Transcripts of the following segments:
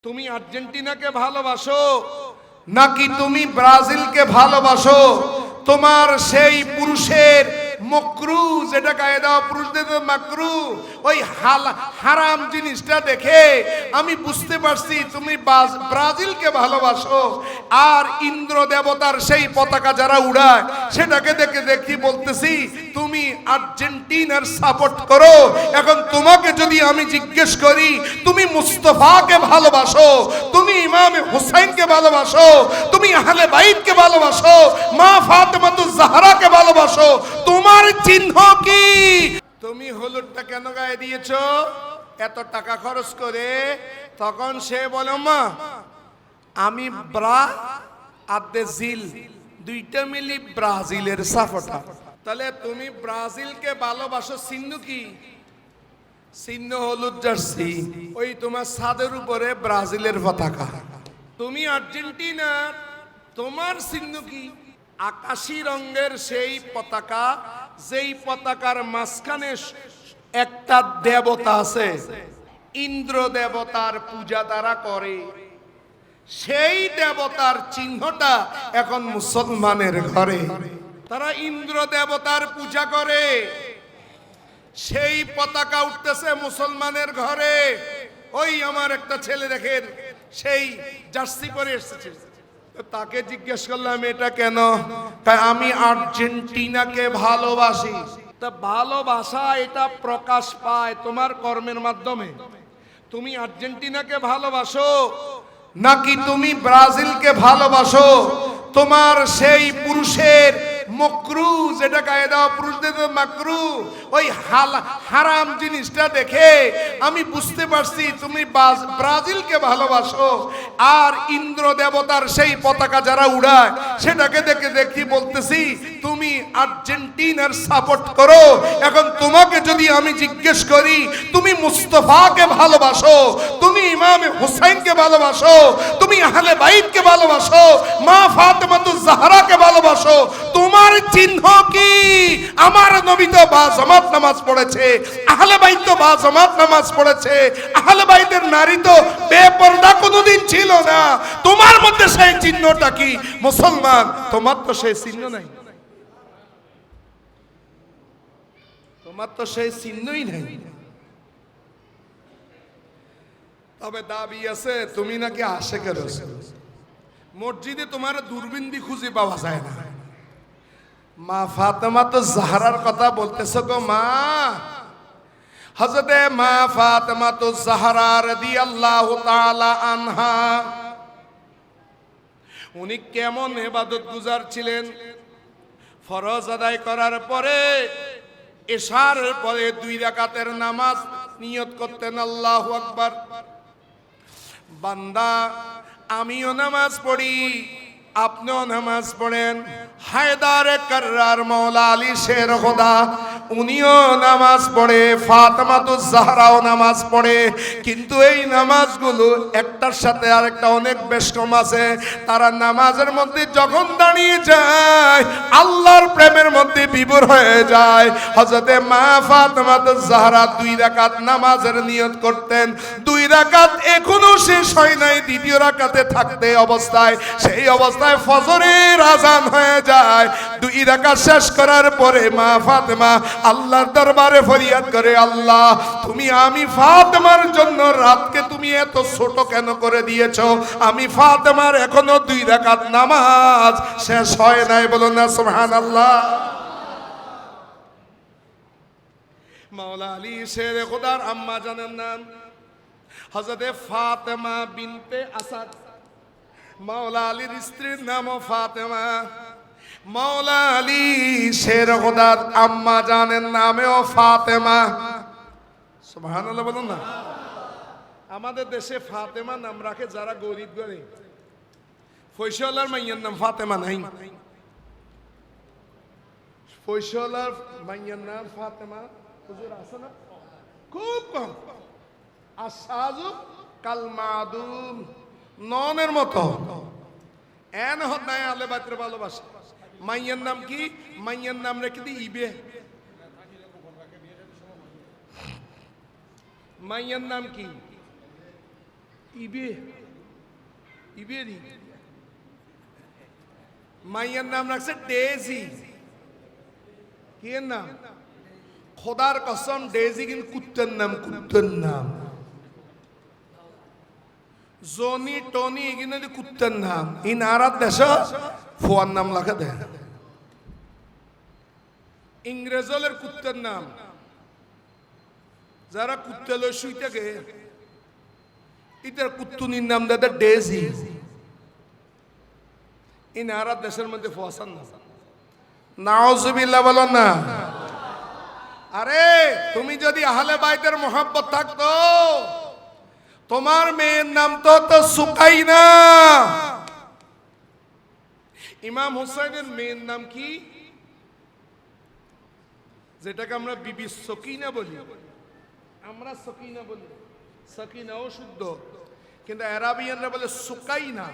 তুমি আর্জেন্টিনাকে ভালোবাসো নাকি তুমি ব্রাজিলকে ভালোবাসো? তোমার সেই পুরুষের মকরু, যেটা কায়দা পুরুষদের মাকরু, ওই হারাম জিনিসটা দেখে আমি বুঝতে পারছি তুমি ব্রাজিলকে ভালোবাসো। আর ইন্দ্র দেবতার সেই পতাকা যারা উড়ায় সেটাকে দেখে দেখি বলতেছি তুমি আর্জেন্টিনার সাপোর্ট করো। এখন তোমাকে যদি আমি জিজ্ঞেস করি তুমি মুস্তাফাকে ভালোবাসো, তুমি ইমাম হুসাইনকে ভালোবাসো, তুমি আহলে বাইতকে ভালোবাসো, মা ফাতেমাতুজ জাহরাকে ভালোবাসো, তোমার চিহ্ন কি? তুমি হলুদটা কেন গায়ে দিয়েছো এত টাকা খরচ করে? তখন সে বলে মা আমি ব্রাজিল, দুইটা মিলি ব্রাজিলের সাপোর্টার। তাহলে তুমি ব্রাজিলকে ভালোবাসো, চিহ্ন কি? চিহ্ন হলুদ জার্সি, ওই তোমার ছাদের উপরে ব্রাজিলের পতাকা। তুমি আর্জেন্টিনা, তোমার চিহ্ন কি? আকাশী রঙের সেই পতাকা, যেই পতাকার মাঝখানে একটা দেবতা আছে, ইন্দ্র দেবতার পূজা তারা করে। সেই দেবতার চিহ্নটা এখন মুসলমানের ঘরে, তারা ইন্দ্র দেবতার পূজা করে। সেই পতাকা উঠতেছে মুসলমানের ঘরে। ওই আমার একটা ছেলে দেখেন সেই জার্সি পরে এসেছে, তাকে জিজ্ঞেস করলাম এটা কেন? তাই আমি আর্জেন্টিনাকে ভালোবাসি। তা ভালোবাসা এটা প্রকাশ পায় তোমার কর্মের মাধ্যমে। তুমি আর্জেন্টিনাকে ভালোবাসো নাকি তুমি ব্রাজিলকে ভালোবাসো? তোমার সেই পুরুষের মকরু, যেটা কায়দা পুরুষদের মাকরু, ওই হারাম জিনিসটা দেখে আমি বুঝতে পারছি তুমি ব্রাজিলকে ভালোবাসো। আর ইন্দ্র দেবতার সেই পতাকা যারা উড়ায় সেটাকে দেখে দেখি বলতেছি তুমি আর্জেন্টিনার সাপোর্ট করো। এখন তোমাকে যদি আমি জিজ্ঞেস করি তুমি মুস্তাফাকে ভালোবাসো, তুমি ইমাম হুসাইনকে ভালোবাসো, তুমি আহলে বাইতকে ভালোবাসো, মা ফাতেমাতুজ জাহরাকে ভালোবাসো, তোমার চিহ্ন কি? আমার নবী তো বাজামাত নামাজ পড়েছে, আহলে বাইত তো বাজামাত নামাজ পড়েছে, আহলে বাইতের নারী তো বেপরদা কোনোদিন ছিল না। তোমার মধ্যে সেই চিহ্নটা কি? মুসলমান, তোমার তো সেই চিহ্ন নাই, তোমার তো সেই চিহ্নই নাই। তবে দাবি আছে তুমি নাকি আশেকের রাসূল। মসজিদে তোমার দূরবীন দিয়ে খুঁজে পাওয়া যায় না। মা ফাতেমাতুজ জাহরার কথা বলতেছো গো মা। হযরতে মা ফাতেমাতুজ জাহরা রাদিয়াল্লাহু তাআলা আনহা, উনি কেমন ইবাদত গুজার ছিলেন। ফরজ আদায় করার পরে এশার পরে 2 রাকাতের নামাজ নিয়ত করতেন, আল্লাহু আকবার। বান্দা আমিও নামাজ পড়ি, আপনিও নামাজ পড়েন। হায়দারে কাররার মাওলা আলী শের খোদা উনিও নামাজ পড়ে, ফাতেমাতুজ জাহরাও নামাজ পড়ে। কিন্তু এই নামাজগুলো একটার সাথে আরেকটা অনেক বেশ কম আছে। তারা নামাজের মধ্যে যখন দাঁড়িয়ে যায় আল্লাহর প্রেমের মধ্যে বিভোর হয়ে যায়। হযরতে মা ফাতেমাতুজ জাহরা 2 রাকাত নামাজের নিয়ত করতেন। 2 রাকাত এখনো শেষ হয় নাই, দ্বিতীয় রাকাতে থাকতে অবস্থায় সেই অবস্থায় ফজরের আযান হয়ে যায়। 2 রাকাত শেষ করার পরে মা ফাতেমা আল্লাহর দরবারে ফরিয়াদ করে, আল্লাহ তুমি আমি ফাতেমার জন্য রাতকে তুমি এত ছোট কেন করে দিয়েছো? আমি ফাতেমার এখনো 2 রাকাত নামাজ শেষ হয় নাই। বলুন না সুবহানাল্লাহ। মাওলা আলী শের খোদার আম্মা জানের নাম হযরতে ফাতেমা বিনতে আসাদ। মাওলা আলীর স্ত্রীর নামও ফাতেমা। মাওলা আলী শের খোদার আম্মা জানের নামেও ফাতেমা। সুবহানাল্লাহ বলুন না। আমাদের দেশে ফাতেমা নাম রাখে যারা গরিব করে। ফয়সালার মাইয়ার নাম ফাতেমা নাই, ফয়সালার মাইয়ার নাম ফাতেমা হুজুর আছে না, খুব কম। আসাজু কাল মাদুম, ননের মতো। এন হত নাই আলে বাইতের ভালোবাসা। মাইয়ার নাম কি? মাইয়ার নাম রেখে দি ইবে। মাইয়ার নাম কি? ইবে ইবেরি মাইয়ার নাম রাখছে ডেজি। কি এর নাম? খোদার কসম ডেজি কিন্তু কুত্তের নাম, কুত্তের নাম। জনি টনি এগুলো কুত্তের নাম। ইন আরাত দেশ ফোয়ার নাম লেখা দেয়। ইংরেজলের কুত্তের নাম, যারা কুত্তে লই শুইতে গে ইতার কুত্তুনির নাম দাদা ডেজি। ইন আরাত দেশের মধ্যে ফোয়াসান না। নাউজুবিল্লাহ বলো না। আরে তুমি যদি আহলে বাইতের মোহাব্বত থাকতো, তোমার মেয়ের নাম তো সুকাইনা। ইমাম হুসাইনের মেয়ের নাম কি? যেটাকে আমরা বিবি সকিনা বলি, আমরা সকিনা বলি, সকিনাও শুদ্ধ, কিন্তু আরাবিয়ানরা বলে সুকাইনা।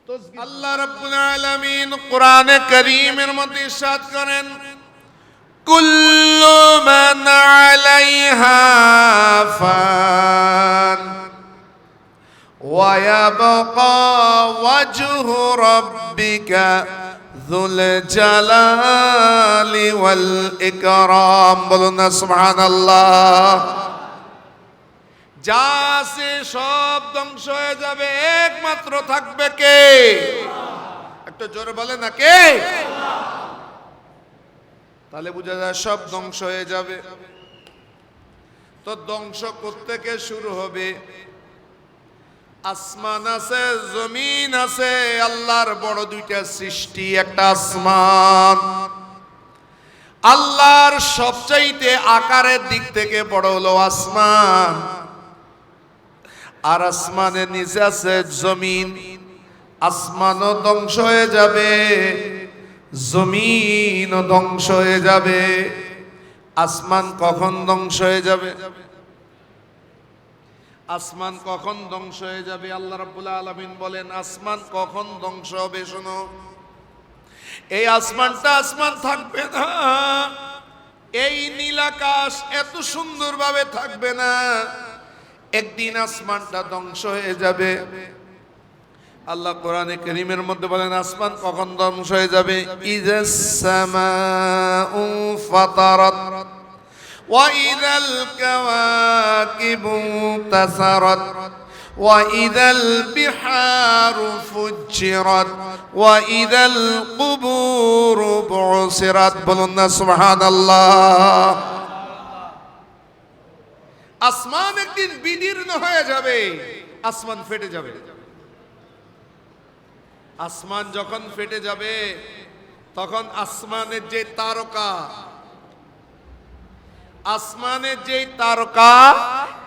তো আল্লাহ রাব্বুল আলামিন কোরআনে কারীমের মধ্যে ইরশাদ করেন, কুল্লু মান আলাইহা ফান ওয়া ইয়াবকা ওয়াজহু রাব্বিকা যুল জালালি ওয়াল ইকরাম। বলুন না সুবহানাল্লাহ। যা আছে সব ধ্বংস হয়ে যাবে, একমাত্র থাকবে কে? একটু জোরে বলে না কে? তাহলে বোঝা যায় সব ধ্বংস হয়ে যাবে। তো ধ্বংস কোত্থেকে শুরু হবে? আসমান আছে, জমিন আছে। আল্লাহর বড় দুইটা সৃষ্টি, একটা আসমান। আল্লাহর সবচাইতে আকারের দিক থেকে বড় হলো আসমান, আর আসমানের নিচে আছে জমিন। আসমানও ধ্বংস হয়ে যাবে, জমিনও ধ্বংস হয়ে যাবে। আসমান কখন ধ্বংস হয়ে যাবে? আসমান কখন ধ্বংস হয়ে যাবে? আল্লাহ রাব্বুল আলামিন বলেন আসমান কখন ধ্বংস হবে? শোনো, এই আসমানটা আসমান থাকবে না, এই নীল আকাশ এত সুন্দরভাবে থাকবে না। একদিন আসমানটা ধ্বংস হয়ে যাবে। আল্লাহ কোরআনে কারীমের মধ্যে বলেন আসমান কখন ধ্বংস হয়ে যাবে? ইযাস সামাউ ফাতারাত ওয়া ইযাল কাওয়াকিবু তাসারাত ওয়া ইযাল বিহারু ফুজ্জিরাত ওয়া ইযাল কুবুরু বুসিরাত। বলুন না সুবহানাল্লাহ। আসমান একদিন বিদীর্ণ হয়ে যাবে, আসমান ফেটে যাবে। আসমান যখন ফেটে যাবে, তখন আসমানের যে তারকা, আসমানের যে তারকা,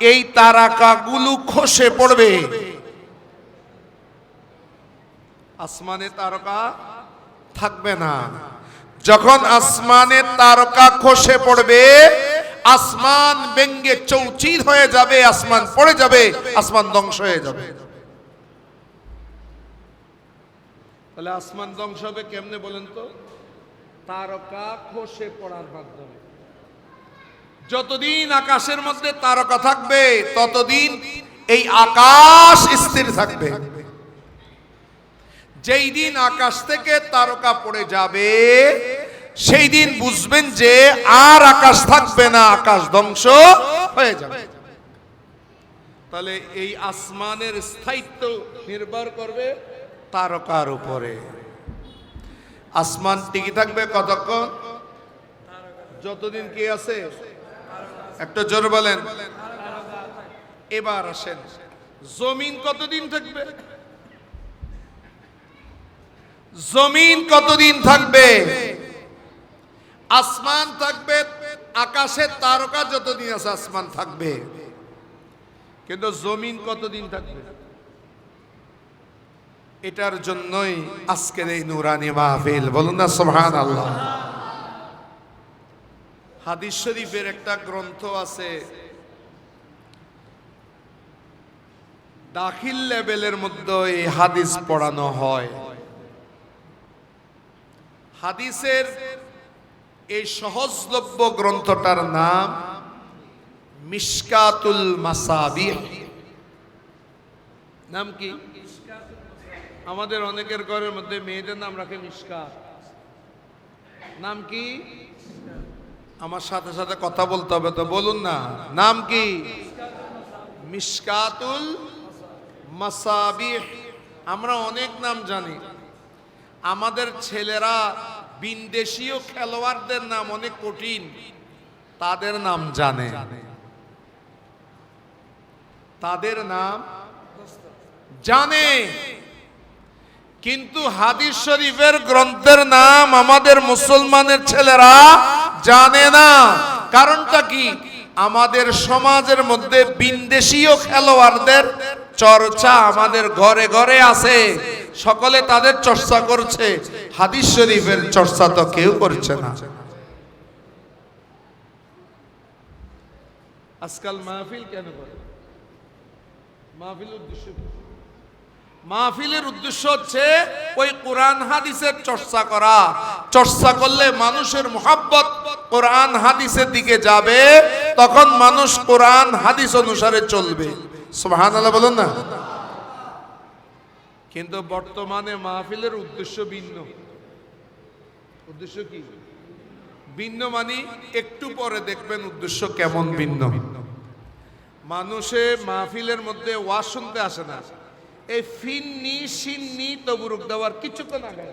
এই তারকাগুলো খসে পড়বে। আসমানের তারকা থাকবে না। যখন আসমানের তারকা খসে পড়বে, আসমান ভেঙে চৌচির হয়ে যাবে, আসমান পড়ে যাবে, আসমান ধ্বংস হয়ে যাবে। তাহলে আসমান ধ্বংস হবে কেমনে বলেন তো? তারকা খসে পড়ার মাধ্যমে। যতদিন আকাশের মধ্যে তারকা থাকবে, ততদিন এই আকাশ স্থির থাকবে। যেই দিন আকাশ থেকে তারকা পড়ে যাবে, সেই দিন বুঝবেন যে আর আকাশ থাকবে না, আকাশ ধ্বংস হয়ে যাবে। তাহলে এই আসমানের স্থায়িত্ব নির্ভর করবে তারকার উপরে। আসমান টিকে থাকবে কতক্ষণ? যতদিন কি আছে, একটা জোর বলেন। এবার আসেন, জমিন কতদিন থাকবে? জমিন কতদিন থাকবে? আসমান থাকবে, আকাশের তারকা যতদিন আছে আসমান থাকবে, কিন্তু জমিন কতদিন থাকবে? এটার জন্যই আজকের এই নুরানি মাহফিল। বলুন না সুবহানাল্লাহ। হাদিস শরীফের একটা গ্রন্থ আছে, দাখিল লেভেলের মধ্যে এই হাদিস পড়ানো হয়। হাদিসের এই সহজলভ্য গ্রন্থটার নাম মিশকাতুল মাসাবিহ। নাম কি? আমাদের অনেকের ঘরের মধ্যে মেয়েদের নাম রাখে মিশকাত। নাম কি? আমার সাথে সাথে কথা বলতে হবে তো, বলুন না নাম কি? মিশকাতুল মাসাবিহ। আমরা অনেক নাম জানি। আমাদের ছেলেরা বিদেশীয় খেলোয়াড়দের নাম অনেক কঠিন, তাদের নাম জানে, তাদের নাম জানে, কিন্তু হাদিস শরীফের গ্রন্থের নাম আমাদের মুসলমানের ছেলেরা জানে না। কারণটা কি? আমাদের সমাজের মধ্যে বিদেশীয় খেলোয়াড়দের চর্চা আমাদের ঘরে ঘরে আছে, সকলে তাদের চর্চা করছে, হাদিস শরীফের চর্চা তো কেউ করছে না। আজকাল মাহফিল কেন করে? মাহফিলের উদ্দেশ্য কি? মাহফিলের উদ্দেশ্য হচ্ছে ওই কোরআন হাদিসের চর্চা করা। চর্চা করলে মানুষের মুহাব্বত কোরআন হাদিসের দিকে যাবে, তখন মানুষ কোরআন হাদিস অনুসারে চলবে। সুবহানাল্লাহ বলুন না। কিন্তু বর্তমানে মাহফিলের উদ্দেশ্য ভিন্ন। উদ্দেশ্য কি? ভিন্ন মানে একটু পরে দেখবেন উদ্দেশ্য কেমন ভিন্ন। মানুষে মাহফিলের মধ্যে ওয়াজ শুনতে আসে না, এই ফিন্নি সিন্নি তবরুক দেওয়ার কিছুক্ষণ আগে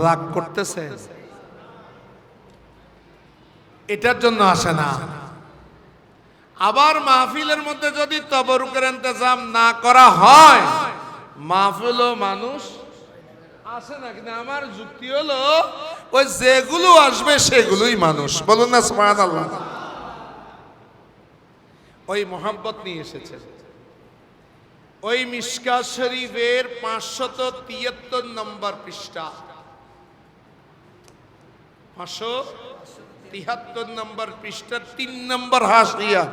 রাগ করতেছে, এটার জন্য আসে না। আবার মাহফিলের মধ্যে যদি তবরুকের ইন্তজাম না করা হয়, মাহফিলও মানুষ আসে না। কিন্তু আমার যুক্তি হলো ওই যেগুলো আসবে সেগুলোই মানুষ। বলুন না সুবহানাল্লাহ। ওই মোহাব্বত নিয়ে এসেছে। ওই মিশকাত শরীফের 573 নম্বর পৃষ্ঠা, 573 নম্বর পৃষ্ঠা 3 নম্বর হাসিয়া।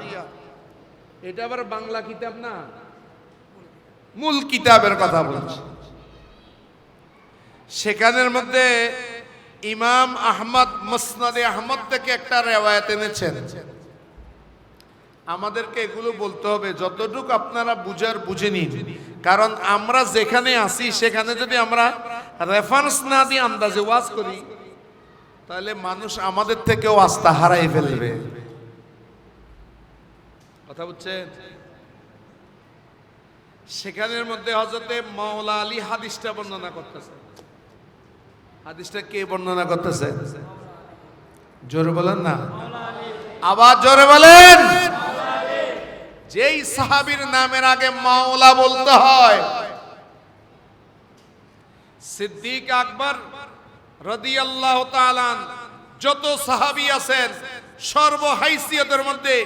এটা আবার বাংলা কিতাব না, মূল কিতাবের কথা বলছি। সেখানের মধ্যে ইমাম আহমদ মুসনাদে আহমদ থেকে একটা রিওয়ায়াত এনেছেন। আমাদেরকে এগুলো বলতে হবে, যতটুকু আপনারা বুঝার বুঝে নিন। কারণ আমরা যেখানে আছি সেখানে যদি আমরা রেফারেন্স না দিয়ে আন্দাজে ওয়াজ করি, তাহলে মানুষ আমাদের থেকেও আস্থা হারাই ফেলবে। কথা বুঝছেন? সেখানের মধ্যে হযরতে মাওলা আলী হাদিসটা বর্ণনা করতেছে। হাদিসটা কে বর্ণনা করতেছে? জোরে বলেন না, আবার জোরে বলেন। যেই সাহাবীর নামের আগে মাওলা বলতে হয়, সিদ্দিক আকবর রাদিয়াল্লাহু তাআলা যত সাহাবী আছেন সর্বহাইসিয়তের মধ্যে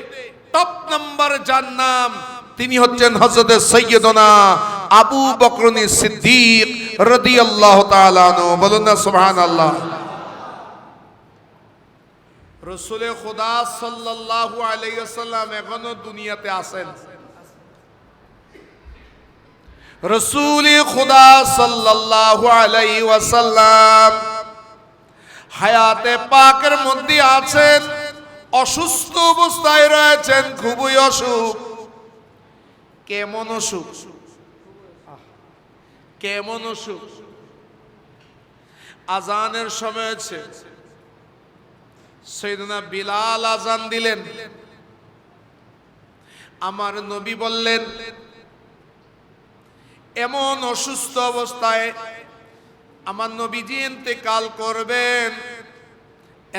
টপ নাম্বার যার নাম, তিনি হচ্ছেন হযরতে সাইয়্যিদুনা আবু বকর সিদ্দিক রাদিয়াল্লাহু তাআলা আনহু। বলুন না সুবহানাল্লাহ। রাসূলে খুদা সাল্লাল্লাহু আলাইহি ওয়াসাল্লাম এখনো দুনিয়াতে আছেন। রাসূলে খুদা সাল্লাল্লাহু আলাইহি ওয়াসাল্লাম হায়াতে পাকের মধ্যে আছেন, অসুস্থ অবস্থায় রয়েছেন, খুবই অসুখ। কেমন অসুখ? কেমন অসুখ? আজানের সময় হয়েছে, সাইয়েদনা বিলাল আজান দিলেন। আমার নবী বললেন, এমন অসুস্থ অবস্থায় আমার নবীজি ইন্তেকাল করবেন,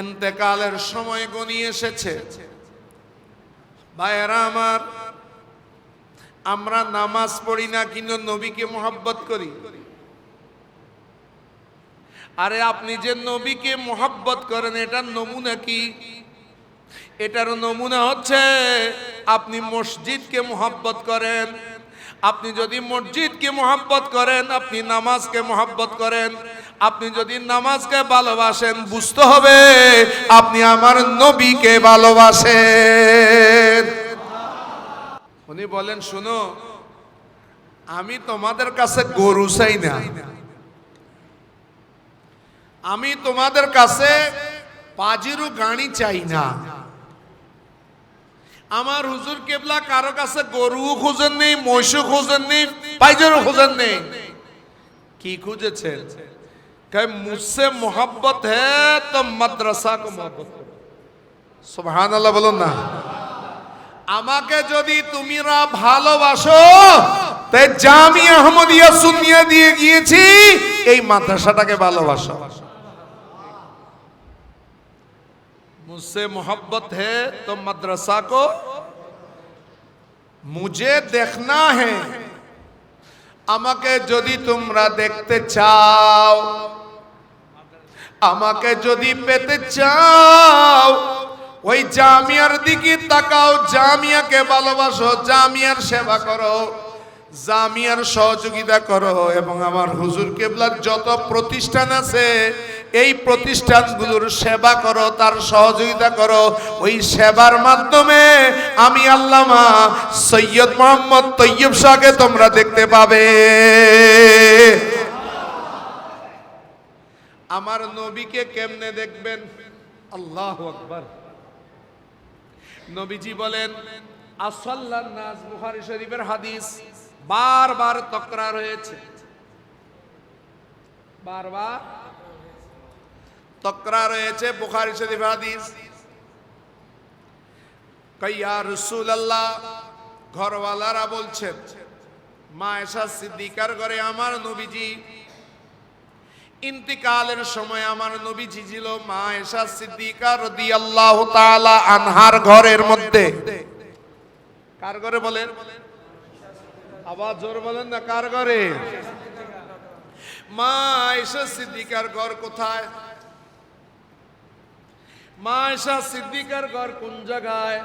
ইন্তেকালের সময় ঘনিয়ে এসেছে। ভাইয়েরা আমার, আমরা নামাজ পড়ি না কিন্তু নবীকে মোহাব্বত করি। আরে আপনি যে নবীকে মোহাব্বত করেন, এটার নমুনা কি? এটার নমুনা হচ্ছে আপনি মসজিদকে মোহাব্বত করেন। আপনি যদি মসজিদকে মোহাব্বত করেন, আপনি নামাজকে মোহাব্বত করেন। আপনি যদি নামাজকে ভালোবাসেন, বুঝতে হবে আপনি আমার নবীকে ভালোবাসেন। উনি বলেন, শুনো, আমি তোমাদের কাছে গরু চাই না, আমি তোমাদের কাছে পাজিরু গাড়ি চাই না, আমার হুজুর কেবলা কারো কাছে গরু খুঁজেন নেই, মহিষও খুঁজেন নেই, পাইজনও খুঁজেন নেই। কি খুঁজেছেন? মুঝসে মোহব্বত হ্যাঁ তো মাদ্রাসা কো মোহব্বত করো। সুবহানাল্লাহ বলুন না। আমাকে যদি তুমিরা ভালোবাসো, তাই জামিয়া আহমদিয়া সুন্নিয়া দিয়ে গিয়েছি, এই মাদ্রাসাটাকে ভালোবাসো। मुझसे मोहब्बत है तो मदरसा को मुझे देखना है। আমাকে যদি তোমরা দেখতে চাও, আমাকে যদি পেতে চাও, ওই জামিয়ার দিকে তাকাও, জামিয়াকে ভালোবাসো, জামিয়ার সেবা করো, জামিয়ার সহযোগিতা করো, এবং আমার হুজুর কেবলার যত প্রতিষ্ঠান আছে এই প্রতিষ্ঠানগুলোর সেবা করো, তার সহযোগিতা করো। ওই সেবার মাধ্যমে আমি আল্লামা সৈয়দ মোহাম্মদ তৈয়ব শাহকে তোমরা দেখতে পাবে। আমার নবীকে কেমনে দেখবেন? আল্লাহু আকবার। নবীজি বলেন, আসাল্লান নাস, বুখারী শরীফের হাদিস, বারবার তকরার হয়েছে, বারবার তকরার হয়েছে, বুখারী শরীফের হাদিস। ইয়া রাসূলুল্লাহ, ঘরওয়ালারা বলছেন, মা আয়েশা সিদ্দিকার ঘরে আমার নবীজি ইন্তিকালের সময় আমার নবীজি ছিল মা আয়েশা সিদ্দিকা রাদিয়াল্লাহু তাআলা আনহার ঘরের মধ্যে। কার ঘরে বলেন? আবার জোর বলেন না, কার ঘরে? মা আয়েশা সিদ্দিকার ঘর কোথায়? মা আয়েশা সিদ্দিকার ঘর কোন জায়গায়?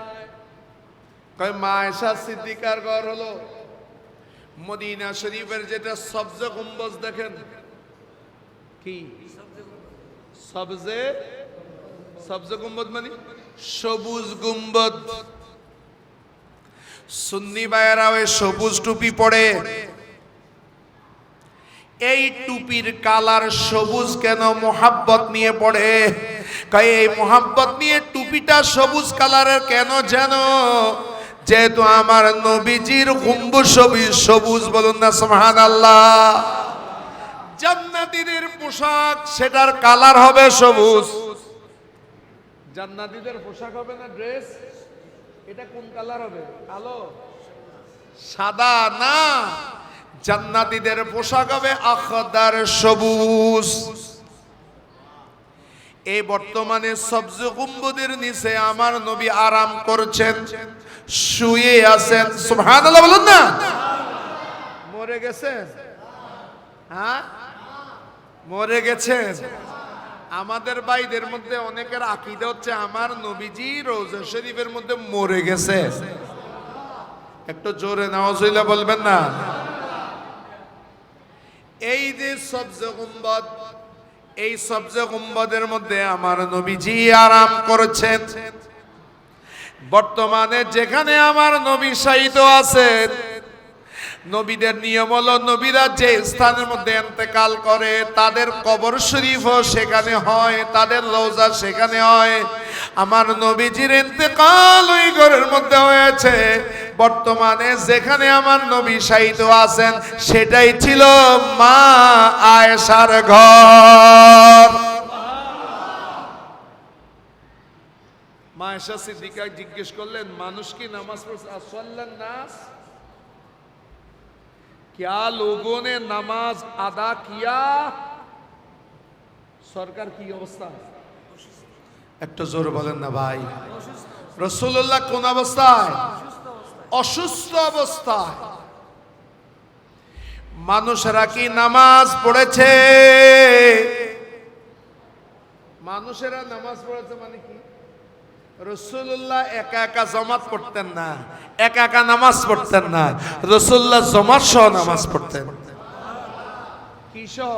কয় মা আয়েশা সিদ্দিকার ঘর হলো মদিনা শরীফের যেটা সবজে গম্বুজ দেখেন। কি সবজে গম্বুজ? মানে সবুজ গম্বুজ। সুন্নি ভাইয়েরা ওই সবুজ টুপি পরে। এই টুপির কালার সবুজ কেন? মোহাব্বত নিয়ে পড়ে। এই মোহাব্বত নিয়ে টুপিটা সবুজ কালারের কেন জানো? যেহেতু আমার নবীজির গম্বুজ সবুজ। বলুন না সুবহানাল্লাহ। জান্নাতীদের পোশাক, সেটার কালার হবে সবুজ। জান্নাতীদের পোশাক হবে না ড্রেস, এটা কোন কালার হবে? কালো, সাদা না। জান্নাতীদের পোশাক হবে আখদার, সবুজ। এই বর্তমানে সবজে গম্বুজের নিচে আমার নবী আরাম করছেন, শুয়ে আছেন। সুবহানাল্লাহ বলুন না। মরে গেছেন? হ্যাঁ, মরে গেছেন। আমাদের ভাইদের মধ্যে অনেকের আকীদা হচ্ছে আমার নবীজি রওজা শরীফের মধ্যে মরে গেছে। একটু জোরে নাউজুবিল্লাহ বলবেন না। এই যে সবজে গম্বুজ, এই সবজে গম্বুজের মধ্যে আমার নবীজি আরাম করেছেন। বর্তমানে যেখানে আমার নবী শায়িত আছেন, নবীদের নিয়ম হলো নবীরা যে স্থানের মধ্যে ইন্তেকাল করে তাদের কবর শরীফও সেখানে হয়, তাদের রওজা সেখানে হয়। আমার নবীজির ইন্তেকাল ওই ঘরের মধ্যে হয়েছে। বর্তমানে যেখানে আমার নবী শায়িত আছেন সেটাই ছিল মা আয়েশার ঘর। মা আয়েশা সিদ্দিকা জিজ্ঞেস করলেন, মানুষ কি নামাজ পড়ছে? আসাল্লান নাস, क्या लोगों ने नमाज अदा किया? সরকার কি অবস্থা? একটু জোর বলেন না ভাই। রাসূলুল্লাহ কোন অবস্থায়? অসুস্থ অবস্থায়। মানুষেরা কি নামাজ পড়েছে? মানুষেরা নামাজ পড়েছে মানে কি? রাসূলুল্লাহ একা একা জামাত পড়তেন না, একা একা নামাজ পড়তেন না। রাসূলুল্লাহ জামাত সহ নামাজ পড়তেন। কি সহ?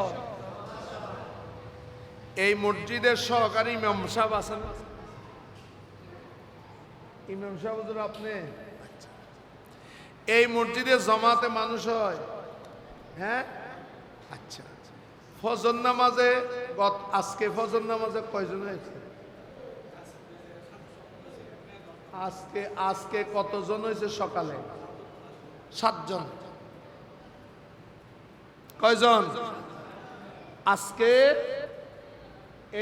এই মসজিদের সহকারী ইমাম সাহেব আছেন। ইমাম সাহেব হুজুর আপনি? এই মসজিদে জামাতে মানুষ হয়? হ্যাঁ, আচ্ছা। ফজর নামাজে আজকে ফজর নামাজে কয়জন হয়েছে? আজকে আজকে কতজন হয়েছে সকালে? 7 জন। কয়জন? আজকে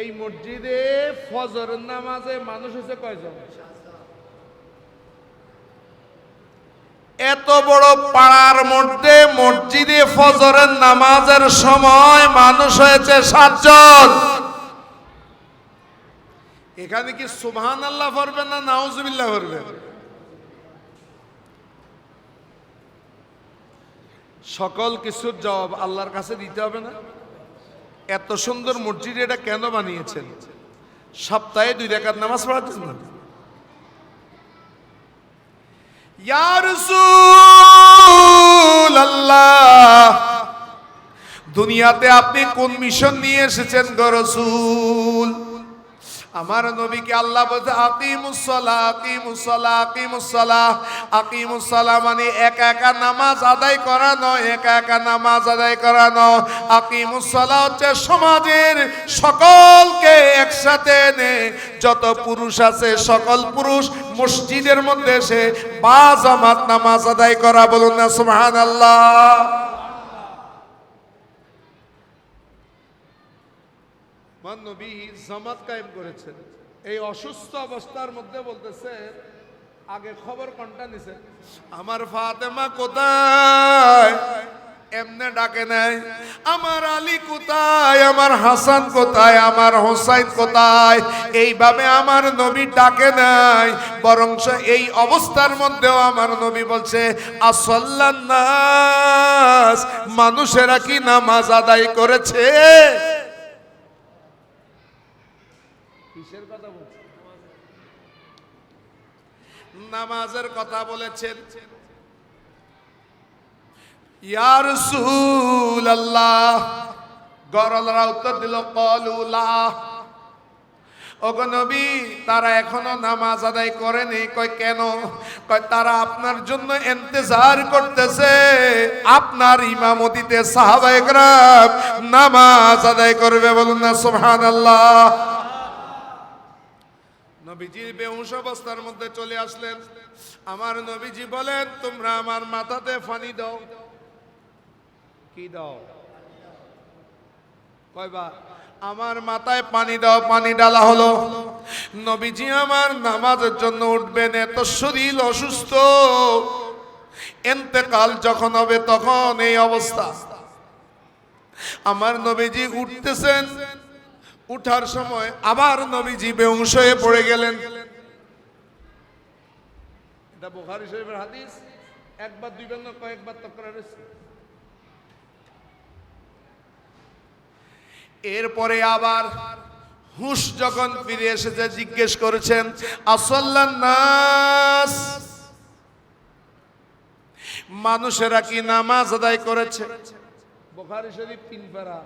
এই মসজিদে ফজরের নামাজে মানুষ হয়েছে কয়জন? এত বড় পাড়ার মধ্যে মসজিদে ফজরের নামাজের সময় মানুষ হয়েছে 7 জন। এখানে কি সুবহানাল্লাহ পড়বেন না নাউজুবিল্লাহ পড়বেন? সকল কিছুর জবাব আল্লাহর কাছে দিতে হবে না? এত সুন্দর মসজিদ এটা কেন বানিয়েছেন? সপ্তাহে 2 রাকাত নামাজ পড়ার জন্য? ইয়া রাসূলুল্লাহ, দুনিয়াতে আপনি কোন মিশন নিয়ে এসেছেন গো রাসূল? আমার নবীকে আল্লাহ বলতে আকিমুস সালাহ, আকিমুস সালাহ, আকিমুস সালাহ। আকিমুস সালাহ মানে একা একা নামাজ আদায় করা নয়, একা একা নামাজ আদায় করা নয়। আকিমুস সালাহ হচ্ছে সমাজের সকলকে একসাথে এনে যত পুরুষ আছে সকল পুরুষ মসজিদের মধ্যে এসে বাজামাত নামাজ আদায় করা। বলুন না সুবহানাল্লাহ। নবী জামাত কায়েম করেছেন। এই অসুস্থ অবস্থার মধ্যে বলতেছে, আগে খবর কোনটা নিছে? আমার ফাতেমা কোথায়? এমনে ডাকে নাই। আমার আলী কোথায়? আমার হাসান কোথায়? আমার হোসাইন কোথায়? এইভাবে আমার নবী ডাকে নাই, বরং এই অবস্থার মধ্যেও আমার নবী বলছে আসাল্লান নাস, মানুষেরা কি নামাজ আদায় করেছে? কিসের কথা বলছেন? নামাজের কথা বলেছেন। ইয়া রাসূলুল্লাহ, গরলরা উত্তর দিল ক্বালু লা। ওগো নবী, তারা এখনো নামাজ আদায় করেনি। কয় কেন? কয় তারা আপনার জন্য ইন্তজার করতেছে, আপনার ইমামতিতে সাহাবায়ে কেরাম নামাজ আদায় করবে। বলুন না সুবহানাল্লাহ। নবীজির বেহুশ অবস্থার মধ্যে চলে আসলেন। আমার নবীজি বলেন, তোমরা আমার মাথাতে পানি দাও। কি দাও? কয়বার? আমার মাথায় পানি দাও। পানি ডালা হলো। নবীজি আমার নামাজের জন্য উঠবেন, এত শরীর অসুস্থ, ইন্তেকাল যখন হবে তখন এই অবস্থা। আমার নবীজি উঠতেছেন, উঠার সময় আবার নবীজি বেহুশ হয়ে পড়ে গেলেন। এটা বুখারী শরীফের হাদিস। একবার দুইবার না কয়েকবার তকরার হয়েছে। এরপরে আবার হুশ যখন ফিরে এসেছে, জিজ্ঞেস করেছেন আসাল্লান নাস, মানুষেরা কি নামাজ আদায় করেছে? বুখারী শরীফ 3 পারা,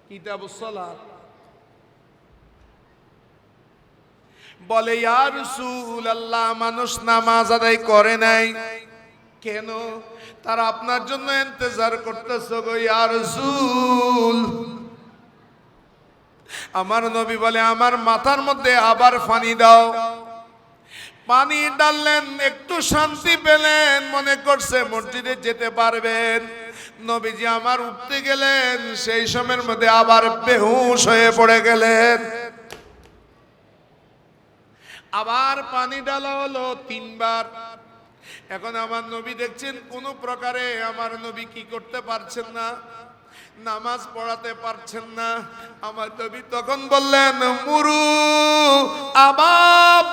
কিতাবুস সালাত। বলে ইয়া রাসূলুল্লাহ, মানুষ নামাজ আদায় করে নাই। কেন? তারা আপনার জন্য ইন্তজার করতেছে গো ইয়া রাসূল। আমার নবী বলে আমার মাথার মধ্যে আবার পানি দাও। পানি ডাললেন, একটু শান্তি পেলেন, মনে করছে মসজিদে যেতে পারবেন। নবীজি আমার উঠতে গেলেন, সেই সময়ের মধ্যে আবার বেহুশ হয়ে পড়ে গেলেন। আবার পানি ডালা হলো 3 বার। এখন আমার নবী দেখছেন কোন প্রকারে আমার নবী কি করতে পারছেন না, নামাজ পড়াতে পারছেন না। আমার নবী তখন বললেন মুরু আবা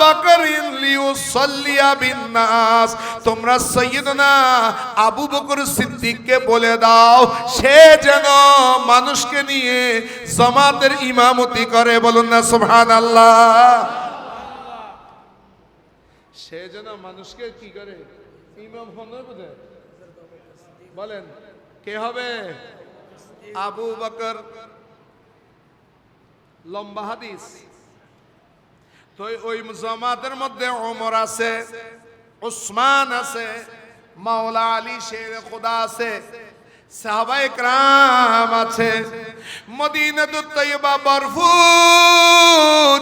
বকরিন লিউসাল্লিয়া বিন নাস, তোমরা সাইয়্যিদনা আবু বকর সিদ্দিককে বলে দাও সে যেন মানুষকে নিয়ে জামাতের ইমামতি করে। বলুন না সুবহানাল্লাহ। সে যেন মানুষকে কি করে? ইমাম হবে। বলেন কে হবে? আবু বকর। লম্বা হাদিস। তো ওই জামাতের মধ্যে ওমর আছে, উসমান আছে, মাওলা আলী শের খুদা আছে, সাহাবায়ে কেরাম আছে। মদিনাতুত তয়্যিবা ভরপুর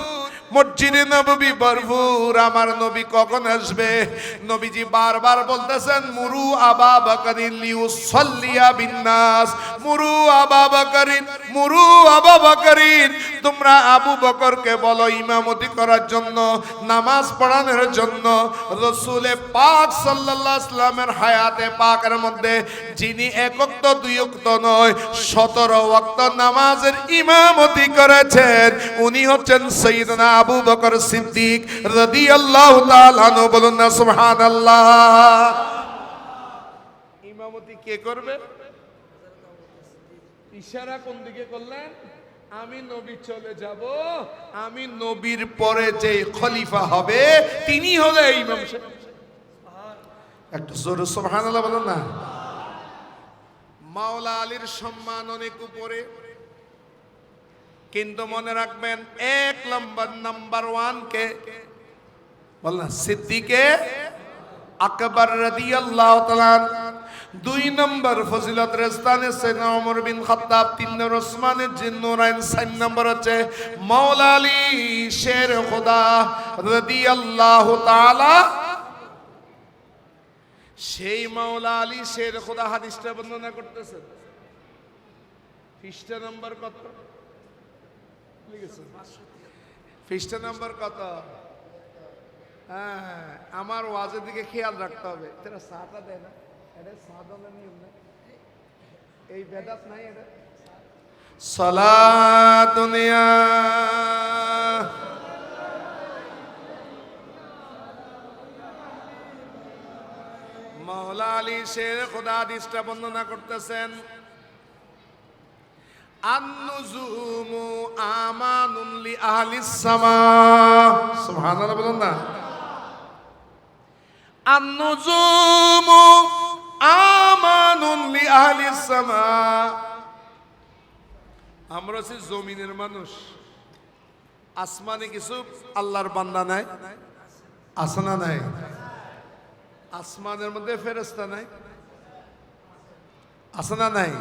মসজিদে নববী ভরপুর, আমার নবী কখন আসবে? নবীজি বারবার বলতেছেন মুরু আবা বকরিন লিউসাল্লিয়া বিন্নাস, মুরু আবা বকরিন, মুরু আবা বকরিন, তোমরা আবু বকরকে বলো ইমামতি করার জন্য, নামাজ পড়ানোর জন্য। রাসূলে পাক সাল্লাল্লাহু আলাইহি ওয়াসাল্লামের হায়াতে পাকের মধ্যে যিনি এক ওয়াক্ত দুই ওয়াক্ত নয় 17 ওয়াক্ত নামাজের ইমামতি করেছেন, উনি হচ্ছেন সাইয়্যিদনা আবু বকর সিদ্দিক রাদিয়াল্লাহু তাআলা আনহু। বলুন না সুবহানাল্লাহ। ইমামতি কে করবে? ইশারা কোন দিকে করলেন? আমি নবী চলে যাব, আমি নবীর পরে যে খলিফা হবে তিনি হলে ইমাম সাহেব। একটু জোরে সুবহানাল্লাহ বলুন না। মাওলা আলীর সম্মান অনেক উপরে, কিন্তু মনে রাখবেন এক নাম্বার ওয়ান কে বল না, সিদ্দিকে আকবর রাদিয়াল্লাহু তাআলা। 2 নম্বর ফজিলত রেস্তানে সাইয়েদনা ওমর বিন খাত্তাব, 3 নম্বর ওসমানের জিন্নুরাইন, 4 নম্বর হচ্ছে মাওলা আলী শের খোদা রাদিয়াল্লাহু তাআলা। সেই মাওলা আলী শের খোদা হাদিসটা বর্ণনা করতেছেন। পৃষ্ঠা নম্বর কত লিখেছেন? পৃষ্ঠা নম্বর কত? হ্যাঁ, আমার ওয়াজের দিকে খেয়াল রাখতে হবে। তারা সাহাটা দেয় না, এটা সাধারণ নিয়ম না, এই বেদাত নাই। এটা সালাতুনিয়া মাওলা আলী শের খোদা হাদিসটা বর্ণনা করতেছেন। আন-নুজুমু আমানুন লি আহলিস সামা, সুবহানাল্লাহ বলুন না। আন-নুজুমু আমানুন লি আহলিস সামা, আমরা হচ্ছে জমিনের মানুষ, আসমানে কিছু আল্লাহর বান্দা নাই, আছে না নাই? আসমানের মধ্যে ফেরেশতা নাই, আছে না নাই?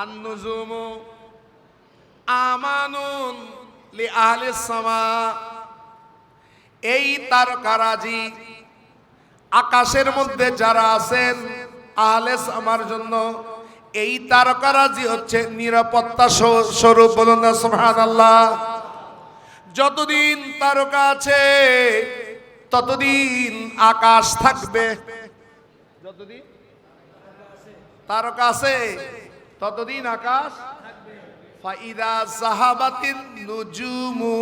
আন-নুজুমু আমানুন লি আহলিস সামা, এই তারকারাজি আকাশের মধ্যে যারা আছেন আহলে সামার জন্য, এই তারকারাজি হচ্ছে নিরাপত্তা স্বরূপ। বলুন না সুবহানাল্লাহ। যতদিন তারকা আছে ততদিন আকাশ থাকবে, যতদিন তারকা আছে ততদিন আকাশ থাকবে। ফাইদা যাহাবাতিন নুজুমু,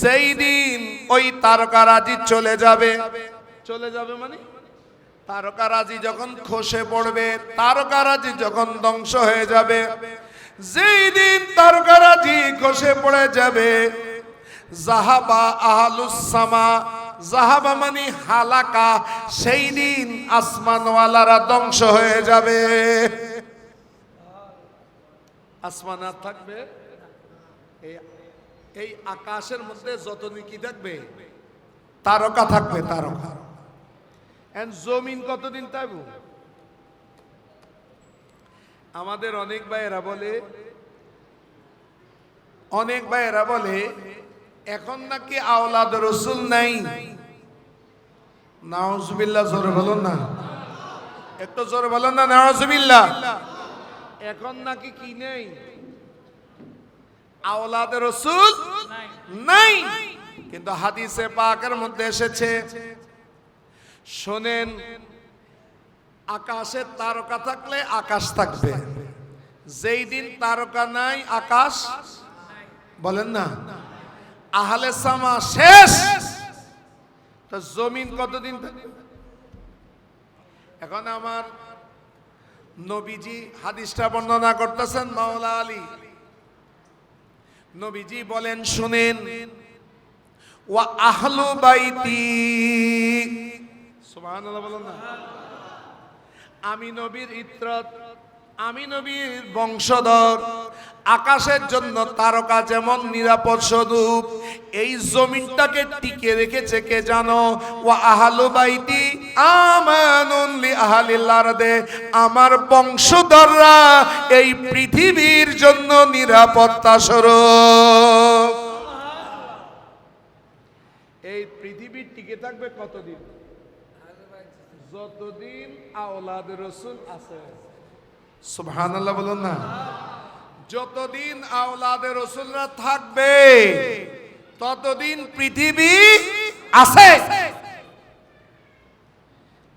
যেই দিন ওই তারকারাজি চলে যাবে, চলে যাবে মানে তারকারাজি যখন খসে পড়বে, তারকারাজি যখন ধ্বংস হয়ে যাবে, যেই দিন তারকারাজি খসে পড়ে যাবে, যাহাবা আহলুস সামা, যাহাবা মানে হালাকা, সেই দিন আসমানওয়ালারা ধ্বংস হয়ে যাবে, আসমান আর থাকবে। এই আকাশের মধ্যে যতদিন কি থাকবে? তারকা থাকবে, তারকা। এন্ড জমিন কতদিন থাকবে? আমাদের অনেক ভাইয়েরা বলে এখন নাকি আওলাদ রসুল নাই। নাউজুবিল্লাহ, জোরে বলুন না, একটু জোরে বলুন না, নাউজুবিল্লাহ। এখন নাকি কি নেই? আওলাদ রসুল নাই। কিন্তু হাদিসে পাকের মধ্যে এসেছে, শোনেন, আকাশে তারকা থাকলে আকাশ থাকবে, যেই দিন তারকা নাই আকাশ, বলেন না, আহলে সামা শেষ, তো জমিন কতদিন থাকবে? এখন আমার নবীজি হাদিসটা বর্ণনা করতেছেন, মাওলা আলী নবীজি বলেন, শুনেন, ওয়া আহলু বাইতি, সুবহানাল্লাহ বলুন না, আমি নবীর ইত্রত, আমি নবীর বংশধর। আকাশের জন্য তারকা যেমন নিরাপদ স্বরূপ, এই জমিনটাকে টিকে রেখেছে কে জানো? ওয়া আহলু বাইতি আমানুন লি আহলিল আরদে, আমার বংশধররা এই পৃথিবীর জন্য নিরাপত্তা স্বরূপ। এই পৃথিবী টিকে থাকবে কতদিন? যতদিন আওলাদে রাসূল আছে। সুবহানাল্লাহ বলুন না। যতদিন আওলাদে রাসূলরা থাকবে ততদিন পৃথিবী আছে।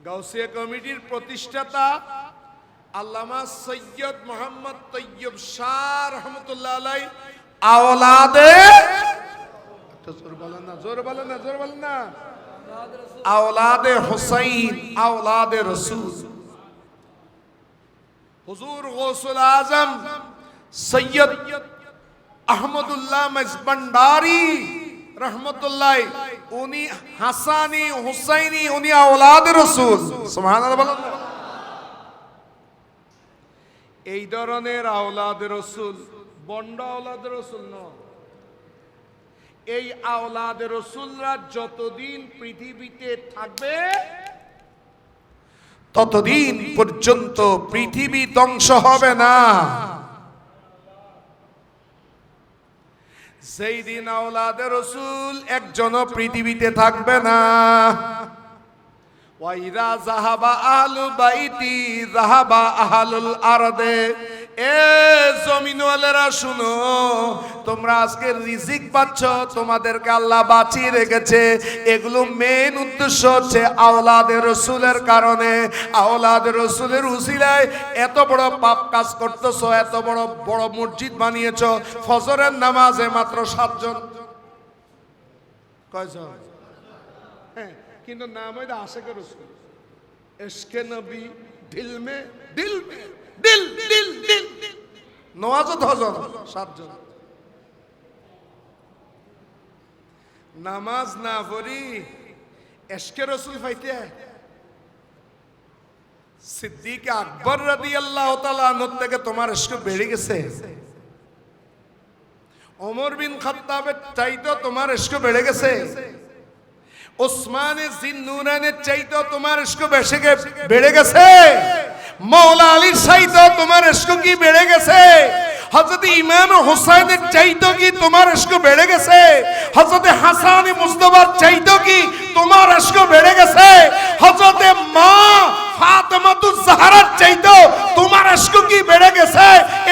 গাউসিয়া কমিটির প্রতিষ্ঠাতা আল্লামা সৈয়দ মোহাম্মদ তৈয়ব শাহ রহমতুল্লাহ আলাই আওলাদে, জোর বলেন না, জোর বলেন না, জোর বলেন না, আওলাদে হুসাইন, আওলাদে রাসূল। হুজুর গৌসুল আজম সৈয়দ আহমদুল্লাহ মজবন্ডারি রহমতুল্লাহ, উনি হাসানি হুসাইনি, উনি আওলাদে রাসূল। সুবহানাল্লাহ বলেন না। এই ধরনের আওলাদে রাসূল বন্ড আওলাদে রাসূল নয়। এই আওলাদে রাসূলরা যতদিন পৃথিবীতে থাকবে ততদিন পর্যন্ত পৃথিবী ধ্বংস হবে না। সেই দিন আওলাদে রাসূল একজনও পৃথিবীতে থাকবে না। ওয়াইরা যাহাবা আহলু বাইতি যাহাবা আহলুল আরদে। এ জমিনওয়ালারা শুনো, তোমরা আজকে রিজিক পাচ্ছ, তোমাদেরকে আল্লাহ বাঁচিয়ে রেখেছে। এগুলো মেন উদ্দেশ্য হচ্ছে আওলাদে রাসূলের কারণে। আওলাদে রাসূলের উসিলায় এত বড় পাপ কাজ করতেছো, এত বড় বড় মসজিদ বানিয়েছো। ফজরের নামাজে মাত্র 7 জন, কয়জন? হ্যাঁ, কিন্তু নাম হইতে আশিকে রাসূল, ইশকে নবী, দিল মে দিল মে দিল দিল দিল। নওয়াজ 10 জন, 7 জন। নামাজ না পড়ি ইশকে রাসূল পাইতে সিদ্দিক আকবর রাদিয়াল্লাহু তাআলা আনহু থেকে তোমার ইশক বেড়ে গেছে। ওমর বিন খাত্তাবের চাইতো তোমার ইশক বেড়ে গেছে। ওসমান জিন্নুরানের চাইতো তোমার ইশক বেড়ে গেছে। মৌলা আলীর চাইতো তোমার ইশক কি বেড়ে গেছে? হযরত ইমাম হুসাইনের চাইতো কি তোমার ইশক বেড়ে গেছে? হযরত হাসান মুস্তাফার চাইতো কি তোমার ইশক বেড়ে গেছে? হযরত মা ফাতেমাতুজ জাহরার চাইতো তোমার ইশক কি বেড়ে গেছে?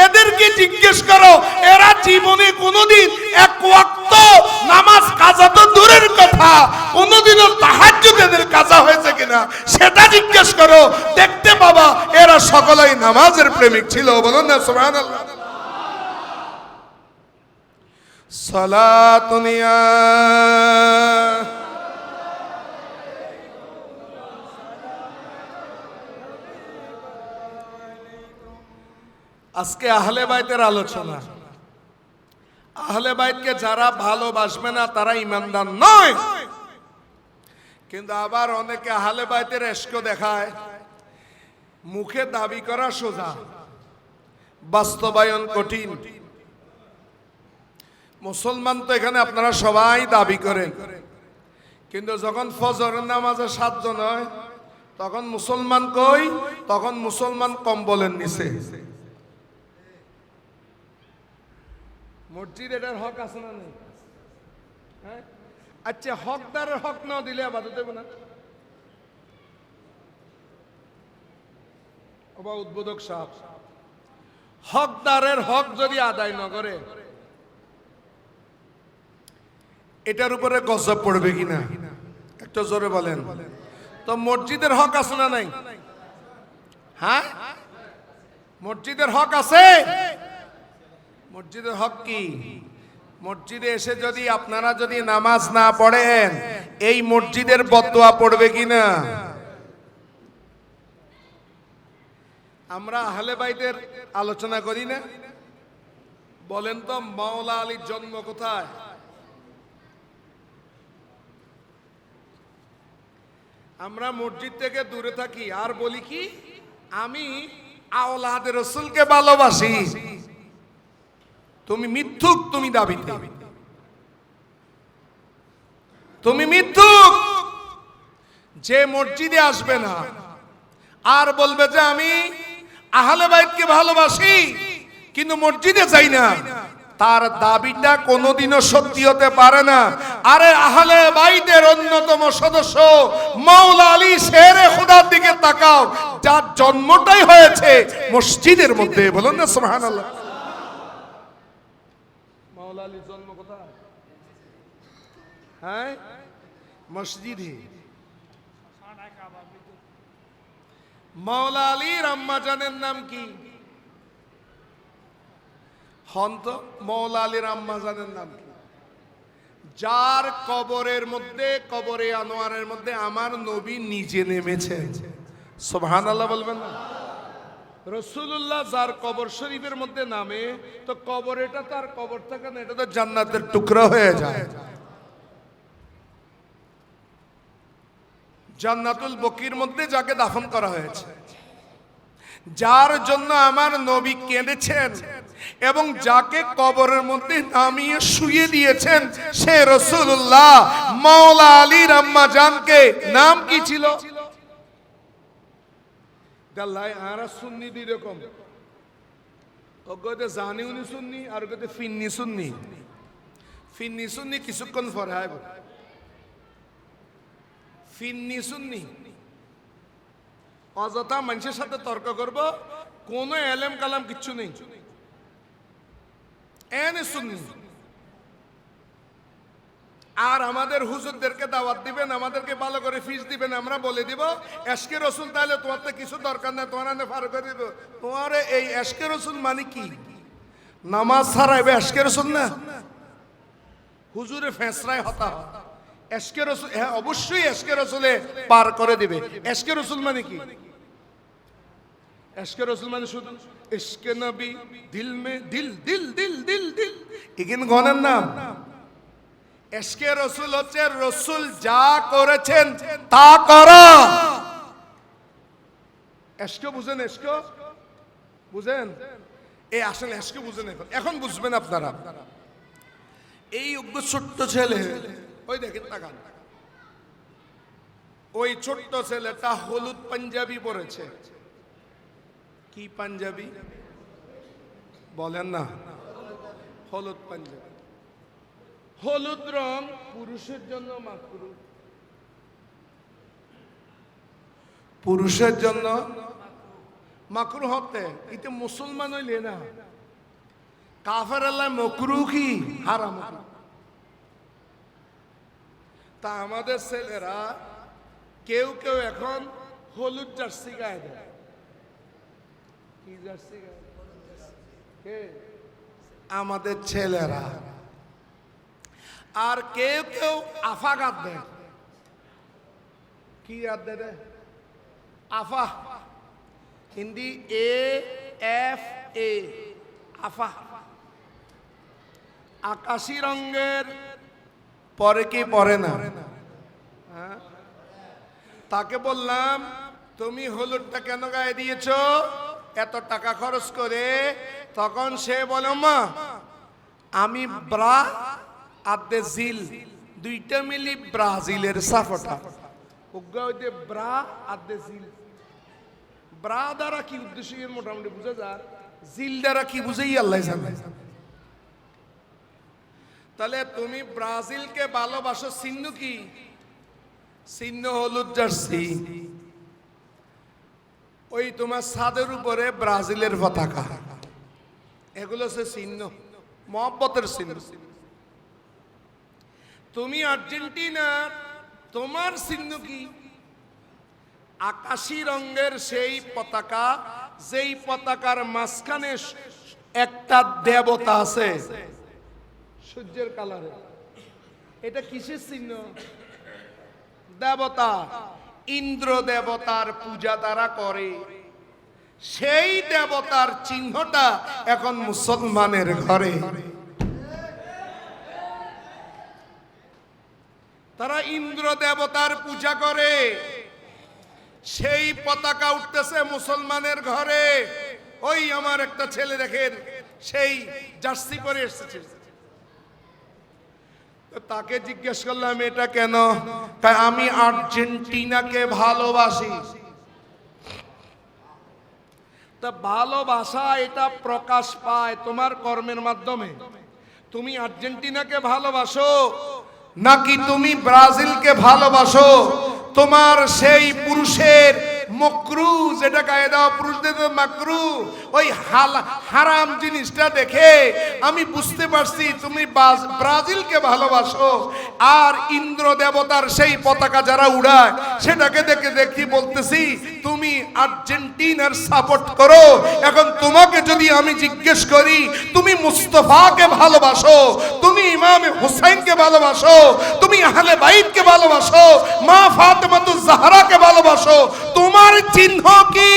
এদেরকে জিজ্ঞেস করো, এরা জীবনে কোনোদিন এক ওয়াক্ত নামাজ কাজা তো দূরের কথা, কোনোদিনও তাহাজ্জুদ এদের কাজা হয়েছে কিনা সেটা জিজ্ঞেস করো, দেখতে পাবা এরা সকলেই নামাজের প্রেমিক ছিল। বলুন না সুবহানাল্লাহ। সালাতুনিয়া আজকে আহলে বাইতের আলোচনা। আহলে বাইতকে যারা ভালোবাসবে না তারা ঈমানদার নয়। কিন্তু আবার অনেকে আহলে বাইতের ইশক দেখায়, মুখে দাবি করা সোজা, বাস্তবায়ন কঠিন। মুসলমান তো এখানে আপনারা সবাই দাবি করেন, কিন্তু যখন ফজরের নামাজে 7 জন হয় তখন মুসলমান কই? তখন মুসলমান কম্বলের নিচে। মসজিদ এটার হক আছে না নেই? হ্যাঁ, আচ্ছা, হকদারের হক না দিলে আবাদত দেব না? ওবা উদ্বোধক সাহেব, হকদারের হক যদি আদায় না করে এটার উপরে গজব পড়বে কিনা একটু জোরে বলেন তো। মসজিদের হক আছে না নাই? হ্যাঁ, মসজিদের হক আছে। মসজিদের হক কি? মসজিদে এসে যদি আপনারা যদি নামাজ না পড়েন এই মসজিদের বদদোয়া পড়বে কিনা? আমরা আহলে বাইতের আলোচনা করি না? বলেন তো মাওলা আলীর জন্ম কোথায়? আমরা মসজিদ থেকে দূরে থাকি আর বলি কি আমি আওলাদে রাসূলকে ভালোবাসি। তুমি মিথ্যুক, তুমি দাবিতে তুমি মিথ্যুক। যে মসজিদে আসবে না আর বলবে যে আমি আহলে বাইতকে ভালোবাসি কিন্তু মসজিদে যাই না, তার দাবিটা কোনোদিনও সত্যি হতে পারে না। আরে আহলে বাইতের অন্যতম সদস্য মাওলা আলী শেরে খোদার দিকে তাকাও, যার জন্মটাই হয়েছে মসজিদের মধ্যে। বলুন না সুবহানাল্লাহ। মাওলা আলীর জন্ম কোথায়? হ্যাঁ, মসজিদে। মাওলা আলীর আম্মা জানের নাম কি? হন্ত মাওলা আলীর আম্মা জানের নাম কি? যার কবরের মধ্যে, কবরে আনোয়ারের মধ্যে আমার নবী নিজে নেমেছেন। সুবহানাল্লাহ বলবেন না? রাসূলুল্লাহ যার কবর শরীফের মধ্যে নামে, তো কবর এটা তার কবর থাকে না, এটা তো জান্নাতের টুকরা হয়ে যায়। জান্নাতুল বকির মধ্যে যাকে দাফন করা হয়েছে, যার জন্য আমার নবী কেঁদেছেন এবং যাকে কবরের মধ্যে নামিয়ে শুয়ে দিয়েছেন, সে রাসূলুল্লাহ মাওলা আলীর আম্মা জানকে নাম কি ছিল? দাল্লাই আরা সুন্নি দুই রকম, ওগোতে জানি উনি সুন্নি আর ওগোতে ফিন্নি সুন্নি। ফিন্নি সুন্নি কিছুক্ষণ পরে হয়, ফিন্নি সুন্নি অযথা মানুষের সাথে তর্ক করব, কোন এলেম কালাম কিচ্ছু নেই, এনে সুন্নি। আর আমাদের হুজুরদেরকে দাওয়াত দিবেন, আমাদেরকে ভালো করে ফিস দিবেন, আমরা বলে দিব এশকে রসুল, তাহলে তোমার তো কিছু দরকার নাই, তোমার ফার করে দিব। তোমার এই এশকে রসুল মানে কি? নামাজ ছাড়াইবে এশকে রসুল না? হুজুরে ফেসরায় হতা এশকে রসুল, হ্যাঁ অবশ্যই এশকে রসুলে পার করে দিবে। এশকে রসুল মানে কি? এশকে রসুল মানে শুধু ইশকে নবী দিল মে দিল দিল দিল দিল দিল, এখানে গণের নাম। এশকে রসুল হচ্ছে রসুল যা করেছেন তা করা। এশকে বুঝেন? এশকে বুঝেন? এই আসলে এশকে বুঝেন, এখন বুঝবেন আপনারা। এই ছোট্ট ছেলে, ওই দেখেন তাকান, ওই ছোট্ট ছেলেটা হলুদ পাঞ্জাবি পরেছে। কি পাঞ্জাবি বলেন না? হলুদ পাঞ্জাবি। হলুদ রং পুরুষের জন্য মাকরু, পুরুষের জন্য মাকরু হতে, এটা মুসলমান হইলে না, কাফের আল্লাহ মকরু কি হারাম। তা আমাদের ছেলেরা কেউ কেউ এখন হলুদ জার্সি গায়ে দেয়। কি জার্সি গায়ে? আমাদের ছেলেরা। আর কেউ কেউ আফা গাদ দেয়। কি গাদ দেয়? আফা, হিন্দি AFA, আফা। আকাশি রঙের পরে কি পরে না? হ্যাঁ, তাকে বললাম তুমি হলুদটা কেন গায়ে দিয়েছ এত টাকা খরচ করে? তখন সে বলে মা আমি ব্রা আদে জিল দুইটা মিলি ব্রাজিলের সাফটা। ব্রা আদে জিল, ব্রা দ্বারা কি উদ্দেশ্য মোটামুটি বুঝে যায়, জিল দ্বারা কি বুঝেই আল্লাহ জানে। তাহলে তুমি ব্রাজিলকে ভালোবাসো, চিহ্ন কি? চিহ্ন হলুদ জার্সি। ওই তোমার ছাদের উপরে ব্রাজিলের পতাকা, এগুলো হচ্ছে চিহ্ন, মহব্বতের চিহ্ন। তুমি আর্জেন্টিনা, তোমার চিহ্ন কি? আকাশি রঙের সেই পতাকা, যেই পতাকার মাঝখানে একটা দেবতা আছে সূর্যের কালারে। এটা কিসের চিহ্ন? দেবতা। ইন্দ্র দেবতার পূজা তারা করে, সেই দেবতার চিহ্নটা এখন মুসলমানের ঘরে। তারা ইন্দ্র দেবতার পূজা করে, সেই পতাকা উঠতেছে মুসলমানের ঘরে। ওই আমার একটা ছেলে দেখেন, সেই জার্সি পরে এসেছে। তাকে জিজ্ঞেস করলাম এটা কেন? তাই আমি আর্জেন্টিনাকে ভালোবাসি। তা ভালোবাসা এটা প্রকাশ পায় তোমার কর্মের মাধ্যমে। তুমি আর্জেন্টিনাকে ভালোবাসো, নাকি তুমি ব্রাজিলকে ভালোবাসো তোমার সেই পুরুষের মকরু, যেটা গায়ে দেওয়া পুরুষদের মাকরু, ওই হারাম জিনিসটা দেখে আমি বুঝতে পারছি তুমি ব্রাজিলকে ভালোবাসো। আর ইন্দ্র দেবতার সেই পতাকা যারা উড়ায় সেটাকে দেখে দেখি বলতেছি তুমি আর্জেন্টিনার সাপোর্ট করো। এখন তোমাকে যদি আমি জিজ্ঞেস করি তুমি মুস্তফাকে ভালোবাসো, তুমি ইমামে হুসাইনকে ভালোবাসো, তুমি আহলে বাইতকে ভালোবাসো, মা ফাতেমাতুজ জাহরাকে ভালোবাসো, তোমার চিহ্ন কি?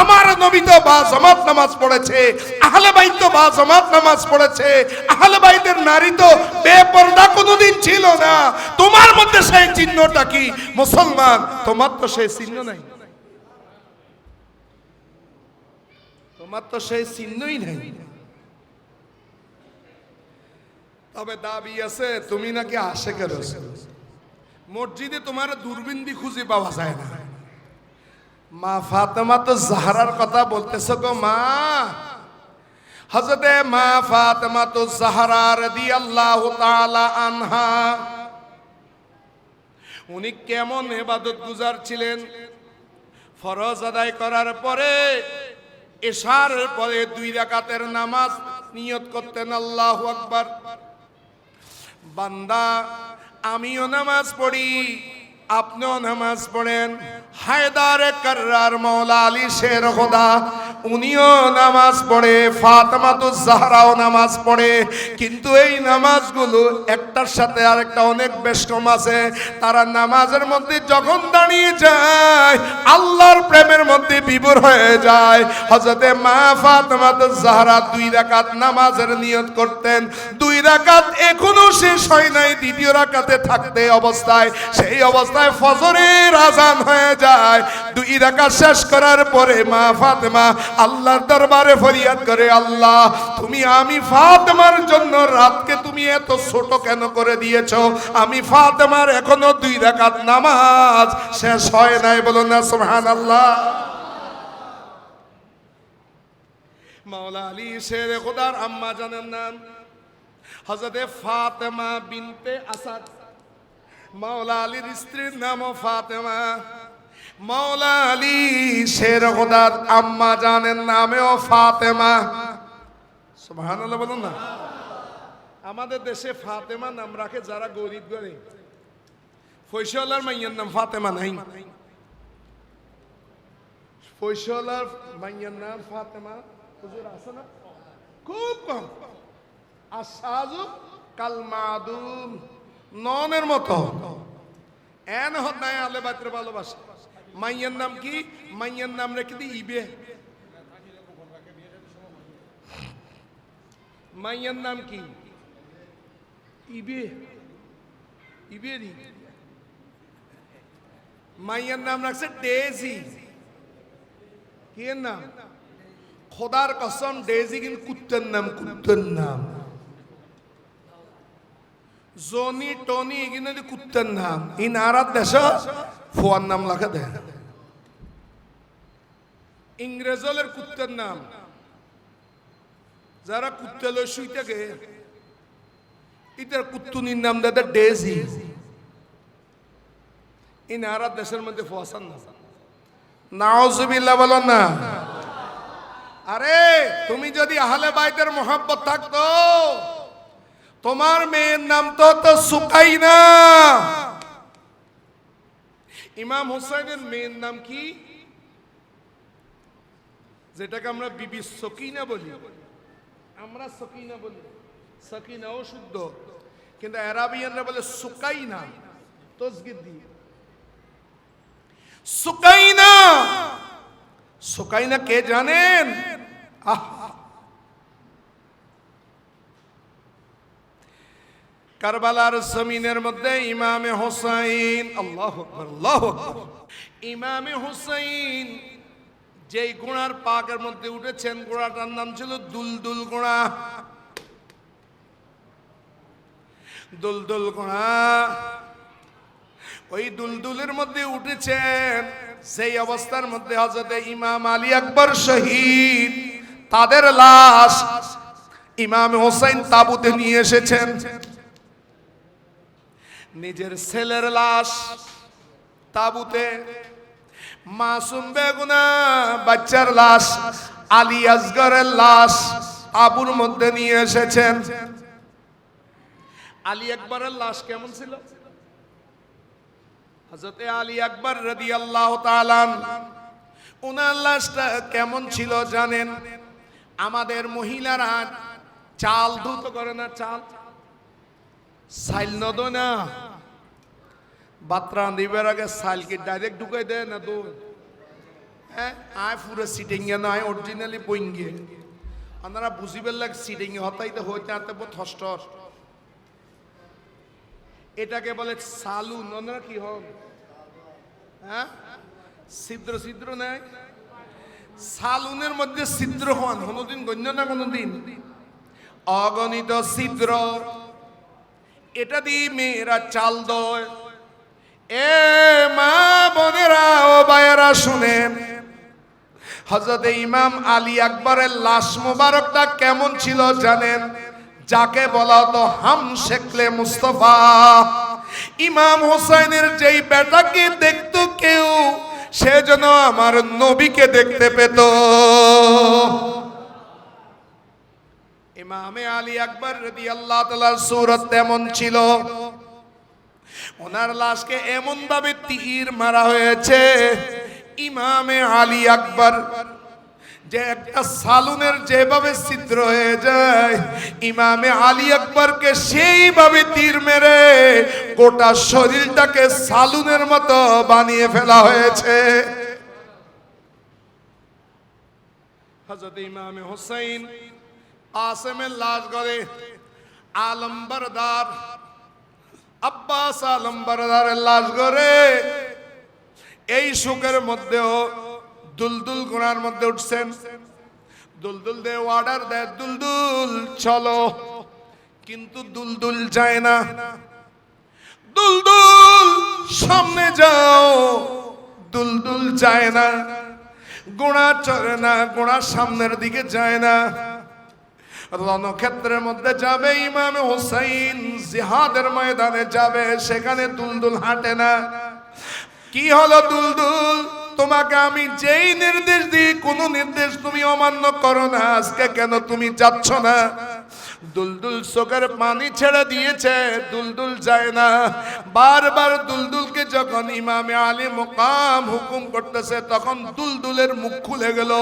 আমার নবী তো বাজামাত নামাজ পড়েছে, আহলে বাইত তো বাজামাত নামাজ পড়েছে, আহলে বাইতের নারী তো বেপরদা কোনোদিন ছিল না। তোমার মধ্যে সেই চিহ্নটা কি? মুসলমান, তোমার তো সেই চিহ্ন নাই, তোমার তো সেই চিহ্নই নাই। তবে দাবি আছে তুমি নাকি আশেকে রাসূল। মসজিদে তোমার দূরবীন দিয়ে খুঁজে পাওয়া যায় না। মা ফাতেমাতুজ জাহরার কথা বলতেছো গো মা। হযরতে মা ফাতেমাতুজ জাহরা রাদিয়াল্লাহু তাআলা আনহা উনি কেমন ইবাদত গুজার ছিলেন। ফরজ আদায় করার পরে এশার পরে 2 রাকাতের নামাজ নিয়ত করতেন, আল্লাহু আকবার। বান্দা আমিও নামাজ পড়ি, আপনিও নামাজ পড়েন। হায়দার কাররার মাওলা আলী শের খোদা উনিও নামাজ পড়ে, ফাতেমাতুজ জাহরাও নামাজ পড়ে। কিন্তু এই নামাজগুলো একটার সাথে আরেকটা অনেক বেশ কম আছে। তারা নামাজের মধ্যে যখন দাঁড়িয়ে যায় আল্লাহর প্রেমের মধ্যে বিভোর হয়ে যায়। হযরতে মা ফাতেমাতুজ জাহরা 2 রাকাত নামাজের নিয়ত করতেন। 2 রাকাত এখনো শেষ হয় নাই, দ্বিতীয় রাকাতে থাকতে অবস্থায় সেই অবস্থায় ফজরের আজান হয়ে যায়। 2 রাকাত শেষ করার পরে মা ফাতেমা আল্লাহর দরবারে ফরিয়াদ করে, আল্লাহ তুমি আমি ফাতেমার জন্য রাতকে তুমি এত ছোট কেন করে দিয়েছো? আমি ফাতেমার এখনো 2 রাকাত নামাজ শেষ হয় নাই। বলুন না সুবহানাল্লাহ। মাওলা আলী শের খোদার আম্মা জানের নাম হযরতে ফাতেমা বিনতে আসাদ। মাওলা আলীর স্ত্রীর নামও ফাতেমা। মাওলা আলী শের খোদার আম্মা জানের নামেও ফাতেমা। সুবহানাল্লাহ বলুন না। আমাদের দেশে ফাতেমা নাম রাখে যারা গরিব গরে। ফয়সালার মাইয়ার নাম ফাতেমা নাই, ফয়সালার মাইয়ার নাম ফাতেমা হুজুর আছে না? খুব কম। আসাজু কাল মাদুম, ননের মতো। এন হদায় আলে বাইতের ভালোবাসা। মাইয়ার নাম কি? মাইয়ার নাম রেখে দি ইবে। মাইয়ার নাম কি? ইবে। ইবেরি মাইয়ার নাম রাখছে ডেজি। কি এর নাম? খোদার কসম ডেজি কিন্তু কুত্তের নাম, কুত্তের নাম। জনি টনি এগুলো কুত্তের নাম। এই নারাত দেশ ফোয়ার নাম লাগা দেয়। ইংরেজলের কুত্তের নাম যারা কুত্তে লয় শুইতে গে ইতার কুত্তুনির নাম দাদা ডেজি। এই নারাত দেশের মধ্যে ফোয়াসার নাম। নাউজুবিল্লাহ বলো না। আরে তুমি যদি আহলে বাইতের মোহাব্বত থাকতো তোমার মেয়ের নাম তো সুকাইনা। ইমাম হুসাইনের মেয়ের নাম কি? যেটাকে আমরা বিবি সকিনা বলি। আমরা সকিনা বলি, সকিনাও শুদ্ধ, কিন্তু আরাবিয়ানরা বলে সুকাইনা, তসগীর দিয়ে সুকাইনা। সুকাইনা কে জানেন? কারবালার জমিনের মধ্যে ইমামে হুসাইন, আল্লাহু আকবার আল্লাহু আকবার, ইমামে হুসাইন যেই ঘোড়ার পাকের মধ্যে উঠেছেন ঘোড়াটার নাম ছিল দুলদুল ঘোড়া। দুলদুল ঘোড়া, ওই দুলদুলের মধ্যে উঠেছেন। সেই অবস্থার মধ্যে হযরতে ইমাম আলী আকবর শহীদ তাদের লাশ ইমাম হুসাইন তাবুতে নিয়ে এসেছেন। নিজের ছেলের লাশ তাবুতে, মাসুম বেগুনা বাচ্চার লাশ, আলী আসগরের লাশ তাবুর মধ্যে নিয়ে এসেছেন। আলী আকবরের লাশ কেমন ছিল? হযরতে আলী আকবর রাদিয়াল্লাহু তাআলা ওনার লাশটা কেমন ছিল জানেন? আমাদের মহিলারা চাল ধুত করে না, চাল সাইল নদ না, বাত্রা দিবার আগে সাইল কি ডাইরেক্ট ঢুকাই দেয় না? তো হ্যাঁ, আয় পুরো সিটিং এ নয়, অরিজিনালি বইঙ্গে আপনারা বুঝিবেন লাগ সিটিং এ হতাইতে হইতে আনতে বহুত কষ্ট। এটাকে বলে সালুন। ওনারা কি হন? হ্যাঁ, ছিদ্র ছিদ্র নাই, সালুনের মধ্যে ছিদ্র হন কোনদিন গণ্য না? কোনদিন অগণিত ছিদ্র, এটা দিয়ে মেয়েরা চাল দয়। এ মা বোনেরা ও ভাইয়েরা শুনেন, হযরতে ইমাম আলী আকবরের লাশ মোবারকটা কেমন ছিল জানেন? যাকে বলা হতো হাম শেখলে মুস্তফা। ইমাম হোসেনের যেই বেটাকে দেখতো কেউ, সে যেন আমার নবীকে দেখতে পেত। ইমামে আলী আকবর রাদিয়াল্লাহু তাআলার সূরত তেমন ছিল। ওনার লাশকে এমন ভাবে তীর মারা হয়েছে, ইমামে আলী আকবর যে একটা সালুনের যেভাবে ছিদ্র হয়ে যায়, ইমামে আলী আকবরকে সেইভাবে তীর মেরে গোটা শরীরটাকে সালুনের মতো বানিয়ে ফেলা হয়েছে। হযরত ইমামে হুসাইন আসেমের লাশ গড়ে আলমবরদার আব্বাস আলমবরদারের লাশ গড়ে এই সুখের মধ্যেও দুলদুল গোড়ার মধ্যে উঠছেন। দুলদুল দে অর্ডার দেয়, দুলদুল চলো, কিন্তু দুলদুল যায় না। দুলদুল সামনে যাও, দুলদুল যায় না। গোড়া চড়ে না, গোড়া সামনের দিকে যায় না। রণক্ষেত্রের মধ্যে যাবে ইমামে হুসাইন, জিহাদের ময়দানে যাবে, সেখানে দুলদুল হাঁটে না। কি হলো দুলদুল? তোমাকে আমি যেই নির্দেশ দিই কোন নির্দেশ তুমি অমান্য করো না, আজকে কেন তুমি যাচ্ছ না? দুলদুল চোখের পানি ছেড়ে দিয়েছে, দুলদুল যায় না। বারবার দুলদুলকে যখন ইমামে আলী মুকাম হুকুম করতেছে, তখন দুলদুলের মুখ খুলে গেল।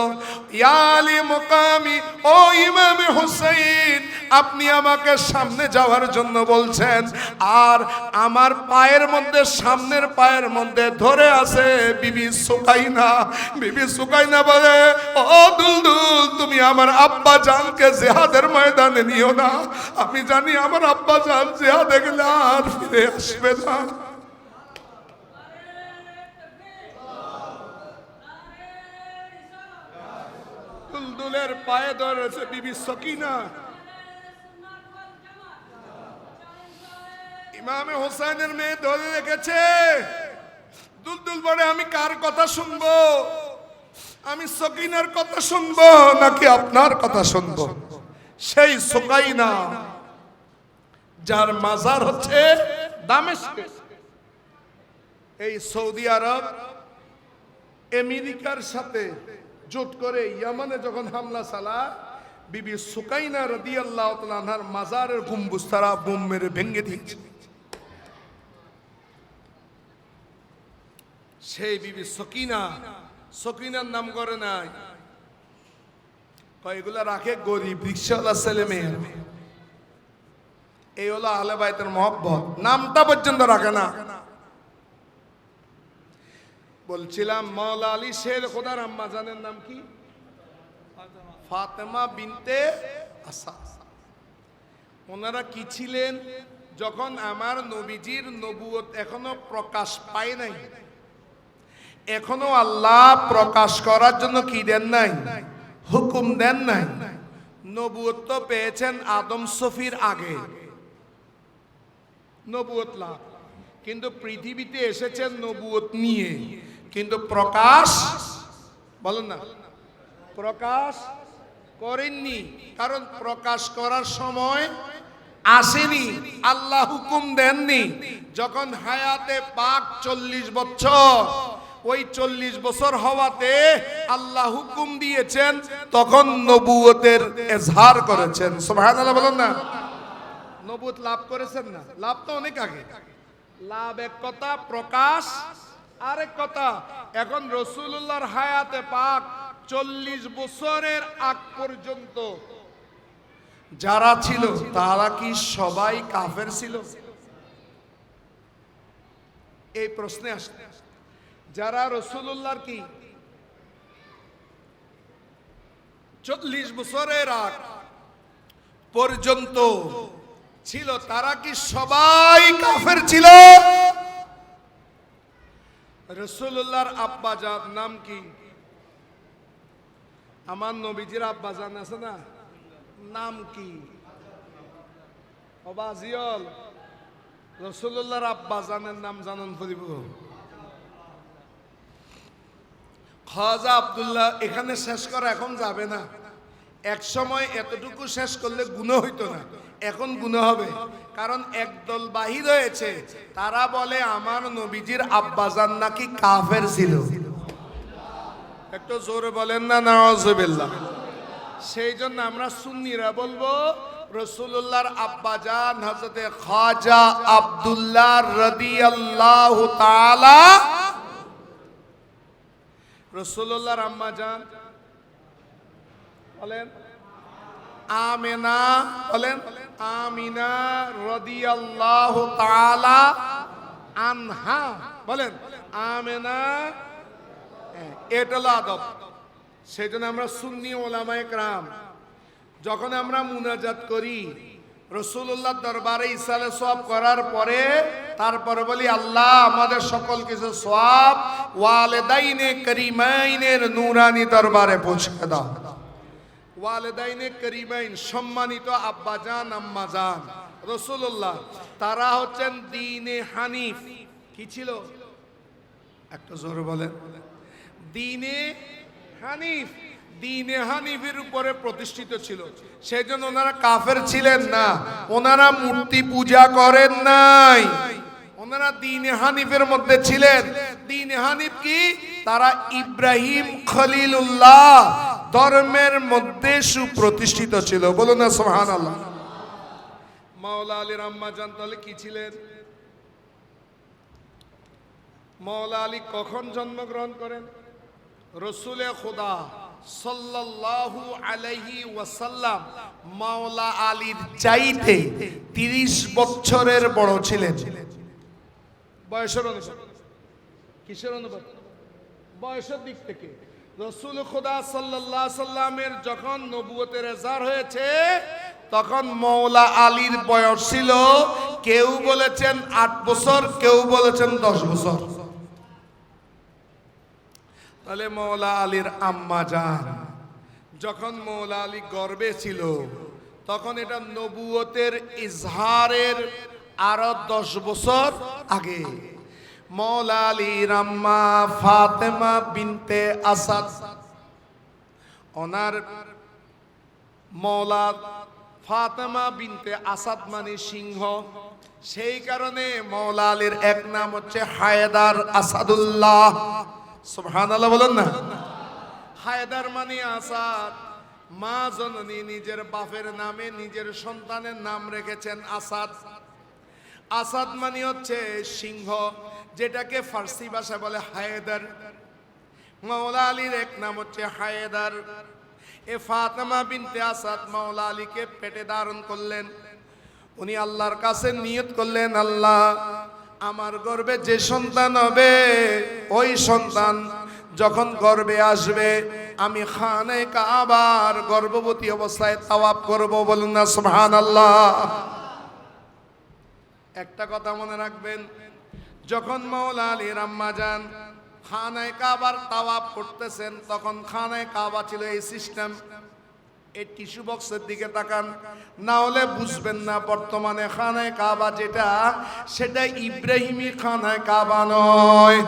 ইয়া আলী মুকামি, ও ইমামে হুসাইন, আপনি আমাকে সামনে যাওয়ার জন্য বলছেন, আর আমার পায়ের মধ্যে, সামনের পায়ের মধ্যে ধরে আছে বিবি সুকাইনা। বিবি সুকাইনা বলে, ও দুলদুল, তুমি আমার আব্বা জানকে জিহাদের ময়দানে নিও না। আমি জানি আমার আব্বা জান জিহাদে গেলে আর ফিরে আসবে না। দুলদুলের পায়ে ধরেছে বিবি সকিনা। ইমামে হোসেনের মেয়ে ধরে রেখেছে। দুলদুল বলে, আমি কার কথা শুনবো? আমি সকিনার কথা শুনবো নাকি আপনার কথা শুনবো? সেই সুকাইনা যার মাজার হচ্ছে দামেস্কে, এই সৌদি আরব আমেরিকার সাথে জোট করে ইয়ামানে যখন হামলা চালায়, বিবি সুকাইনা রাদিয়াল্লাহু তাআলা আনহার মাজারের গম্বুজ তারা বোম মেরে ভেঙে দিয়েছে। সেই বিবি সকিনা, সকিনার নাম করে নাই, এগুলা রাখে গরিব রিকশাওয়ালা ছেলে মেয়ে। এই হলো আহলে বাইতের মহব্বত, নামটা পর্যন্ত রাখে না। বলছিলাম মাওলা আলী শের খোদার আম্মা জানের নাম কি? ফাতেমা বিনতে আসাদ। ওনারা কি ছিলেন? যখন আমার নবীজির নবুয়ত এখনো প্রকাশ পায় নাই, এখনো আল্লাহ প্রকাশ করার জন্য কি দেন নাই? হুকুম দেন নাই। নবুয়ত তো পেয়েছেন আদম শফির আগে, নবুয়ত লাভ, কিন্তু পৃথিবীতে এসেছেন নবুয়ত নিয়ে, কিন্তু প্রকাশ বলেন না, প্রকাশ করেননি। কারণ প্রকাশ করার সময় আসেনি, আল্লাহ হুকুম দেননি। যখন হায়াতে পাক 40 বছর, ওই 40 বছর হওয়াতে আল্লাহ হুকুম দিয়েছেন, তখন নবুয়তের এজহার করেছেন। সুবহানাল্লাহ বলেন না। নবুয়ত লাভ করেছেন না, লাভ তো অনেক আগে। লাভ এক কথা, প্রকাশ আরেক কথা। এখন রাসূলুল্লাহর হায়াতে পাক 40 বছরের আগ পর্যন্ত যারা ছিল তারা কি সবাই কাফের ছিল? এই প্রশ্নে আসে। যারা রাসূলুল্লাহর কি 40 বছরের আগ পর্যন্ত ছিল, তারা কি সবাই কাফের ছিল? রাসূলুল্লাহর আব্বাজান নাম কি? আমার নবীজির আব্বাজান আছে না, নাম কি? অবাজিয়ল রাসূলুল্লাহর আব্বাজানের নাম জানান করিব। খাজা আব্দুল্লাহ। এখানে শেষ করা এখন যাবে না। এক সময় এতটুকু শেষ করলে গুনাহ হইতো না, এখন গুনাহ হবে। কারণ একদল বাহির হয়েছে, তারা বলে আমার নবীজির আব্বাজান নাকি কাফের ছিল। একটু জোরে বলেন না নাউজুবিল্লাহ। সেই জন্য আমরা সুন্নিরা বলবো রাসূলুল্লাহর আব্বাজান হযরতে খাজা আব্দুল্লাহ রাদিয়াল্লাহু তাআলা, রাসূলুল্লাহর আম্মাজান বলেন আমিনা, বলেন আমিনা রাদিয়াল্লাহু তাআলা আনহা, বলেন আমিনা। এটা হলো আদব। সেই জন্য আমরা সুন্নি ওলামায়ে কেরাম যখন আমরা মুনাজাত করি রাসূলুল্লাহর দরবারে ইসালে সওয়াব করার পরে তারপরে বলি আল্লাহ আমাদের সকল কিছু সওয়াব ওয়ালিদাইনে করিমাইনের নূরানি দরবারে পৌঁছে দাও। ওয়ালিদাইনে করিমাইন সম্মানিত আব্বাজান আম্মাজান রাসূলুল্লাহ, তারা হচ্ছেন দ্বীনে হানিফ। কি ছিল? একটা জোরে বলেন। দ্বীনে হানিফ, দ্বীনে হানিফের উপরে প্রতিষ্ঠিত ছিল। সেই জন্য ওনারা কাফের ছিলেন না, ওনারা মূর্তি পূজা করেন নাই, ওনারা দ্বীনে হানিফের মধ্যে ছিলেন। দ্বীনে হানিফ কি? তারা ইব্রাহিম খলিলুল্লাহ ধর্মের মধ্যে সুপ্রতিষ্ঠিত ছিল। বলুন না সুবহানাল্লাহ। মাওলা আলীর আম্মাজান তাহলে কি ছিলেন? মাওলা আলী কখন জন্মগ্রহণ করেন? রসুলে খুদা সাল্লাল্লাহু আলাইহি ওয়াসাল্লাম মাওলা আলীর চাইতে 30 বছরের বড় ছিলেন। বয়সের অনুপাত, কিসের অনুপাত? বয়সের দিক থেকে। রসুল খুদা সাল্লাল্লাহু আলাইহি সাল্লামের যখন নবুয়তের এজার হয়েছে তখন মাওলা আলীর বয়স ছিল, কেউ বলেছেন 8 বছর, কেউ বলেছেন 10 বছর। তাহলে মাওলা আলীর আম্মা জান যখন মাওলা আলী গর্ভে ছিল তখন এটা নবুয়তের ইজহারের আরো 10 বছর আগে। মাওলা আলীর আম্মা ফাতেমা বিনতে আসাদ, ওনার মাওলা ফাতেমা বিনতে আসাদ মানে সিংহ, সেই কারণে মাওলা আলীর এক নাম হচ্ছে হায়দার আসাদুল্লাহ। সুবহানাল্লাহ বলেন না। হায়দার মানে আসাদ। মা জননী নিজের বাপের নামে নিজের সন্তানের নাম রেখেছেন আসাদ। আসাদ মানে হচ্ছে সিংহ, যেটাকে ফার্সি ভাষায় বলে হায়দার। মাওলা আলীর এক নাম হচ্ছে হায়দার। এ ফাতেমা বিনতে আসাদ মাওলা আলীকে পেটে ধারণ করলেন। উনি আল্লাহর কাছে নিয়ত করলেন, আল্লাহ আমার গর্ভে যে সন্তান হবে ওই সন্তান যখন গর্ভে আসবে আমি খানে কাবার গর্ভবতী অবস্থায় তাওয়াফ করব। বলুন না সুবহানাল্লাহ। একটা কথা মনে রাখবেন, যখন মাওলা আলীর আম্মা জান খানায় কাবার তাওয়াফ করতেছেন তখন খানায় কাবা ছিল এই সিস্টেম। এই টিস্যু বক্সের দিকে তাকান, না হলে বুঝবেন না বর্তমানে খানায় কাবা যেটা সেটা ইব্রাহিমী খানায় কাবা নয়।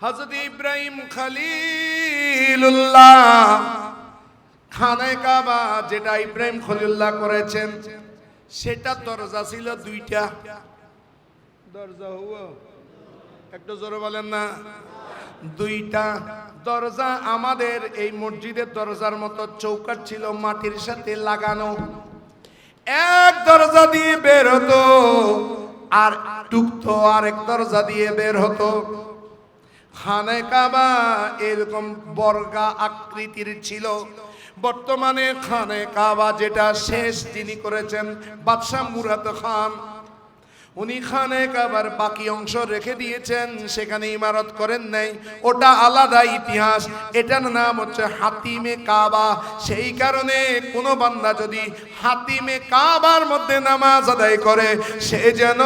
হযরত ইব্রাহিম খলিলুল্লাহ খানায়ে কাবা যেটা ইব্রাহিম খলিলুল্লাহ করেছেন, সেটা দরজা ছিল দুইটা। দরজা হুয়া একটু জোরে বলেন না। দুইটা দরজা আমাদের এই মসজিদের দরজার মতো চৌকাঠ ছিল, মাটির সাথে লাগানো। এক দরজা দিয়ে বের হতো আর টুকতো আরেক দরজা দিয়ে বের হতো। খানায়ে কাবা এরকম বর্গা আকৃতির ছিল। বর্তমানে খানায়ে কাবা যেটা শেষ যিনি করেছেন বাদশাহ মুরাদ খান, উনি খানায়ে কাবার বাকি অংশ রেখে দিয়েছেন, সেখানে ইমারত করেন নাই, ওটা আলাদা ইতিহাস। এটার নাম হচ্ছে হাতিমে কাবা। সেই কারণে কোনো বান্দা যদি হাতিমে কাবার মধ্যে নামাজ আদায় করে, সে যেন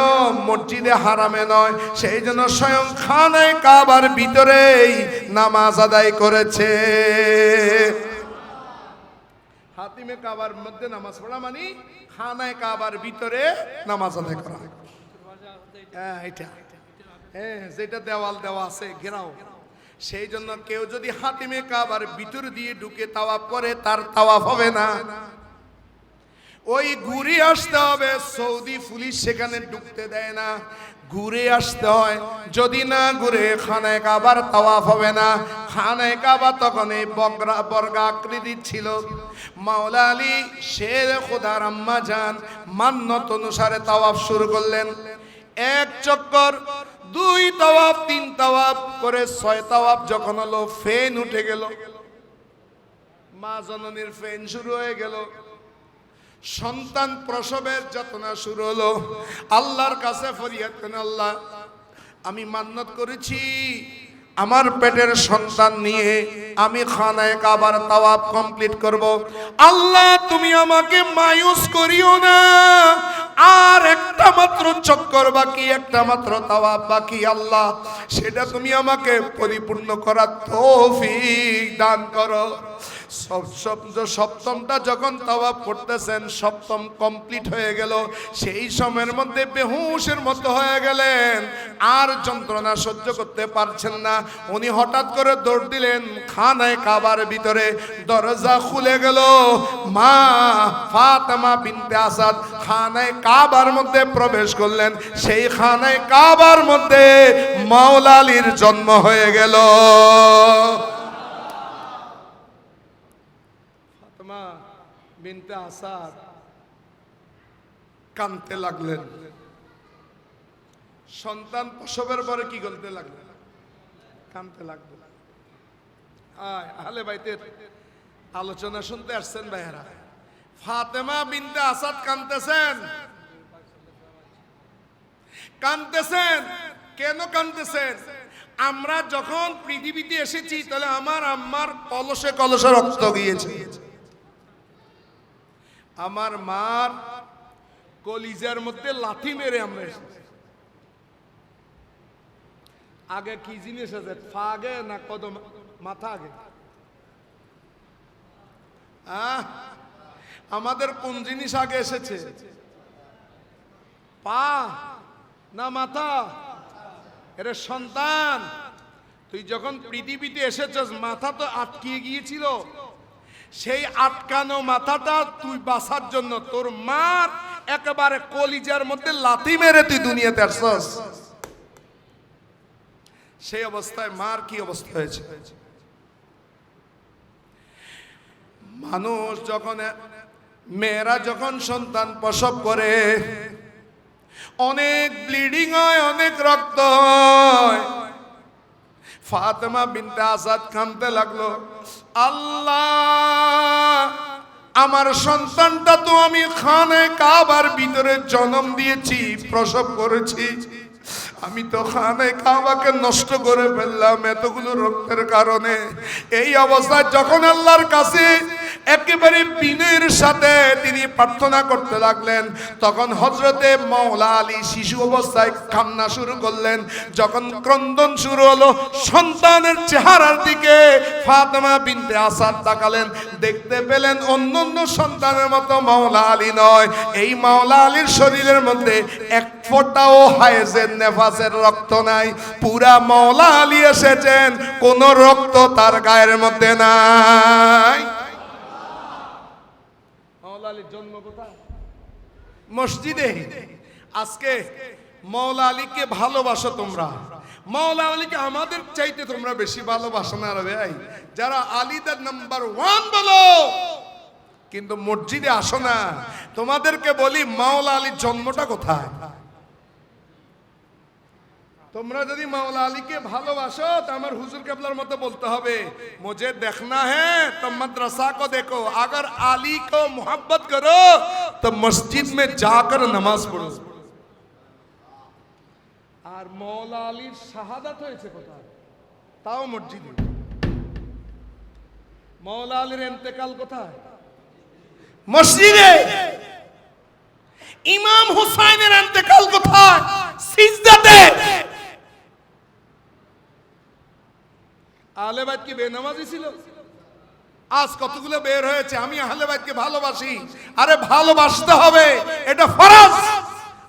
মসজিদে হারামে নয়, সেই জন্য স্বয়ং খানায়ে কাবার ভিতরেই নামাজ আদায় করেছে। হাতিমে কাবার মধ্যে নামাজ পড়া মানে খানায়ে কাবার ভিতরে নামাজ আদায় করা। এটা যেটা দেওয়াল দেওয়া আছে ঘেরাও, সেই জন্য কেউ যদি হাতিমে কাবার ভিতর দিয়ে ঢুকে তাওয়াফ করে, তার তাওয়াফ হবে না। ওই ঘুরে আসতে হবে। সৌদি পুলিশ সেখানে ঢুকতে দেয় না, ঘুরে আসতে হয়। যদি না ঘুরে খানায়ে কাবার তাওয়াফ হবে না। খানায়ে কাবা তখন এই বর্গা আকৃতির ছিল। মাওলা আলী শের খোদার আম্মা জান মান্নত অনুসারে তাওয়াফ শুরু করলেন। এক চক্কর, দুই তাওয়াফ, তিন তাওয়াফ করে 6 তাওয়াফ যখন হলো, ফেন উঠে গেল, মা জননীর ফেন শুরু হয়ে গেল। সন্তান প্রসবের যাতনা শুরু হলো। আল্লাহর কাছে ফরিয়াদ করেন, আল্লাহ আমি মান্নত করেছি আমার পেটের সন্তান নিয়ে আমি খানায়ে কাবার তাওয়াফ কমপ্লিট করব। আল্লাহ তুমি আমাকে মায়ুস করিও না। আর একটা মাত্র চক্কর বাকি, একটা মাত্র তাওয়াফ বাকি। আল্লাহ সেটা তুমি আমাকে পরিপূর্ণ করার তৌফিক দান করো। সপ্তমটা যখন তাওয়াফ করতেছেন, সপ্তম কমপ্লিট হয়ে গেল। সেই সময়ের মধ্যে বেহুশের মতো হয়ে গেলেন, আর যন্ত্রণা সহ্য করতে পারছেন না। উনি হঠাৎ করে দৌড় দিলেন খানায়ে কাবার ভিতরে। দরজা খুলে গেল, মা ফাতেমা বিনতে আসাদ খানায়ে কাবার মধ্যে প্রবেশ করলেন। সেই খানায়ে কাবার মধ্যে মাওলা আলীর জন্ম হয়ে গেল। ফাতেমা বিনতে আসাদ কাঁদতে লাগলেন। সন্তান প্রসবের পরে কি করতে লাগলেন? কাঁদতে লাগলেন। আহলে বাইতের আলোচনা শুনতে আসছেন ভাইয়েরা। ফাতেমা বিনতে আসাদ কাঁদতেছেন। কাঁদতেছেন কেন কাঁদতেছেন? আমরা যখন পৃথিবীতে এসেছি, তাহলে আমার আম্মার কলসে কলসে রক্ত গিয়েছে। আমার মার কলিজার মধ্যে লাথি মেরে আমরা এসেছি। আগে কি জিনিস আছে? পা আগে না কদম, মাথা আগে? আমাদের কোন জিনিস আগে এসেছে? পা না মাথা? এরে সন্তান, তুই যখন পৃথিবীতে এসেছিস, মাথা তো আটকিয়ে গিয়েছিল। সেই আটকানো মাথাটা তুই বাঁচার জন্য তোর মার একেবারে কলিজার মধ্যে লাথি মেরে তুই দুনিয়াতে আসছস। সেই অবস্থায় মার কি অবস্থা হয়েছে? মানুষ যখন, মেয়েরা যখন সন্তান প্রসব করে, অনেক ব্লিডিং হয়, অনেক রক্ত হয়। ফাতেমা বিনতে আসাদ কাঁদতে লাগলো, আল্লাহ আমার সন্তানটা তো আমি খানায়ে কাবার ভিতরে জন্ম দিয়েছি, প্রসব করেছি, আমি তো খানায়ে কাবাকে নষ্ট করে ফেললাম এতগুলো রক্তের কারণে। এই অবস্থায় যখন আল্লাহর কাছে একেবারে বিনয়ের সাথে তিনি প্রার্থনা করতে লাগলেন, তখন হযরতে মাওলা আলী শিশু অবস্থায় কান্না শুরু করলেন। যখন ক্রন্দন শুরু হলো, সন্তানের চেহারার দিকে ফাতেমা বিনতে আসাদ তাকালেন, দেখতে পেলেন অন্যান্য সন্তানের মতো মাওলা আলী নয়। এই মাওলা আলীর শরীরের মধ্যে এক ফোঁটাও হায়েজের নেফাসের রক্ত নাই। পুরা মাওলা আলী এসেছেন, কোন রক্ত তার গায়ের মধ্যে নাই। আলীর জন্ম কোথায়? মসজিদে। আজকে মাওলা আলীকে ভালোবাসো তোমরা, মাওলা আলীকে আমাদের চাইতে তোমরা বেশি ভালোবাসো না রে ভাই? যারা আলীদের নাম্বার 1 বলো, কিন্তু মসজিদে আসো না। তোমাদেরকে বলি মাওলা আলীর জন্মটা কোথায়? তোমরা যদি মাওলা আলীকে ভালোবাসো তো আমার হুজুর কেবলার মতো বলতে হবে, মুझे देखना है तो मदरसा को देखो, अगर आली को मोहब्बत करो तो मस्जिद में जाकर नमाज पढ़ो। আর মাওলা আলীর শাহাদাত হয়েছে কোথায়? তাও মসজিদে। মাওলা আলীর ইন্তেকাল কোথায়? মসজিদে। ইমাম হুসাইনের ইন্তেকাল কোথায়? সিজদাতে। আহলে বাইত কি বেনামাজি ছিল? আজ কতগুলো বের হয়েছে আমি আহলে বাইতকে ভালোবাসি। আরে ভালোবাসতে হবে, এটা ফরজ।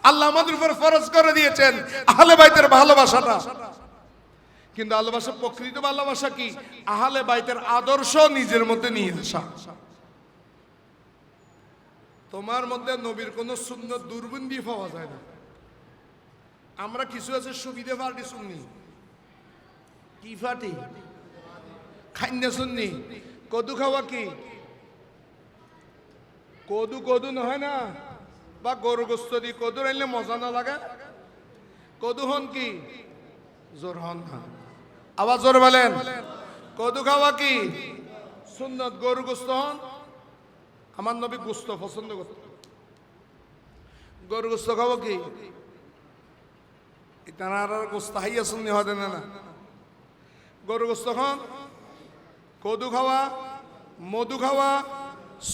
আল্লাহ আমাদের উপর ফরজ করে দিয়েছেন আহলে বাইতের ভালোবাসাটা। কিন্তু ভালোবাসা, প্রকৃত ভালোবাসা কি? আহলে বাইতের আদর্শ নিজের মধ্যে নিয়ে আসা। তোমার মধ্যে নবীর কোন সুন্নত দুর্গন্ধি পাওয়া যায় না। আমরা কিছু আছে সুবিধা পার্টি শুননি, কি ফাটি খাইনা শুননি। কদু খাওয়া কি? কদু কদু নহয় না, বা গরু গোস্ত দি কদু রাইলে মজা না লাগে। কদু হন কি? জোর হন না, আবার জোর বলেন। কদু খাওয়া কি সুন্নত? গরু গোস্ত হন। আমার নবী গোস্ত পছন্দ করত। গরু গোস্ত খাবো কি? তার গোস্ত হাইয়া শুননি হয় না না। গরু গোস্ত খান, কদু খাওয়া, মধু খাওয়া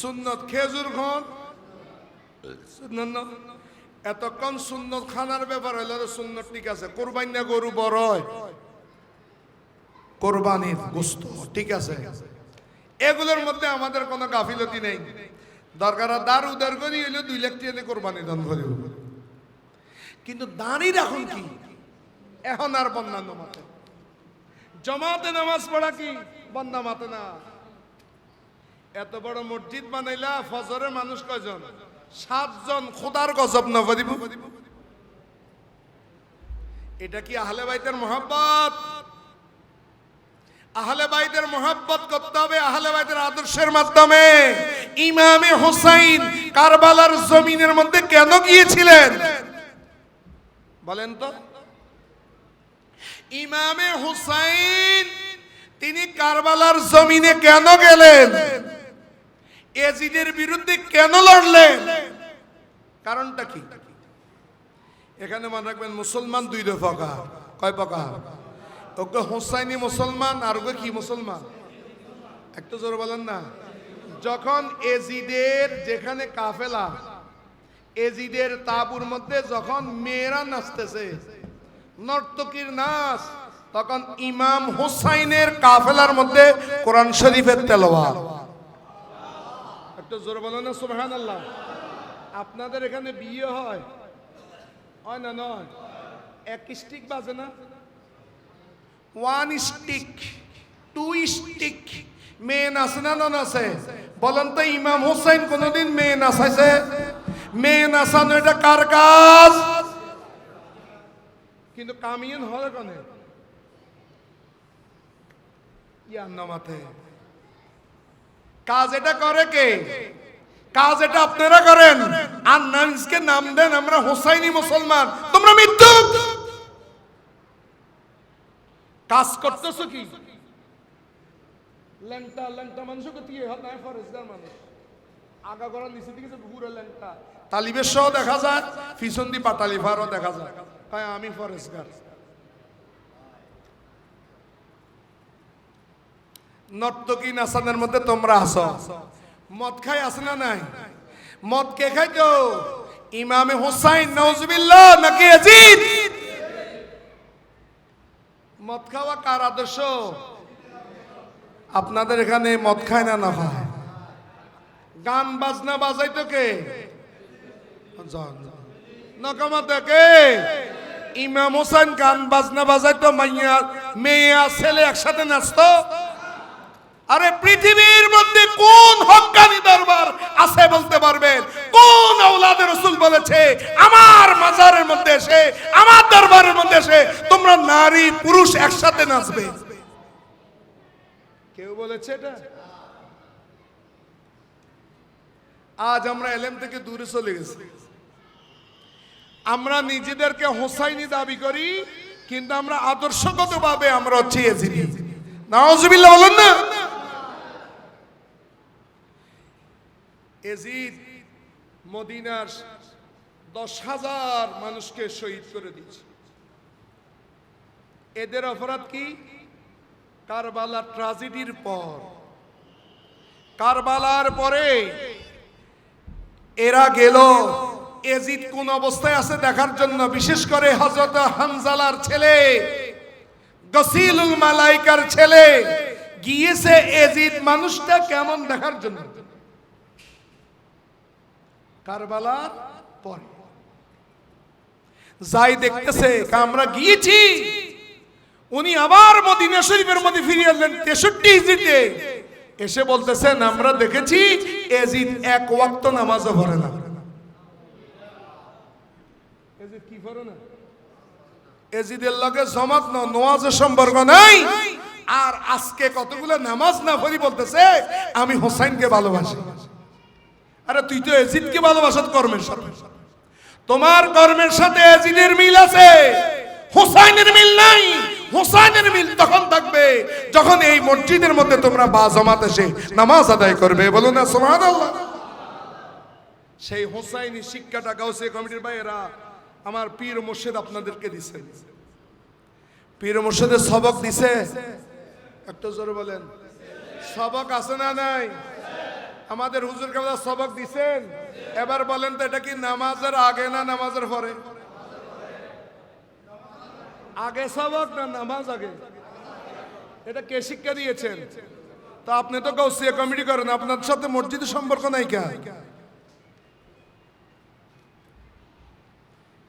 সুন্নত, খেজুর খান সুন্নত। এতক্ষণ সুন্নত খানার ব্যাপার হইল সুন্নত ঠিক আছে। কোরবানি না গরু বড় হয়, কোরবানির গোস্ত ঠিক আছে। এগুলোর মধ্যে আমাদের কোনো গাফিলতি নেই। দরকার দার উদার করি হইলে 2 লাখ টাকা কোরবানি দান করিব। কিন্তু দাঁড়িয়ে এখন কি? এখন আর বন্যা মাতে জমাতে নামাজ পড়া কি বন্দা মাতে না। এত বড় মসজিদ বানাইলা, ফজরে মানুষ কয়জন? 7 জন। খোদার গজব না দিব। এটা কি আহলে বাইতের মহব্বত? আহলে বাইতের মহব্বত করতে হবে আহলে বাইতের আদর্শের মাধ্যমে। ইমামে হুসাইন কারবালার জমিনের মধ্যে কেন গিয়েছিলেন বলেন তো? ইমামে হুসাইন তিনি কারবালার জমিনে কেন গেলেন? এজিদের বিরুদ্ধে কেন লড়লেন? কারণটা কি? এখানে মনে রাখবেন মুসলমান 2 প্রকার। কয় প্রকার? ওকে হুসাইনি মুসলমান আর ওকে কি মুসলমান? একটু জোর বলেন না। যখন এজিদের যেখানে কাফেলা, এজিদের তাবুর মধ্যে যখন মেয়েরা নাচতেছে, নর্তকীর নাচ, তখন ইমাম হুসাইনের কাফেলার মধ্যে কোরআন শরীফের তেলাওয়াত। একটু জোর বলেন না সুবহানাল্লাহ। আপনাদের এখানে বিয়ে হয় হয় না? নয়, 1 স্টিক বাজে না? 1 স্টিক 2 স্টিক মেয়ে নাচে না না নাচে? বলেন তো ইমাম হুসাইন কোনদিন মেয়ে নাচাইছে? মেয়ে নাচানো এটা কার কাজ? কিন্তু কামিয়ান হলে কনে ইয়ার নামাতে কাজ এটা করে কে? কাজ এটা আপনারা করেন। আর নামকে নাম দেন আমরা হুসাইনি মুসলমান। তোমরা মিথ্যুক। কাজ করতেছো কি? ল্যাংটা ল্যাংটা মানুষকে দিয়ে হাত নাই ফরেস্টার মানুষ আগা করার নিচে দিকে যে ঘুরে ল্যাংটা তালিবের সহ দেখা যায়, পিছন দি পাটালি ফারও দেখা যায়। কয় আমি ফরেস্টার। নর্তকী নাচানের মধ্যে তোমরা আসো। মদ খাই আছে না নাই? মদ কে খাই তো? ইমামে হুসাইন নাউজুবিল্লাহ নাকি ইয়াজিদ? মদ খাওয়া কার আদর্শ? আপনাদের এখানে মদ খায় না না খায়? গান বাজনা বাজাইতো কে? নকামাতে কে? ইমাম হুসাইন গান বাজনা বাজাইতো, মাইয়া মেয়ে ছেলে একসাথে নাচতো। আরে পৃথিবীর মধ্যে কোন হক্কানি দরবার আছে বলতে পারবেন? কোন আওলাদে রাসূল বলেছে আমার মাজারের মধ্যে এসে, আমার দরবারের মধ্যে এসে তোমরা নারী পুরুষ একসাথে নাচবে? কেউ বলেছে এটা? আজ আমরা এলেম থেকে দূরে চলে গেছি। আমরা নিজেদেরকে হোসাইনি দাবি করি, কিন্তু আমরা আদর্শগতভাবে আমরা হচ্ছে এজিদি। নাউজুবিল্লাহ বলেন না? এজিদ মদিনার 10,000 মানুষকে শহীদ করে দিয়েছে। এদের অপরাধ কি? কারবালার ট্র্যাজেডির পর, কারবালার পরে এরা গেল এজিদ কোন অবস্থায় আছে দেখার জন্য। বিশেষ করে হযরত হানজালার ছেলে, গসিলুল মালাইকার ছেলে গিয়েছে এজিদ মানুষটা কেমন দেখার জন্য কারবালার পরে। যাই দেখতেছে, আমরা গিয়েছি। উনি আবার মদিনা শরীফের মধ্যে ফিরে এলেন 63 হিজরিতে। এসে বলতেছেন আমরা দেখেছি এজিদ এক ওয়াক্ত নামাজও পড়ে না। এজিদ কি পড়ে না? এজিদের লগে জামাত না, নামাজের সম্পর্ক নাই। আর আজকে কতগুলো নামাজ না পড়ি বলতেছে আমি হোসাইনকে ভালোবাসি। আরে তুই তো এজিদকে ভালোবাসত কর্মের সাথে, তোমার কর্মের সাথে এজিদের মিল আছে, হোসাইনের মিল নাই। হোসাইনের মিল তখন থাকবে যখন এই মসজিদের মধ্যে তোমরা বা জামাত এসে নামাজ আদায় করবে। বলুন না সুবহানাল্লাহ। সেই হোসাইনি শিক্ষাটা গাউসিয়া কমিটির ভাইয়েরা আমার পীর মুর্শিদ আপনাদেরকে দিছেন। পীর মুর্শিদের সবক দিছে, একটু জোরে বলেন। সবক আছে না নাই? আমাদের হুজুর কেবলা সবক দিছেন। এবার বলেন তো এটা কি নামাজের আগে না নামাজের পরে? আগে সবক না নামাজ আগে? এটা কে শিক্ষা দিয়েছেন? তা আপনি তো গাউসিয়া কমিটি করেন, আপনার সাথে মসজিদের সম্পর্ক নাই কা?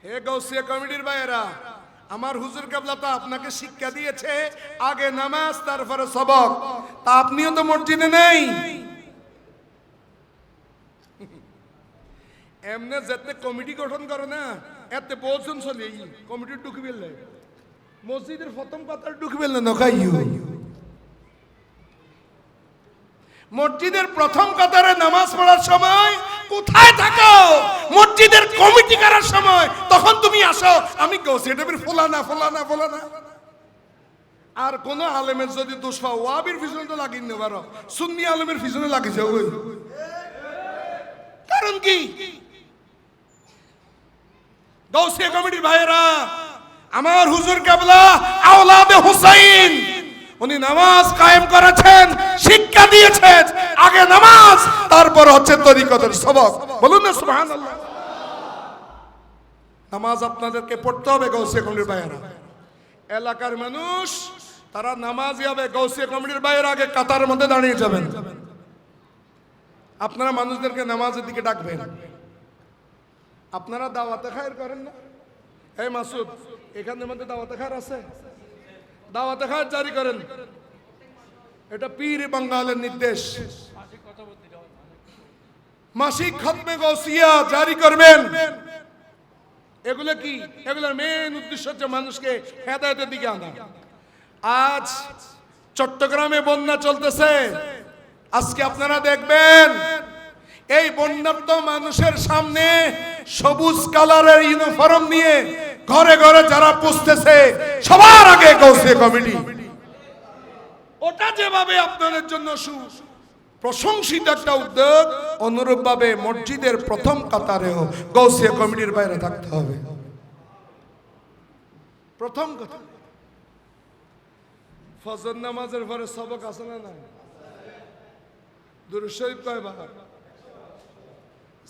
হে গাউসিয়া কমিটির ভাইয়েরা, আমার হুজুর কেবলা তো আপনাকে শিক্ষা দিয়েছে আগে নামাজ তারপরে সবক। তা আপনিও তো মসজিদে নেই। এমনি যাতে কমিটি গঠন করে না, এতে বলছেন চলে কমিটি ঢুকি ফেললে মসজিদের প্রথম কথা ঢুকি ফেললে নখাইও। মসজিদের প্রথম কাতারে নামাজ পড়ার সময় কোথায় থাকো? মসজিদের কমিটি করার সময় তখন তুমি আসো আমি গৌসিয়াটের ফলানা ফলানা ফলানা। আর কোন আলেমের যদি দোষ পাও, ওয়াবির পিছনে তো লাগিয়ে নিতে পারো, সুন্নি আলেমের পিছনে লাগিয়ে যাও। কারণ কি? গাউসিয়া কমিটির ভাইয়েরা, আমার হুজুর কেবলা আওলাদে হুসাইন, উনি নামাজ কায়েম করেছেন, শিক্ষা দিয়েছেন আগে নামাজ তারপর হচ্ছে তরিকতের সবক। বলুন না সুবহানাল্লাহ। নামাজ আপনাদেরকে পড়তে হবে গাউসিয়া কমিটির ভাইয়েরা। এলাকার মানুষ তারা নামাজি হবে, গাউসিয়া কমিটির ভাইয়েরা আগে কাতারের মধ্যে দাঁড়িয়ে যাবেন। আপনারা মানুষদেরকে নামাজের দিকে ডাকবেন। আপনারা দাওয়াতে খায়ের করেন না? এই মাসুদ, এখানের মধ্যে দাওয়াতে খায়ের আছে? দাওয়াতে খায়ের জারি করেন। এটা পীর বাঙ্গালের নির্দেশ। মাসিক খতমে গাউসিয়া জারি করবেন। এগুলো কি? এগুলোর মেন উদ্দেশ্য হচ্ছে মানুষকে হেদায়েতের দিকে আনা। আজ চট্টগ্রামে বন্যা চলতেছে। আজকে আপনারা দেখবেন এই বন্যার্ত মানুষের সামনে সবুজ কালারের ইউনিফর্ম নিয়ে ঘরে ঘরে যারা পুষতেছে সবার আগে গাউসিয়া কমিটি। ওটা যেভাবে আপনাদের জন্য প্রশংসিত একটা উদ্যোগ, অনুরূপ ভাবে মসজিদের প্রথম কাতারেও গাউসিয়া কমিটির বাইরে থাকতে হবে। প্রথম কথা, ফজর নামাজের পরে সবক আছে না নাই? দুরূদ শরীফ কয়বার?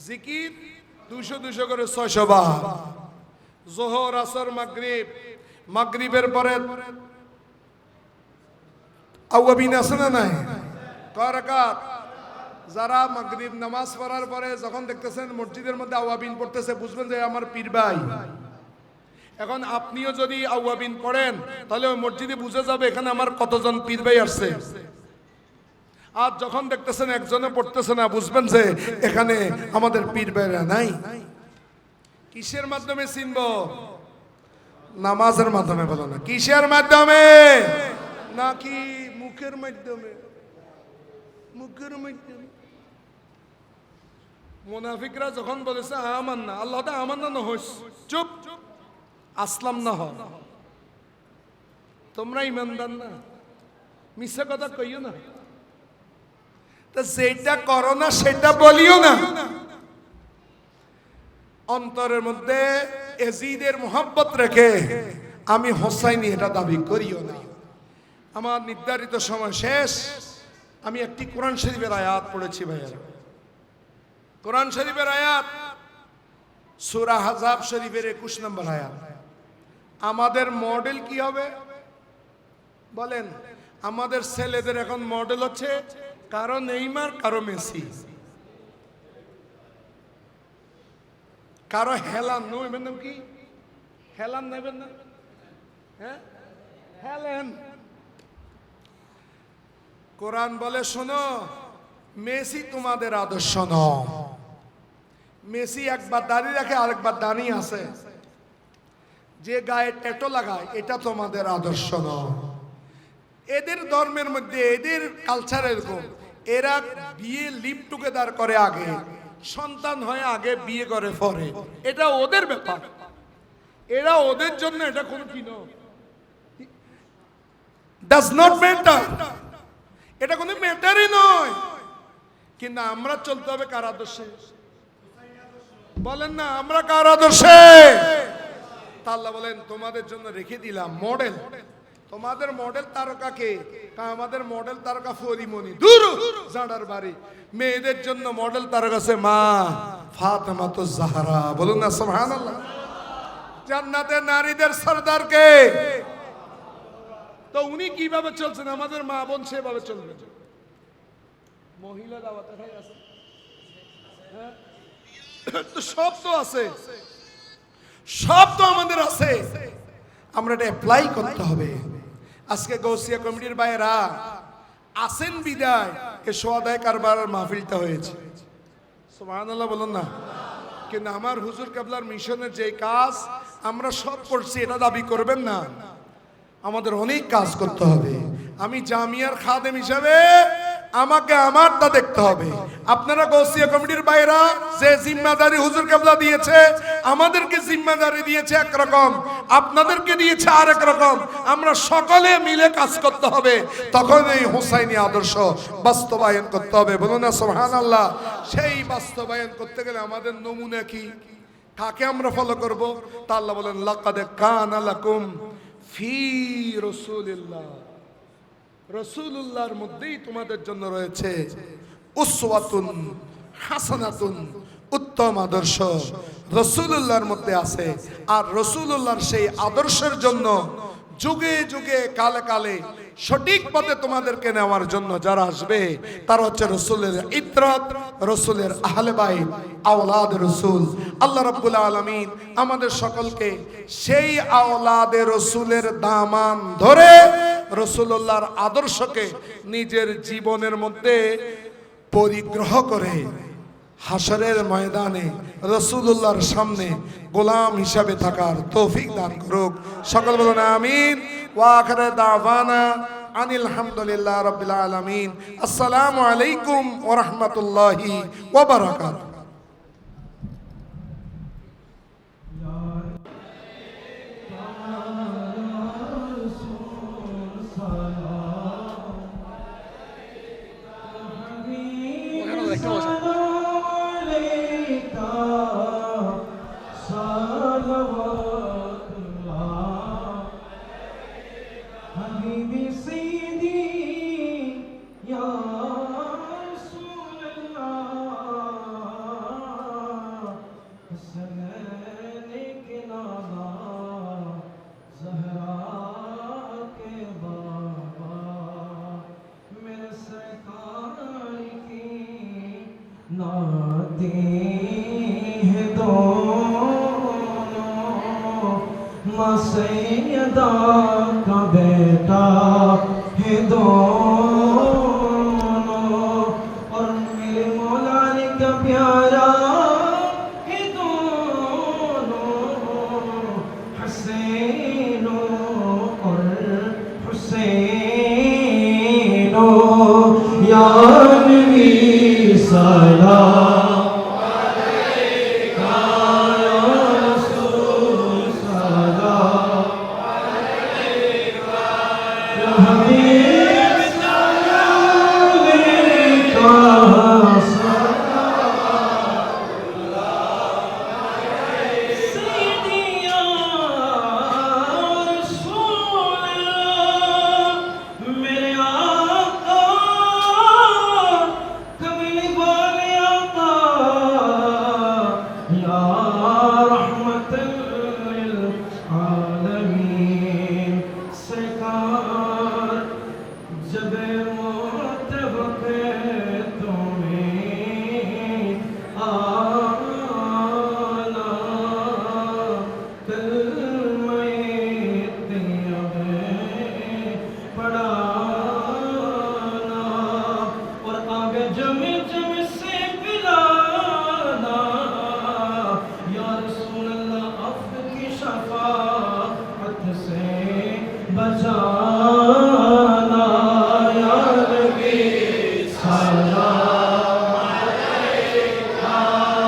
জিকির 200 করে 600 বার। যোহর, আসর, মাগরিব, মাগরিবের পরে আওয়াবিন আছে না নাই? কয় রাকাত? যারা মাগরিব নামাজ পড়ার পরে যখন দেখতেছেন মসজিদের মধ্যে আওয়াবিন পড়তেছে, বুঝবেন যে আমার পীর ভাই। এখন আপনিও যদি আওয়াবিন পড়েন তাহলে ওই মসজিদে বুঝে যাবে এখানে আমার কতজন পীর ভাই আসছে। আর যখন দেখতেছেন একজনে পড়তেছে না, বুঝবেন যে এখানে আমাদের পীর ভাইরা নাই। কিসের মাধ্যমে চিনব? নামাজের মাধ্যমে। বলো না কিসের মাধ্যমে? নাকি মুখের মাধ্যমে? মুখের মাধ্যমে। মুনাফিকরা যখন বলেছে আমান না, আল্লাহ তা আমান না হইস, চুপ আসলাম না হ, তোমরা ইমানদার না, মিথ্যা কথা কইও না, তা যেটা করো না সেটা বলিও না। অন্তরের মধ্যে এজিদের মোহাব্বত রেখে আমি হোসাইনি এটা দাবি করিও না। আমার নির্ধারিত সময় শেষ। আমি একটি কোরআন শরীফের আয়াত পড়েছি ভাইয়ারা। কোরআন শরীফের আয়াত সূরা আহজাব শরীফের 21 নম্বর আয়াত। আমাদের মডেল কি হবে বলেন? আমাদের ছেলেদের এখন মডেল হচ্ছে কারো নেইমার, কারো মেসি, কারো হেলান। নেবেন না কি? হেলান নেবেন না? হ্যাঁ, হেলেন। কোরআন বলে শোনো, মেসি তোমাদের আদর্শ নয়। মেসি একবার দাড়ি রাখে, আরেকবার দাড়ি আছে, যে গায়ে ট্যাটু লাগায়, এটা তোমাদের আদর্শ নয়। এদের ধর্মের মধ্যে, এদের কালচার এরকম, এরা বিয়ে লিভ টুগেদার করে আগে, সন্তান হয় আগে, বিয়ে করে পরে। এটা ওদের ব্যাপার, এরা ওদের জন্য এটা কোন কি নয়, ডাজ নট ম্যাটার, এটা কোনো ম্যাটারই নয়। কিন্তু আমরা চলতে হবে কার আদর্শে? বলেন না, আমরা কার আদর্শে? তা আল্লাহ বলেন তোমাদের জন্য রেখে দিলাম মডেল। তোমাদের মডেল তারকাকে? আমাদের মডেল তারকা ফরিমনি, দূর জাডার বাড়ি। মেয়েদের জন্য মডেল তারকা আছে মা ফাতেমাতুজ জাহরা। বলুন না সুবহানাল্লাহ। জান্নাতের নারীদের সরদার কে? তো উনি কিভাবে চলছেন? আমাদের মা বোন সেভাবে চলবে। মহিলা দাওয়াতে খাই আছে, হ্যাঁ, তো সব তো আছে, সব তো আমাদের আছে। আমরা এটা অ্যাপ্লাই করতে হবে। আজকে গৌসিয়া কমিটির ভাইয়েরা আসেন বিদায় এ সোয়াদায় কারবার মাহফিলটা হয়েছে, সুবহানাল্লাহ বলুন না। কিন্তু আমার হুজুর কেবলার মিশনের যে কাজ আমরা সব করছি এটা দাবি করবেন না। আমাদের অনেক কাজ করতে হবে। আমি জামিয়ার খাদেম হিসাবে আমাকে আমারটা দেখতে হবে। আপনারা গৌসিয়া কমিটির বাইরা যে জিম্মাদারি হুজুর কেবলা দিয়েছে, আমাদেরকে জিম্মাদারি দিয়েছে একরকম, আপনাদেরকে দিয়েছে আরেক রকম। আমরা সকলে মিলে কাজ করতে হবে, তখন এই হোসাইনি আদর্শ বাস্তবায়ন করতে হবে। বলুন না সুবহানাল্লাহ। সেই বাস্তবায়ন করতে গেলে আমাদের নমুনা কি? কাকে আমরা ফলো করব? তা আল্লাহ বলেন লাকাদ কানা লাকুম ফি রাসূলিল্লাহ, রাসূলুল্লাহর মধ্যেই তোমাদের জন্য রয়েছে উসওয়াতুন হাসানাতুন, উত্তম আদর্শ রাসূলুল্লাহর মধ্যে আছে। আর রাসূলুল্লাহর সেই আদর্শের জন্য যুগে যুগে কালে কালে সঠিক পথে তোমাদেরকে নেওয়ার জন্য যারা আসবে তারা হচ্ছে রাসূলের ইত্রাত, রাসূলের আহলে বাইত, আওলাদ রাসূল। আল্লাহ রাব্বুল আলামিন আমাদের সকলকে সেই আওলাদে রাসূলের দামান ধরে রাসূলুল্লাহর আদর্শকে নিজের জীবনের মধ্যে পরিগ্রহ করে হাসরের ময়দানে রাসূলুল্লাহর সামনে গোলাম হিসাবে থাকার তৌফিক দান করুক। সকল বলুন আমিন। ওয়া আখিরু দাওয়ানা আনিল হামদুলিল্লাহ রাব্বিল আলামিন। আসসালামু আলাইকুম ওয়া রাহমাতুল্লাহি ওয়া বারাকাতুহু। सैयदा का बेटा है दोनों, नबी सलाम अलैका या रसूल सलाम अलैका या हबीब सलाम अलैका सैयदी या रसूल अल्लाह मेरे आका कमली वाले आका या रहमतल लिल आलमीन सरकार जब मौत वक़्त तुम्हें आना कलमे तैयब पढ़ाना और आगे जम जम से पिलाना या रसूल अल्लाह अफ़्व की शफ़ाअत से बचाना या नबी सलाम अलैका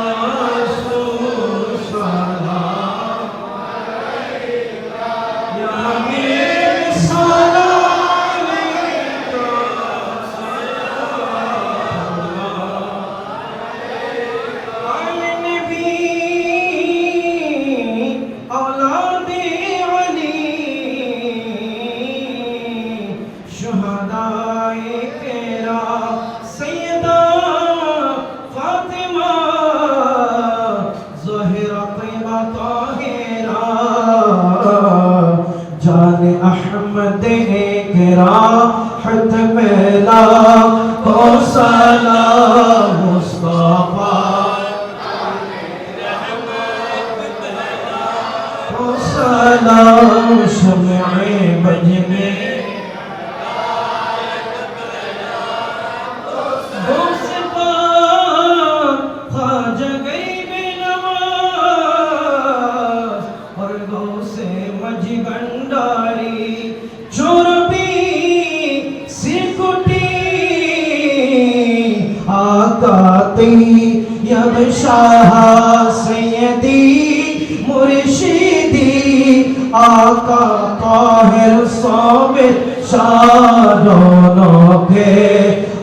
या रसूल सलाम अलैका या हबीब सलाम अलैका आले नबी औलादे अली शुहदाए तेरा सैयदा फातिमा ज़ाहिरा तैयबा ताहिरा जान अहमद गिरा हद मेला को सलाम मुस्तफा को सलाम शम्ए बजने ख्वाजा गरीब नवाज और गौसे मजी भंडारी चोरबी सिकुटी आका तैयब शाह सैयदी मुर्शिदी आका ताहिर साबिर शाह दोनों के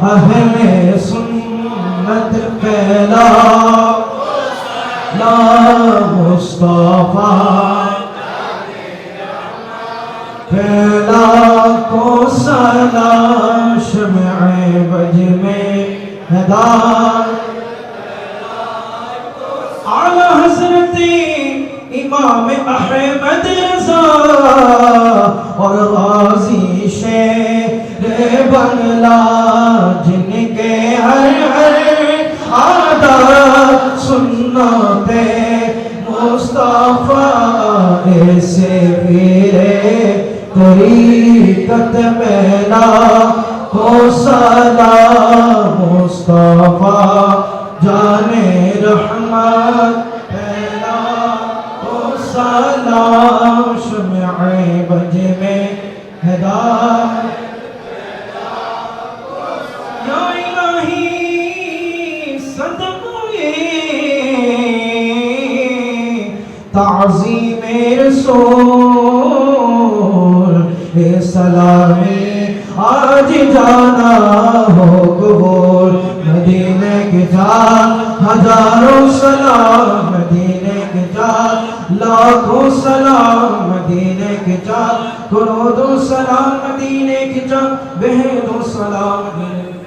अहले सुन्नत पहला ला मुस्तफा पहला को सलाम शम्ए बज में हिदायत आला हज़रत इमाम अहमद रज़ा और गाज़ी शेर बंगला जिनके हर हर आदत सुन्नते मुस्तफा ऐसे पीरे तरीक़त मेला को सलाम मुस्तफा जाने रहमत पहला को सलाम शम्ए बज में हिदायत या इलाही सदक़े ताज़ीम रसूल ए सलामी आज जाना हो कबूल मदीने के जान हजारों सलाम मदीने के जान लाखों सलाम मदीने के जान करोड़ों सलाम मदीने के जान बेहदों सलाम मदीने के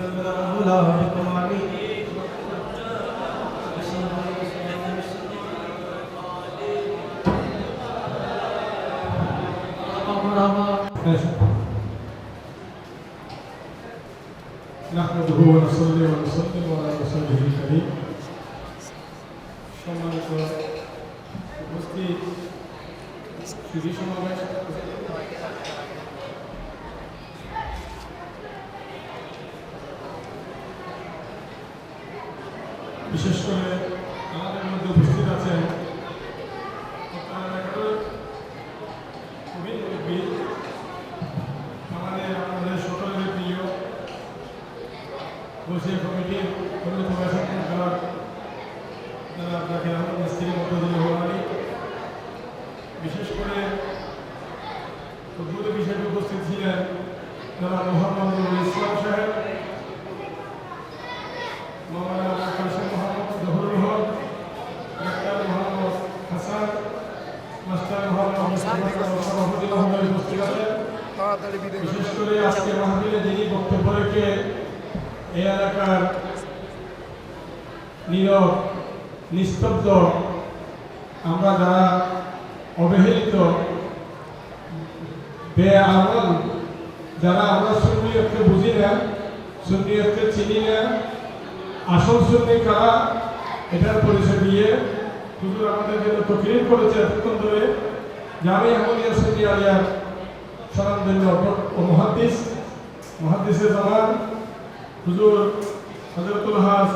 نحمده ونصلي ونسلم على رسوله الكريم সম্মানিত উপস্থিত সুধী সমাবেশ বিশেষ করে আমাদের মধ্যে উপস্থিত আছেন আমাদের সকলের প্রিয় বসে কমিটির অন্যতম যারা আপনাকে আহমদ মিস্ত্রি মধ্যদিন হওয়ানি, বিশেষ করে উদ্ভূত বিষয়ে উপস্থিত ছিলেন যারা মোহাম্মদ ইসলাম সাহেব, মৌলানা কাশেম মোহাম্মদ জহুরুল হক, ডাক্তার মোহাম্মদ হাসান, মাস্টার মোহাম্মদ সভাপতি মহোদয় উপস্থিত আছেন। বিশেষ করে আজকে মাহফিলে যিনি বক্তব্য রেখে এই এলাকার নীরব নিস্তব্ধ, আমরা যারা অবহেলিত বেআমল, যারা আমরা সুন্নিয়তকে বুঝি না, সুন্নিয়তকে চিনি না, আসল সুন্নি কারা এটার পরিচয় দিয়ে হুজুর আমাদের জন্য তকরির করেছে এতক্ষণ ধরে। জামিয়া আহমদিয়া সুন্নি আলিয়ার স্বনামধন্য ও মুহাদ্দিসে জামান হুজুর হযরতুল হাজ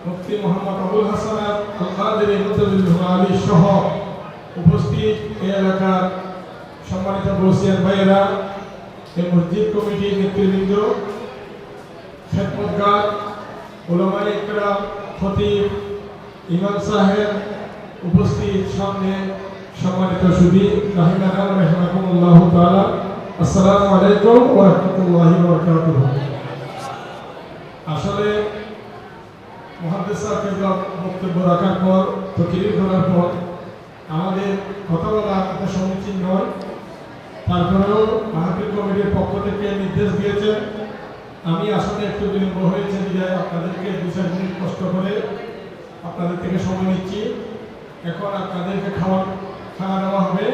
মুফতি মোহাম্মদ আবুল হাসান আল কাদেরী মুতাবিল্লাহ আলী সহ উপস্থিত এই এলাকার সম্মানিত বসিয়ান ভাইয়েরা, এই মসজিদ কমিটির নেতৃবৃন্দ, খেদমতগার, উলামায়ে ইকরাম, খতিব, ইমাম সাহেব, উপস্থিত সামনে সম্মানিত সুধী রাহিমাহুল্লাহ তাআলা, আসসালামু আলাইকুম ওয়া রাহমাতুল্লাহি ওয়া বারাকাতুহু। আসলে মুহাদ্দিস সাহেব বক্তব্য রাখার পর, তকরির করার পর আমাদের কথা বলা এত সমীচীন নয়। তারপরেও মাহফিল কমিটির পক্ষ থেকে নির্দেশ দিয়েছে, আমি আসলে একটু বিলম্ব হয়েছে বিদায় আপনাদেরকে 2-4 মিনিট কষ্ট করে আপনাদের থেকে সময় নিচ্ছি। এখন আপনাদেরকে খাওয়া দেওয়া হবে।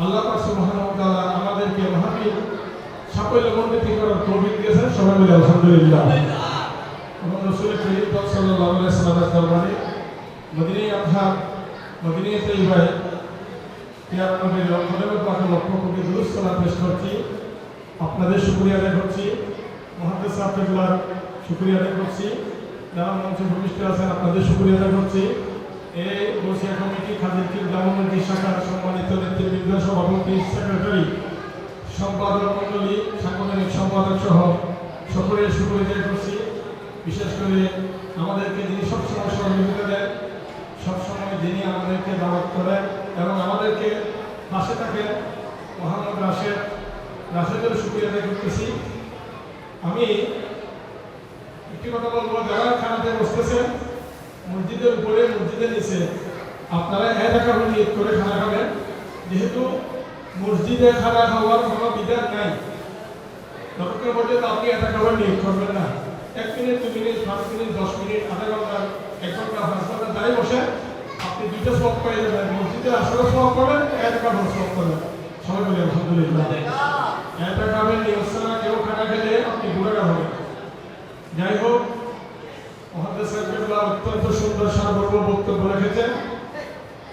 আল্লাহ পাক সুবহানাহু ওয়া তাআলা আমাদেরকে মাহফিল সাফল্যমণ্ডিত করার তৌফিক দিয়েছেন, সবাই বলি আলহামদুলিল্লাহ। এবং রাসূল করিম সাল্লাল্লাহু আলাইহি ওয়াসাল্লামের দরবারে মদিনায়ে আতহার, মদিনায়ে তাইয়্যিবায় পেয়ারা নবীর রহমতের পাকে লক্ষ কোটি দুরূদ সালাত পেশ করছি। আপনাদের শুকরিয়া আদায় করছি, মুহাদ্দিস সাহেবুল্লাহর শুকরিয়া আদায় করছি, যারা মঞ্চে ভূমিষ্ঠ আছেন আপনাদের শুকরিয়া আদায় করছি। এই বসিয়া কমিটি খাদিরকির জামা মসজিদ শাখার সম্মানিত নেতৃবৃন্দ, সভাপতি, সেক্রেটারি, সম্পাদক মণ্ডলী, সাংগঠনিক সম্পাদক সহ সকলের শুকরিয়া আদায় করছি। বিশেষ করে আমাদেরকে যিনি সবসময় সহযোগিতা দেন, সবসময় যিনি আমাদেরকে দাওয়াত করেন এবং আমাদেরকে পাশে থাকেন, মোহাম্মদ রাশেদের শুকরিয়া আদায় করতেছি। আমি একটি কথা বলবো, যারা খানাতে বসতেছেন মসজিদের উপরে, মসজিদের নিচে, আপনারা টাকা নিয়োগ করে খানা খাবেন। যেহেতু মসজিদে খানা খাওয়ার কোনো বিধান নাই, ততক্ষণ পর্যন্ত আপনি টাকা নিয়োগ করবেন না। 1 মিনিট, 2 মিনিট, 5 মিনিট, 10 মিনিট, আধা ঘন্টা, 1 ঘন্টা, 5 ঘন্টা দাঁড়িয়ে বসে আপনি 2টা সওয়াব পেয়ে যাবেন। মসজিদে আসলে সওয়াব পাবেন, টাকা সওয়াব পাবেন। সবাই বলি আলহামদুলিল্লাহ। টাকা নিয়োগ ছাড়া কেউ খানা খেলে আপনি গুণাগার হবেন। যাই হোক, মুহাদ্দিস সাহেবুল্লাহ অত্যন্ত সুন্দর সারমর্ম বক্তব্য রেখেছেন।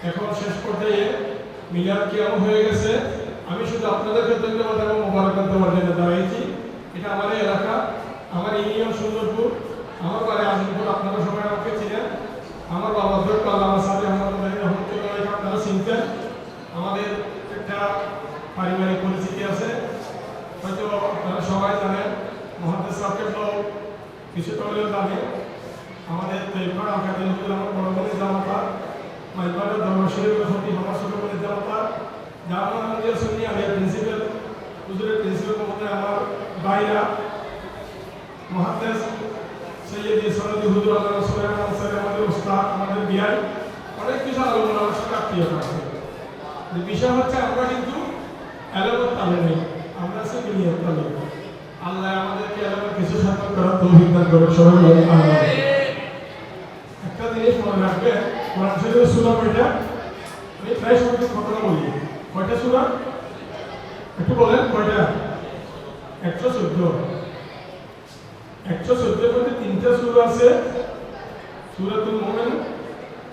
এখন শেষ পর্যায়ে মিলাদ কিয়াম হয়ে গেছে। আমি শুধু আপনাদেরকে ধন্যবাদ এবং মোবারকবাদ দেওয়ার জন্য দাঁড়িয়েছি। এটা আমার এলাকা, আমার ইউনিয়ন সুন্দরপুর, আমার বাড়ি আজিমপুর, আপনারা সবাই আমাকে চিনেন। আমার বাবা হযরত আল্লামা সাদি আহমদ রহমতুল্লাহ আপনারা চিনতেন। আমাদের একটা পারিবারিক পরিচিতি আছে, হয়তো আপনারা সবাই জানেন। মুহাদ্দিস সাহেবুল্লাহ কিছুটা হলেও জানে। আমাদের তৈফা আকাদের হুজুর আমার বড় বোনের জামাতা, মাইবারের দরবার শরীফের খতিব আমার ছোট বোনের জামাতা, জামা আহমদিয়া সুন্নি আলিয়া প্রিন্সিপাল হুজুরের প্রিন্সিপাল মহোদয় আমার ভাইরা, মুহাদ্দিস সৈয়দ সনদি হুজুর আল্লাহ সুলাইমান আনসারী আমাদের উস্তাদ, আমাদের বিআই, অনেক কিছু আলোচনা আমার সাথে আত্মীয়তা আছে। বিষয় হচ্ছে আমরা কিন্তু এলাকার তালে নেই, আমরা সে দুনিয়ার তালে। আল্লাহ আমাদেরকে এলাকার কিছু সার্থক করার তৌফিক দান করে, সবাই বলি আমিন। একটা জিনিস মনে রাখবেন, কোরআন শরীফের সূরা কয়টা? আমি প্রায় সবাইকে ঘটনা বলি, কয়টা সূরা একটু বলেন, কয়টা? 114। 114 মধ্যে 3টা সূরা আছে, সূরাতুল মুমিন,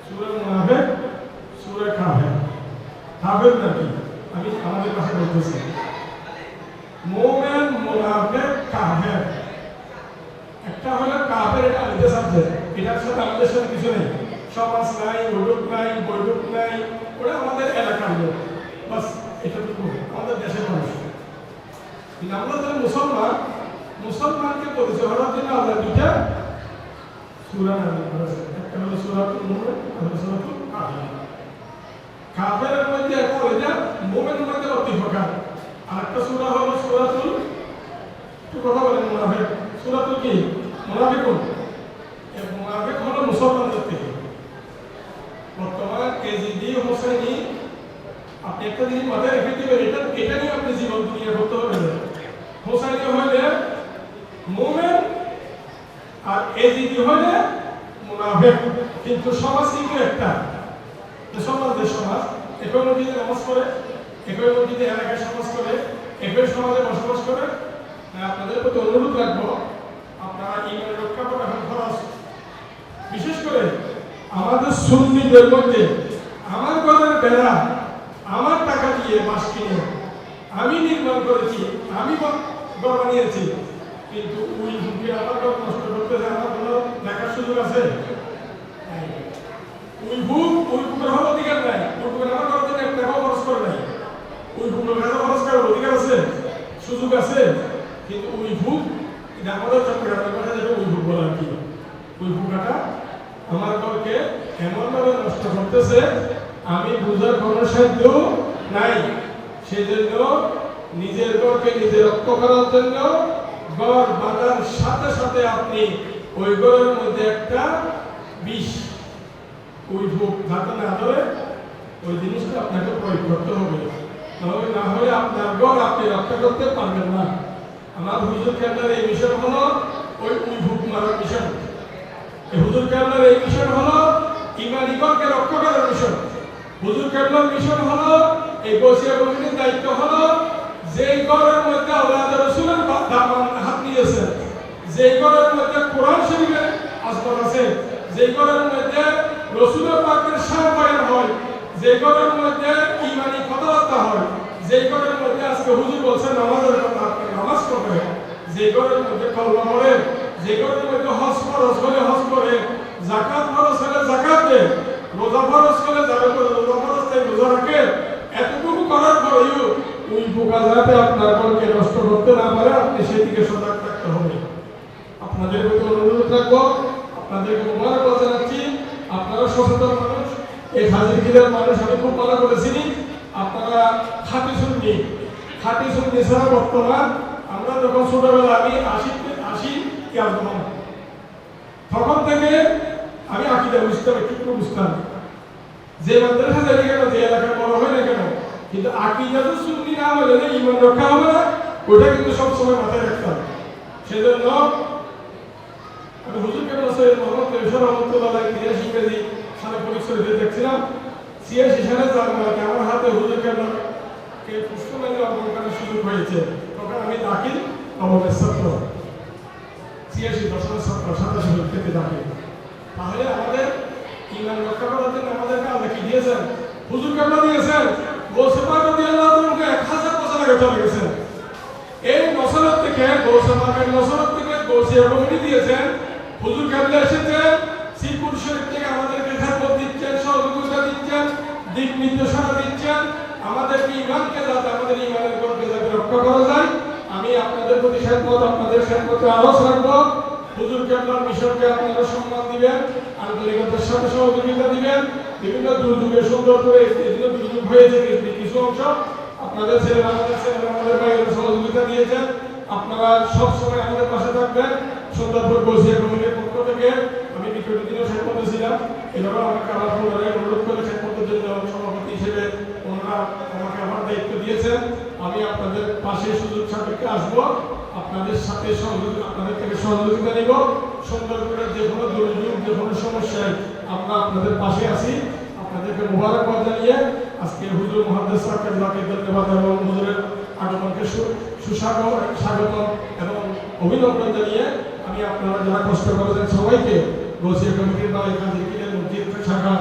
সূরা মুনাফিক, সূরা কাফির। কাফির নাকি আমি আমাদের কাছে বলতেছি, মুমিন, মুনাফিক, কাফির। একটা হলো কাফির, এটা আলাদা সাবজেক্ট, এটার সাথে আমাদের সাথে কিছু নেই। সমাজ নাই, ওডুক নাই, বৈডুক নাই, ওরা আমাদের এলাকার লোক, বাস এটুকু আমাদের দেশের মানুষ। কিন্তু আমরা যারা মুসলমানকে পরিচয় হওয়ার জন্য আমরা 2টা সূরা নাযিল করেছেন। একটা হলো সূরাতুল মুমিন, আর হলো সূরাতুল কাফির। কাফিরের মধ্যে একটা ওইটা, মুমিনের মধ্যে অতি প্রকার। আর একটা সূরা হলো সূরাতুল, একটু কথা বলেন, মুনাফিক। সূরাতুল কি? মুনাফিকুন। এই মুনাফিক হলো মুসলমানদের থেকে। বর্তমান কেজিডি হোসেনি, আপনি একটা জিনিস মাথায় রেখে দিবেন, এটা নিয়ে আপনি জীবন দুনিয়া করতে হবে। হোসেনি হইলে মুমিন আর এজিডি হইলে মুনাফিক। কিন্তু সমাজ কিন্তু একটা, সমাজের সমাজ একই নদীতে নামাজ করে, একই নদীতে এলাকায় সমাজ করে, একই সমাজে বসবাস করে। আপনাদের প্রতি অনুরোধ রাখবো, আপনারা ইমান রক্ষা করা এখন খরচ। বিশেষ করে আমাদের সুন্নিদের মধ্যে আমার ঘরের বেড়া আমার টাকা দিয়ে বাঁশ কিনে আমি নির্মাণ করেছি, আমি ঘর বানিয়েছি, কিন্তু ওই ঝুঁকি আমার ঘর নষ্ট করতেছে, আমার কোনো দেখার সুযোগ আছে? ওই বুকের হওয়ার অধিকার নাই। ওই বুকের আমার ঘর থেকে একটা টাকাও খরচ করে নাই। ওই বুকের কাছে খরচ করার অধিকার আছে, সুযোগ আছে, কিন্তু ওই বুক এটা আমাদের চট্টগ্রামের কথা যেটা ওই বুক বলার কি, ওই বুকাটা আমার ঘরকে এমনভাবে নষ্ট করতেছে, আমি বুঝার কোনো সাধ্য নাই। সেজন্য নিজের ঘরকে নিজে রক্ষা করার জন্য ঘর বাঁধার সাথে সাথে আপনি ওই ঘরের মধ্যে একটা বিষ, ওই ভোগ যাতে না ধরে ওই জিনিসটা আপনাকে প্রয়োগ করতে হবে। না হলে আপনার ঘর আপনি রক্ষা করতে পারবেন না। আমার হুজুর কেবলার এই মিশন হলো ওই ভোগ মারার মিশন। হুজুর কেবলার এই মিশন হলো ইমানি ঘরকে রক্ষা করার মিশন। হুজুর কেবলার মিশন হলো এই বসিয়া কমিটির দায়িত্ব হলো যেই ঘরের মধ্যে আল্লাহ রাসূলের হাত নিয়েছে, যেই ঘরের মধ্যে কোরআন শরীফের আসবাব আছে, যেই ঘরের মধ্যে রাসূলের পাকের শান বয়ান হয়, যেই ঘরের মধ্যে ইমানি কথাবার্তা হয়, যেই ঘরের মধ্যে আজকে হুজুর বলছেন নামাজের কথা, আপনি নামাজ পড়বেন, যেই ঘরের মধ্যে কলমা পড়ে, যে ঘরের মধ্যে হজ ফরজ হলে হজ করে, যাকাত ফরজ হলে যাকাত দেয়, রোজা ফরজ হলে যারা করে রোজা ফরজ তাই রোজা রাখে, এতটুকু করার পরেও ওই পোকা যাতে আপনার ঘরকে নষ্ট করতে না পারে, আপনি সেদিকে সজাগ থাকতে হবে। আপনাদের প্রতি অনুরোধ রাখবো, আপনাদেরকে মোবারকবাদ জানাচ্ছি। আপনারা সচেতন মানুষ, এই হাজিরগিরের মানুষ আমি খুব ভালো করে চিনি। আপনারা খাঁটি সুন্নি ছাড়া বর্তমান আমরা যখন ছোটবেলা আমি আসি তখন থেকে আমি আকিদা বুঝতাম, একটু বুঝতাম, যে মাদ্রাসা যাই কেন, যে এলাকায় বড় হয় না কেন, কিন্তু আকিদা তো সুন্নি না হলে ঈমান রক্ষা হবে না, ওটা কিন্তু সবসময় মাথায় রাখতাম। সেজন্য আমি হুজুর কেবলা সৈয়দ মোহাম্মদ কেশর রহমতুল্লাহ 83 কেজি সালে পরিচয় দেখছিলাম। 86 সালে জানুয়ারিতে আমার হাতে হুজুর কেবলাকে পুষ্পমাল্য অর্পণ করার সুযোগ হয়েছে। তখন আমি দাখিল নবমের ছাত্র, 86 দশমের ছাত্র, 87 থেকে দাখিল। তাহলে আমাদের ঈমান রক্ষা করার জন্য আমাদেরকে আল্লাহ কি দিয়েছেন? হুজুর কেবলা দিয়েছেন। গৌসে পাক রাদিয়াল্লাহু তাআলা 1000 বছর আগে চলে গেছেন। এই নসরত থেকে, গৌসে পাকের নসরত থেকে গৌসিয়া কমিটি দিয়েছেন। হুজুর কেবলা এসেছেন শ্রীপুর শরীফ থেকে আমাদেরকে খেদমত দিচ্ছেন, সহযোগিতা দিচ্ছেন, দিক নির্দেশনা দিচ্ছেন, আমাদেরকে ঈমানকে যাতে, আমাদের ঈমানের ঘরকে যাতে রক্ষা করা যায়। আমি আপনাদের প্রতি খেদমত, আপনাদের খেদমতে আরজ রাখবো। হুজুর কেবলার মিশনকে আপনারা সম্মান দিবেন, আন্তরিকতার সাথে সহযোগিতা দিবেন। বিভিন্ন দুর্যোগের সুন্দর করে, এদিকে দুর্যোগ হয়েছে কিছু অংশ, আপনাদের ছেলেরা আমাদের বাইরে সহযোগিতা দিয়েছেন। আপনারা সবসময় আমাদের পাশে থাকবেন। সুন্দরপুর গৌসিয়া কমিটির পক্ষ থেকে আমি বিগত দিনেও খেদমতে ছিলাম। এভাবে আমাকে আবার পুনরায় অনুরোধ করে খেদমতের জন্য সভাপতি হিসেবে ওনারা আমাকে আমার দায়িত্ব দিয়েছেন। আমি আপনাদের পাশে সুযোগ সাপেক্ষে আসবো, আপনাদের সাথে আপনাদের থেকে সহযোগিতা নিব। সুন্দর করে যে কোনো দুর্যোগ, যে কোনো সমস্যায় আমরা আপনাদের পাশে আছি। আপনাদেরকে মোবারকবাদ জানিয়ে আজকে হুজুর মুহাদ্দিস সাহেবকে ধন্যবাদ এবং হুজুরের আগমনকে স্বাগত এবং অভিনন্দন জানিয়ে আমি আপনারা যারা কষ্ট করেছেন সবাইকে, গৌসিয়া কমিটির বা কাজীর মসজিদ শাখা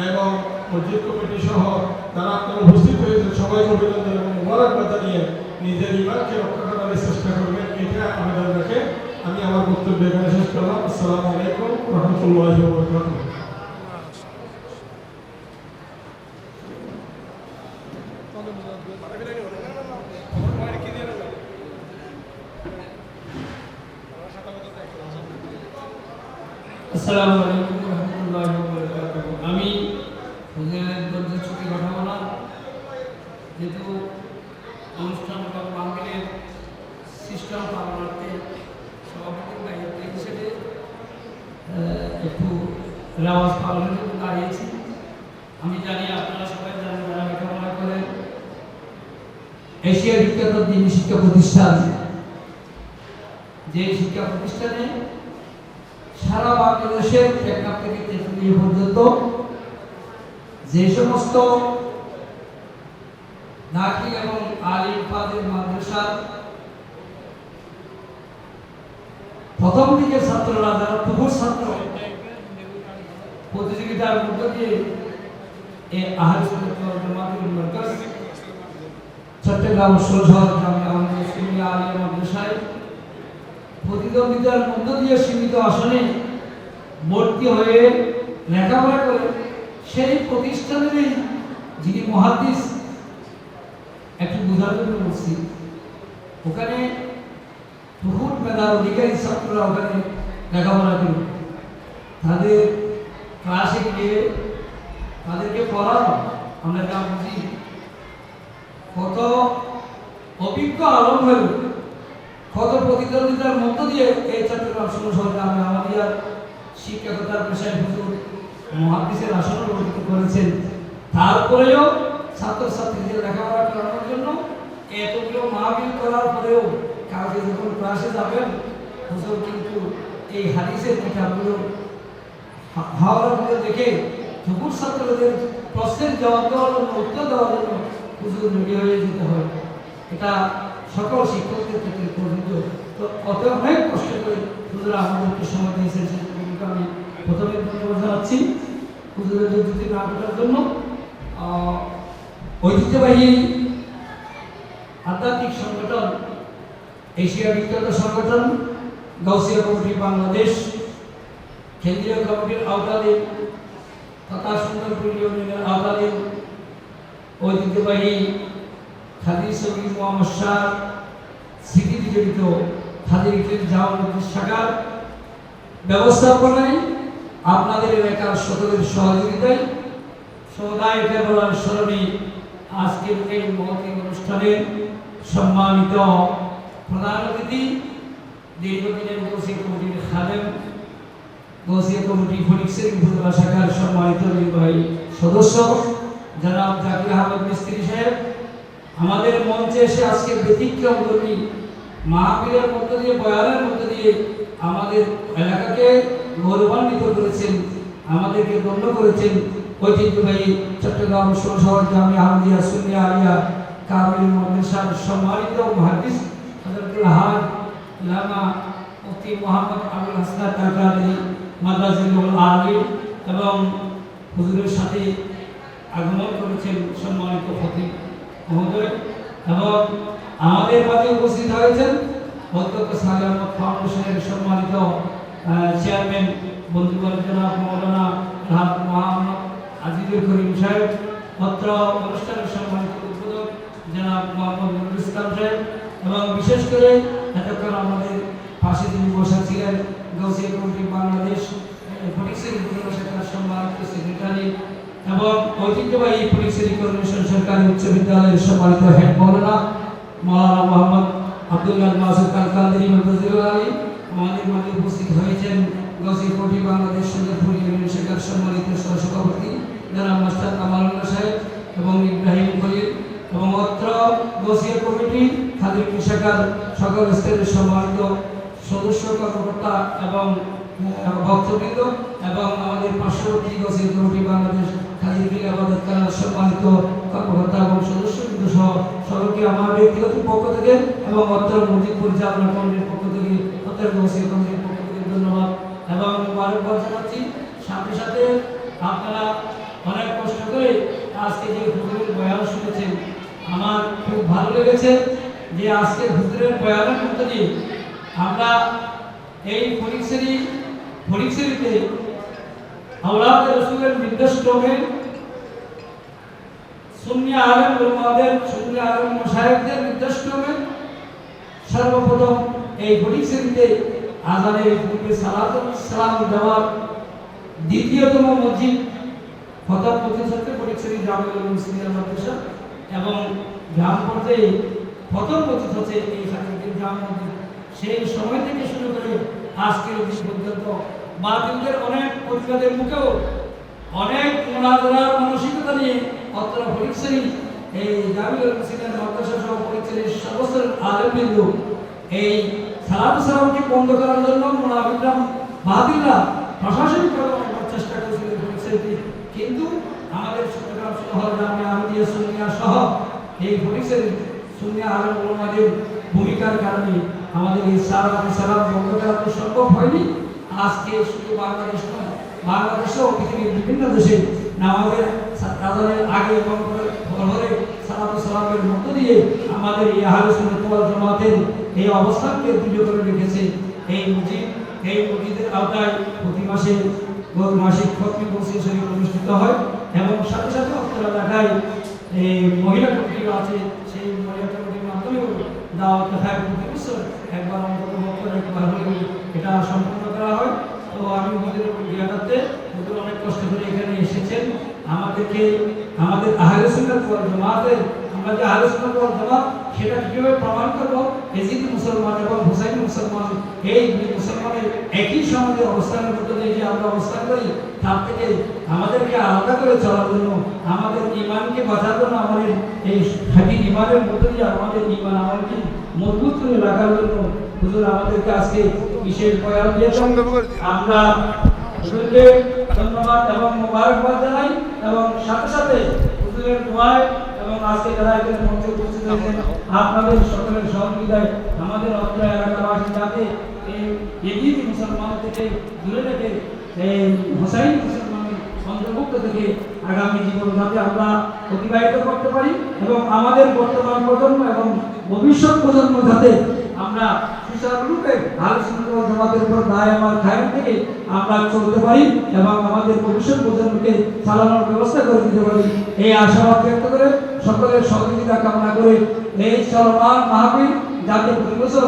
এবং মসজিদ কমিটি সহ যারা আপনারা উপস্থিত হয়েছেন সবাইকে অভিনন্দন এবং মোবারকবাদ জানিয়ে নিজের ঈমানকে রক্ষা করার চেষ্টা করবেন, এটা আবেদন রেখে আমি আমার বক্তব্য এখানে শেষ করলাম। আসসালামু আলাইকুম ওয়া রাহমাতুল্লাহি ওয়া বারাকাতুহু। আসসালামু আলাইকুম রহমতুল্লাহি ওয়া বারাকাতুহু। আমি হুজুরের ছুটি ঘটাবো না, যেহেতু অনুষ্ঠান বা মাহফিলের সিস্টেম পালনার্থে সভাপতির দায়িত্ব হিসেবে একটু রেওয়াজ পালনের জন্য দাঁড়িয়েছি। আমি জানি আপনারা সবাই জানেন, যারা লেখাপড়া করেন, এশিয়ার বিখ্যাত দিনী শিক্ষা প্রতিষ্ঠান, যে শিক্ষা প্রতিষ্ঠানে সারা বাংলাদেশের টেকনাফ থেকে তেঁতুলিয়া পর্যন্ত যে সমস্ত দাখিল এবং আলিম ফাজিল মাদ্রাসা প্রথম দিকের ছাত্ররা, যারা তুহুর ছাত্র, প্রতিযোগিতার মধ্য দিয়ে এই আহলে সুন্নাত ওয়াল জামাতের মার্কাজ চট্টগ্রাম শহর জামিয়া ইসলামিয়া আলিয়া মাদ্রাসায় প্রতিদ্বন্দ্বিতার মধ্য দিয়ে সীমিত আসনে ভর্তি হয়ে লেখাপড়া করে সেই প্রতিষ্ঠানেরই যিনি মুহাদ্দিস, একটু বোঝার জন্য বলছি, ওখানে বহুত মেধার অধিকারী ছাত্ররা ওখানে লেখাপড়া করে, তাদের ক্লাসে গিয়ে তাদেরকে পড়ানো, আমরা যা বুঝি কত অভিজ্ঞ আলম হল, কত প্রতিদ্বন্দ্বিতার মধ্য দিয়ে এই চট্টগ্রাম শহর গ্রামে আমাদের শিক্ষকতার পেশায় হুজুর মুহাদ্দিসের আসন অলঙ্কৃত করেছেন। তারপরেও ছাত্রছাত্রীদের লেখাপড়া করানোর জন্য এতগুলো মাহফিল করার পরেও কালকে যখন ক্লাসে যাবেন, হুজুর কিন্তু এই হাদিসের কিতাবগুলো হাওড়াগুলো দেখে দুপুর ছাত্রদের প্রশ্নের জবাব দেওয়ার জন্য, উত্তর দেওয়ার জন্য হুজুর রেডি হয়ে যেতে হয়। এটা সকল শিক্ষকদের ক্ষেত্রে প্রযোজ্য। তো অত অনেক কষ্ট করে হুজুরা আমাদেরকে সময় দিয়েছেন, সেটা আমি প্রথমে ধন্যবাদ জানাচ্ছি। হুজুরের দুর্নীতি না করার জন্য ঐতিহ্যবাহী আধ্যাত্মিক সংগঠন, এশিয়া বিখ্যাত সংগঠন গাউসিয়া কমিটি বাংলাদেশ কেন্দ্রীয় কমিটির আওতাধীন তথা সুন্দরপুর ইউনিয়নের আওতাধীন ঐতিহ্যবাহী খাদির সঙ্গী মোহাম্মদ শাহ স্মৃতি জড়িত খাদির জামাত শাখার ব্যবস্থাপনায় আপনাদের এলাকার সকলের সহযোগিতায় সদায় কেবলার স্মরণে আজকের এই মহতী অনুষ্ঠানের সম্মানিত প্রধান অতিথি, দীর্ঘদিনের গৌসিয়া কমিটির খাদেম, গৌসিয়া কমিটি ফটিকছড়ি উপজেলা শাখার সম্মানিত নির্বাহী সদস্য জনাব জাকির আহমদ মিস্ত্রি সাহেব, আমাদের মঞ্চে এসে আজকে ব্যতিক্রমধর্মী মাহফিলের মধ্য দিয়ে, বয়ানের মধ্য দিয়ে আমাদের এলাকাকে গৌরবান্বিত করেছেন, আমাদেরকে গণ্য করেছেন। ঐতিহ্যবাহী চট্টগ্রাম শহর জামিয়া আহমদিয়া সুন্নিয়া আলিয়া কামিল মাদ্রাসার সম্মানিত মুহাদ্দিস হযরতুল হাজ আল্লামা মুফতি মুহাম্মদ আবুল হাসনাত তাকালী মাদ্রাসাতুল আলিম এবং হুজুরের সাথে আগমন করেছেন সম্মানিত খতিব মহোদয়, এবং আমাদের মাঝে উপস্থিত হয়েছেন অধ্যক্ষ সালেহ আহমদ ফাউন্ডেশনের সম্মানিত চেয়ারম্যান বন্ধুবর জনাব মৌলানা রাহাত মোহাম্মদ আজিজুল করিম সাহেব, অত্র অনুষ্ঠানের সম্মানিত উদ্বোধক জনাব মোহাম্মদ নুরুল ইসলাম সাহেব, এবং বিশেষ করে এতক্ষণ আমাদের পাশে যিনি বসা ছিলেন গাউসিয়া কমিটি বাংলাদেশ ফটিকছড়ি উপজেলা শাখার সম্মানিত সেক্রেটারি এবং ঐতিহ্যবাহী ফটিকছড়ি কর্পোরেশন সরকারি উচ্চ বিদ্যালয়ের সম্মানিত হেড মৌলানা মাওলানা মোহাম্মদ আব্দুল্লাহ মাসুদ আল কাদেরী মুফাজ্জিল আলী, আমাদের মাঝে উপস্থিত হয়েছেন গাউসিয়া কমিটি বাংলাদেশ সুন্দরপুর ইউনিয়ন শাখার সম্মানিত সহসভাপতি জনাব মাস্টার কামালুল্লাহ সাহেব এবং ইব্রাহিম খলিল, এবং অত্র গাউসিয়া কমিটি খাদির শাখার সকল স্তরের সম্মানিত সদস্য, কর্মকর্তা এবং ভক্তবৃন্দ, এবং আমাদের পার্শ্ববর্তী গাউসিয়া কমিটি বাংলাদেশ খাদির আবাদত করার সম্মানিত কর্মকর্তা এবং সদস্যবৃন্দ সহ সকলকে আমার ব্যক্তিগত পক্ষ থেকে এবং অত্র মসজিদ পরিচালনা কমিটির পক্ষ থেকে, অত্র গাউসিয়া কমিটির পক্ষ থেকে ধন্যবাদ এবং মুবারকবাদ জানাচ্ছি। সাথে সাথে আপনারা অনেক কষ্ট করে আজকে যে হুজুরের বয়ান শুনেছেন, আমার খুব ভালো লেগেছে যে আজকে হুজুরের বয়ানের মধ্যে দিয়ে আমরা এই ফটিকছড়িতে আওলাদে রাসূলের নির্দেশক্রমে সুন্নি আলেম উলামাদের, সুন্নি আলেম মাশায়েখদের নির্দেশক্রমে সর্বপ্রথম এই ফটিকছড়িতে আজানের পূর্বে সালাম দেওয়ার দ্বিতীয়তম মসজিদ প্রথম মসজিদ হচ্ছে ফটিকছড়ি জামিউল উলুম সিনিয়র মাদ্রাসা এবং গ্রাম পর্যায়ে প্রথম মসজিদ হচ্ছে এই সাকিবের গ্রাম মসজিদ। সেই সময় থেকে শুরু করে আজকের দিন পর্যন্ত বাতিলদের অনেক প্রতিবাদের মুখেও অনেক মুনাজারার মানসিকতা নিয়ে অত্র ফটিকছড়ি এই জামিউল উলুম সিনিয়র মাদ্রাসা সহ ফটিকছড়ির সমস্ত আলেমবৃন্দ এই সালামকে বন্ধ করার জন্য মুনাফিকরা বাতিলরা প্রশাসনিকভাবে অনেক চেষ্টা করেছিল ফটিকছড়িতে, কিন্তু আমাদের চট্টগ্রাম শহর গ্রামে আহমদিয়া সুন্নিয়া সহ এই ফটিকছড়ি সুন্নিয়া আলেম ওলামাদের ভূমিকার কারণে আমাদের এই সালাম বন্ধ করা তো সম্ভব হয়নি। আজকে শুধু বাংলাদেশ নয়, বাংলাদেশেও পৃথিবীর বিভিন্ন দেশে নামাজের আজানের আগে এবং পরে সালামের মধ্য দিয়ে আমাদের এই আহলে সুন্নাত ওয়াল জামাতের এই অবস্থানকে দৃঢ় করে রেখেছে। এই মসজিদের আওতায় প্রতি মাসে মাসিক খতমি মসজিদ শরীফ অনুষ্ঠিত হয় এবং সাথে সাথে অত্র এলাকায় এই মহিলা কমিটিও আছে, সেই মহিলা কমিটির মাধ্যমেও দাওয়াত দেখায় প্রতি বছর একবার অন্তত একবার হলেও এটা সম্পন্ন করা হয়। তো আমি হুজুরের জিয়ারতে হুজুর অনেক কষ্ট করে এখানে এসেছেন, আমাদেরকে আমাদের আহলে সুন্নাত ওয়াল জামাতের আমরা যে আহলে সুন্নাত ওয়াল জামাত সেটা কিভাবে প্রমাণ করব, এজিদি মুসলমান এবং হুসাইনি মুসলমান এই দুই মুসলমানের একই সমাজে অবস্থানের মধ্যে দিয়ে যে আমরা অবস্থান করি তার থেকে আমাদেরকে আলাদা করে চলার জন্য, আমাদের ঈমানকে বাঁচার জন্য, আমাদের এই খাঁটি ঈমানের মধ্যে দিয়ে আমাদের ঈমান আমলকে মজবুত করে রাখার জন্য হুজুর আমাদেরকে আজকে বিশেষ বয়ান দিয়েছেন। আমরা হুজুরকে ধন্যবাদ এবং মোবারকবাদ জানাই এবং সাথে সাথে হুজুরের দোয়ায় এবং আজকে যারা এখানে মঞ্চে উপস্থিত হয়েছেন আপনাদের সকলের সহযোগিতায় আমাদের অত্র এলাকাবাসী যাতে এই এজিদি মুসলমান থেকে দূরে রেখে এই হুসাইনি মুসলমানের অন্তর্ভুক্ত থেকে আগামী জীবন যাতে আমরা অতিবাহিত করতে পারি এবং আমাদের বর্তমান প্রজন্ম এবং ভবিষ্যৎ প্রজন্ম যাতে আমরা সুচারুরূপে আহলে সুন্নাত ওয়াল জামাতের উপর দায়মান কায়েম থেকে আমরা চলতে পারি এবং আমাদের ভবিষ্যৎ প্রজন্মকে চালানোর ব্যবস্থা করে দিতে পারি, এই আশাবাদ ব্যক্ত করে সকলের সহযোগিতা কামনা করে এই চলমান মাহফিল যাতে প্রতি বছর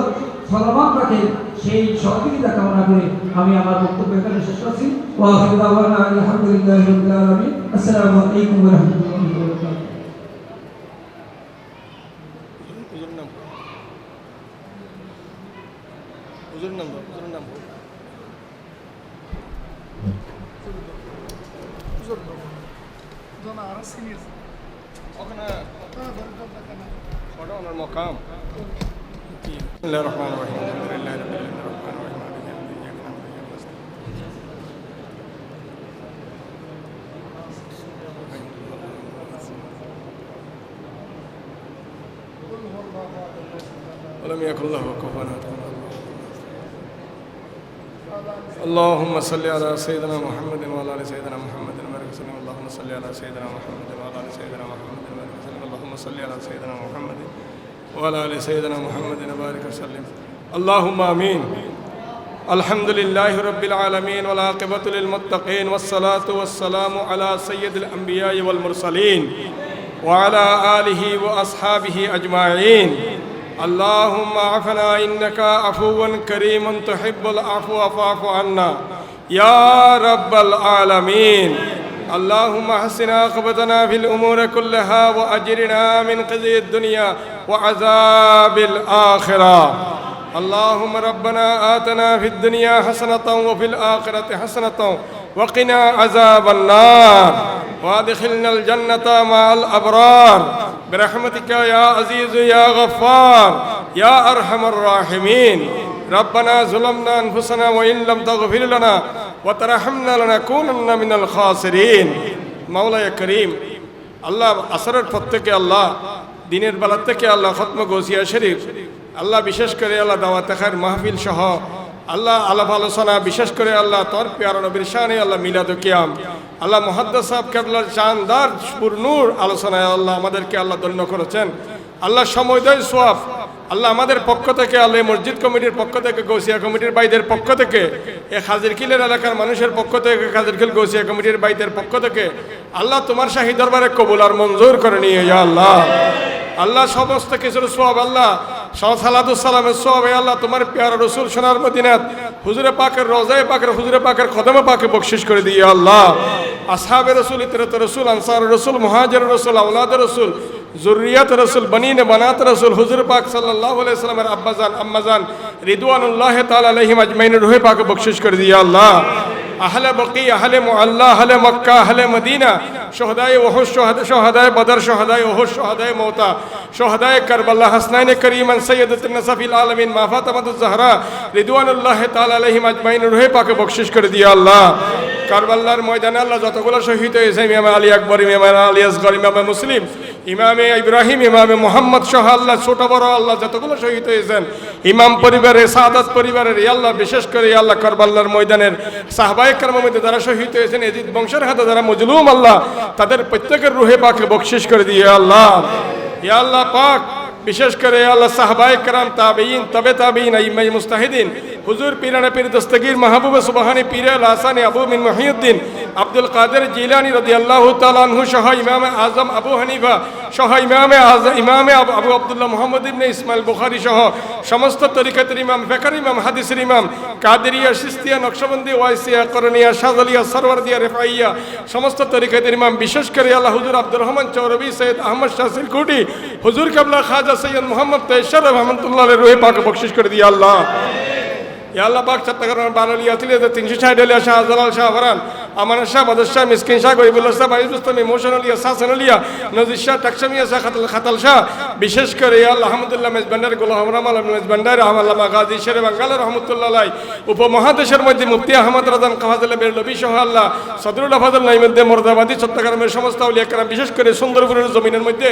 চলমান রাখে সেই সহযোগিতা কামনা করে আমি আমার বক্তব্য এখানে শেষ করছি। ওয়া আখিরু দাওয়ানা আলহামদুলিল্লাহি রাব্বিল আলামিন। আসসালামু আলাইকুম ওয়া রাহমাতুল্লাহি ওয়া বারাকাতুহু। المقام بسم الله الرحمن الرحيم الحمد لله رب العالمين الرحمن الرحيم مالك يوم الدين إياك نعبد وإياك نستعين ولم يكن له كفوا أحد اللهم صل على سيدنا محمد وعلى ال سيدنا محمد وبارك وسلم اللهم صل على سيدنا محمد وعلى ال سيدنا محمد وبارك وسلم اللهم صل على سيدنا محمد وعلى ال سيدنا محمد وبارك وسلم اللهم آمين الحمد لله رب العالمين والعاقبة للمتقين والصلاة والسلام على سيد الأنبياء والمرسلين وعلى آله وأصحابه أجمعين اللهم عفنا إنك عفو كريم تحب العفو فاعف عنا يا رب العالمين اللهم احسن عاقبتنا في الأمور كلها وأجرنا من خزي الدنيا وعذاب الآخرة اللهم ربنا آتنا في الدنيا حسنة وفي الآخرة حسنة وقنا عذاب النار وادخلنا الجنة مع الأبرار برحمتك يا عزيز يا غفار يا أرحم الراحمين ربنا ظلمنا أنفسنا وإن لم تغفر لنا وترحمنا لنكونن من الخاسرين مولاي كريم الله আসরের পর থেকে আল্লাহ দিনের বেলা থেকে আল্লাহ খতম গৌসিয়া শরীফ আল্লাহ বিশেষ করে আল্লাহ দাওয়াত খায়ের মাহফিল সহ আল্লাহ আলাপ আলোচনা বিশেষ করে আল্লাহ তোর প্যারা নবীর শানে আল্লাহ মিলাদ কিয়াম আল্লাহ মুহাদ্দিস সাহেব কেবলার শানদার নূর আলোচনায় আল্লাহ আমাদেরকে আল্লাহ ধন্য করেছেন আল্লাহ সময় সওয়াব আল্লাহ আমাদের পক্ষ থেকে আল্লাহ মসজিদ কমিটির পক্ষ থেকে গৌসিয়া কমিটির বাইদের পক্ষ থেকে এই খাজিরখিলের এলাকার মানুষের পক্ষ থেকে খাজিরখিল গৌসিয়া কমিটির বাইদের পক্ষ থেকে আল্লাহ তোমার শাহী দরবারে কবুল আর মঞ্জুর করে নিয়ে ইয়া আল্লাহ আল্লাহ সমস্ত কিছুর সওয়াব আল্লাহ সালাতুস সালামের সওয়াব আল্লাহ তোমার প্যারা রাসূল সোনার মদিনাত হুজুরে পাকের রোজায়ে পাকের হুজুরে পাকের কদমে পাকে বকশিশ করে দিয়ে আল্লাহ আসহাবে রাসূল ইতরাত রাসূল আনসার রাসূল মুহাজির রাসূল আওলাদ রাসূল জুররিয়াত রাসূল বনিনে বানাত রাসূল হুজুর পাক সাল্লাল্লাহু আলাইহি সাল্লামের আব্বাজান আম্মাজান রিদওয়ানুল্লাহি তাআলা আলাইহিম আজমাইন রূহে পাকে বকশিশ করে দিয়ে আল্লাহ আহলে বকি আহলে মুআল্লা আহলে মক্কা আহলে মদিনা শুহাদায়ে উহুদ শুহাদায়ে বদর শুহাদায়ে উহুদ শুহাদায়ে মওতা শুহাদায়ে কারবালা হাসনাইন করিমান সাইয়্যিদাতুন নাসাফিল আলামিন মা ফাতিমাতুজ জাহরা রিদওয়ানুল্লাহি তাআলা আলাইহিম আজমাইন রূহে পাকে বকশিশ করে দিয়ে আল্লাহ কারবালার ময়দানে আল্লাহ যতগুলো শহীদ হয়েছে ইমাম আলী আকবর ইমাম আলী আসগর ইমাম মুসলিম ইমামে ইব্রাহিম ইমামে মুহাম্মদ সহ আল্লাহ ছোট বড় আল্লাহ যতগুলো শহীদ হয়েছেন ইমাম পরিবারের সাদাত পরিবারের আল্লাহ বিশেষ করে আল্লাহ কারবালার ময়দানের সাহাবায়ে কেরামের মধ্যে যারা শহীদ হয়েছেন এজিদ বংশের হাতে যারা মজলুম আল্লাহ তাদের প্রত্যেকের রূহে পাকে বকশিশ করে দিয়ে আল্লাহ ইয়া আল্লাহ পাক বিশেষ করে আল্লাহ সাহাবায়ে কেরাম তাবেঈন তবে তাবেঈন আইম্মাই মুস্তাহিদিন হুজুর পীরানা পীর দস্তগীর মাহবুব সুবহানী পীর আল হাসানী আবু মিন মুহিউদ্দিন আব্দুল কাদের জিলানী রাদিয়াল্লাহু তাআলা আনহু সহ ইমাম আজম আবু হানিফা সহ ইমামে আবু আব্দুল্লাহ মুহাম্মদ ইবনে ইসমাইল বুখারী সহ সমস্ত তরিকাতের ইমাম ফিকহ ইমাম হাদিসের ইমাম কাদেরিয়া সিস্তিয়া নকশবন্দি ওয়াইসিয়া করনিয়া শাযলিয়া সরওয়ারদিয়া রিফাইয়া সমস্ত তরিকাতের ইমাম বিশেষ করে আল্লাহ হুজুর আব্দুর রহমান চৌরবি সৈয়দ আহমদ শাহ সিলকুটি হুজুর কিবলা খাজা সৈয়দ মুহাম্মদ তাইয়্যিব রহমাতুল্লাহ আলাইহি রূহে পাকে বকশিশ করে দিয়ে আল্লাহ ইয়া আল্লাহ পাক চট্টগ্রাম বানালিয়া তিলে 360 আলিয়া শাহ জালাল শাহ ফরান আমানত শাহ বদর শাহ মিসকিন শাহ গরিবুল্লাহ শাহ বাইজ মুস্তামি মোশন আলিয়া সাসন আলিয়া নজির শাহ টাকসামিয়া শাহ খাতাল শাহ বিশেষ করে ইয়া আল্লাহ আহমদুল্লাহ মেজবান্ডার গোলাম রামাল মেজবান্ডার আল্লামা গাজী শেরে বাঙ্গাল রহমাতুল্লাহ আলাইহি উপমহাদেশের মধ্যে মুফতি আহমদ রাজান কাফাজুল্লাহ বেরলবি সহ আল্লাহ সদরুল আফাজুল নাইমুদ্দিন মুর্দাবাদী চট্টগ্রামের সমস্ত আউলিয়া কেরাম বিশেষ করে সুন্দরপুরের জমিনের মধ্যে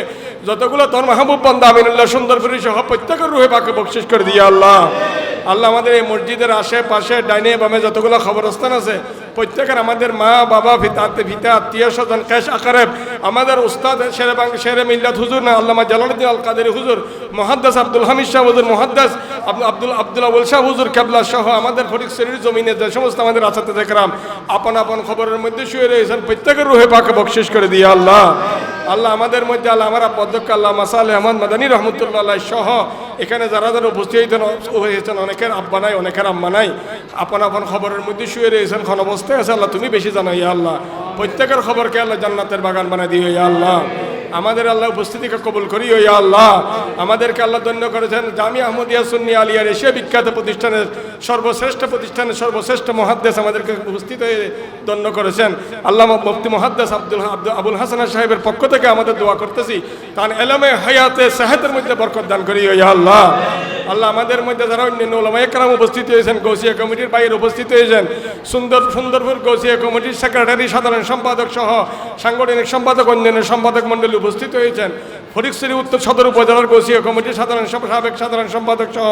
যতগুলো তোর মাহবুব বান্দা আমিনুল্লাহ সুন্দরপুরী সহ প্রত্যেকের রূহে পাকে বকশিশ করে দিয়ে আল্লাহ আল্লাহ আমাদের এই মসজিদের আশেপাশে ডাইনে বামে যতগুলো খবরস্থান আছে প্রত্যেকের আমাদের মা বাবা ভিতা আত্মীয় স্বজন কেশ আকারেব আমাদের উস্তাদ শেরে মিল্লাত হুজুর না আল্লামা জালালউদ্দিন আল কাদেরী হুজুর মুহাদ্দিস আব্দুল হামিদ শাহ হুজুর মুহাদ্দিস আব্দুল আউয়াল শাহ হুজুর কেবলা সহ আমাদের ফরিদশরীর জমিনে যে সমস্ত আমাদের আসাতে کرام আপন আপন খবরের মধ্যে শুয়ে রয়েছেন প্রত্যেকের রূহে পাকে বকশিশ করে দিয়ে আল্লাহ আল্লাহ আমাদের মধ্যে আল্লাহ আমার অধ্যক্ষ আল্লাহ মাসালে আহমদ মাদানী রহমতুল্লাহ আলাইহি সহ এখানে যারা যারা উপস্থিত হয়েছেন অনেকের আব্বা নাই অনেকের আম্মা নাই আপন আপন খবরের মধ্যে শুয়ে রয়েছেন কোন অবস্থায় আছে আল্লাহ তুমি বেশি জানো ইয়া আল্লাহ প্রত্যেকের খবরকে আল্লাহ জান্নাতের বাগান বানায় দিও ইয়া আল্লাহ আমাদের আল্লাহ উপস্থিতিকে কবুল করিও ইয়া আল্লাহ আমাদেরকে আল্লাহ ধন্য করেছেন জামিয়া আহমদিয়া সুন্নি আলিয়ার এশিয়া বিখ্যাত প্রতিষ্ঠানের সর্বশ্রেষ্ঠ মুহাদ্দিস আমাদেরকে উপস্থিত হয়ে ধন্য করেছেন আল্লাহ মুফতি মুহাদ্দিস আবুল হাসান সাহেবের পক্ষ থেকে আমাদের দোয়া করতেছি তার ইলমে হায়াতে সেহতের মধ্যে বরকত দান করিও ইয়া আল্লাহ আল্লাহ আমাদের মধ্যে যারা অন্যান্য উলামায়ে কেরাম উপস্থিত হয়েছেন গৌসিয়া কমিটির বাইরে উপস্থিত হয়েছেন সুন্দরপুর গৌসিয়া কমিটির সেক্রেটারি সাধারণ সম্পাদক সহ সাংগঠনিক সম্পাদক অন্যান্য সম্পাদক মণ্ডলী উপস্থিত হয়েছেন ফরিদশরী উত্তর সদর উপজেলার গৌসিয়া কমিটির সাবেক সাধারণ সম্পাদক সহ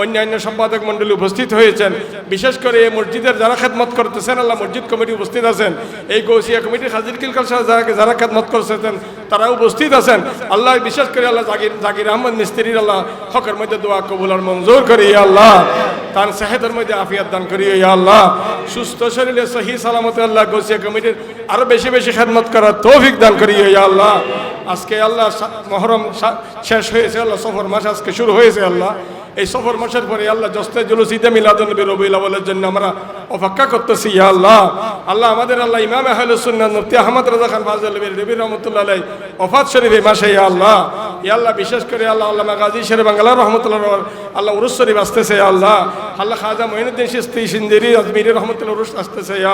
অন্যান্য সম্পাদক মণ্ডলী উপস্থিত হয়েছেন বিশেষ করে এই মসজিদের যারা খেদমত করতেছেন আল্লাহ মসজিদ কমিটি উপস্থিত আছেন এই গৌসিয়া কমিটির হাজির কিলকাল সাহেব যারা খেদমত করতেছেন তারা উপস্থিত আছেন আল্লাহ বিশেষ করে আল্লাহ জাকির আহমদ মিস্ত্রির আল্লাহ হকের মধ্যে দোয়া কবুল আর মঞ্জুর করি ইয়া আল্লাহ তার সেহতের মধ্যে আফিয়াত দান করি ইয়া আল্লাহ সুস্থ শরীরে সহি সালামতে আল্লাহ গৌসিয়া কমিটির আরো বেশি বেশি খেদমত করার তৌফিক দান করি ইয়া আল্লাহ আজকে আল্লাহ মহরম শেষ হয়েছে আল্লাহ সফর মাস আজকে শুরু হয়েছে আল্লাহ এই সফর মাসের পরে আল্লাহ জস্তে জুলুস ঈদে মিলাদুন নবী রবিউল আউয়ালের জন্য আমরা অপেক্ষা করতেছি ইয়া আল্লাহ আল্লাহ আমাদের আল্লাহ ইমাম আহলুস সুন্নাহ মুফতি আহমদ রাজা খান ফাজল নবী রহমাতুল্লাহ আলাইহি ওফাত শরীফ এই মাসে ইয়া আল্লাহ বিশেষ করে আল্লাহ আল্লামা গাজী শেরে বাংলা রহমাতুল্লাহ আল্লাহ উরুস শরীফ আসতেছে আল্লাহ আল্লাহ খাজা মঈনুদ্দিন চিশতি সিন্দেরি আজমিরি রহমাতুল্লাহ উরুস আসতেছে ইয়া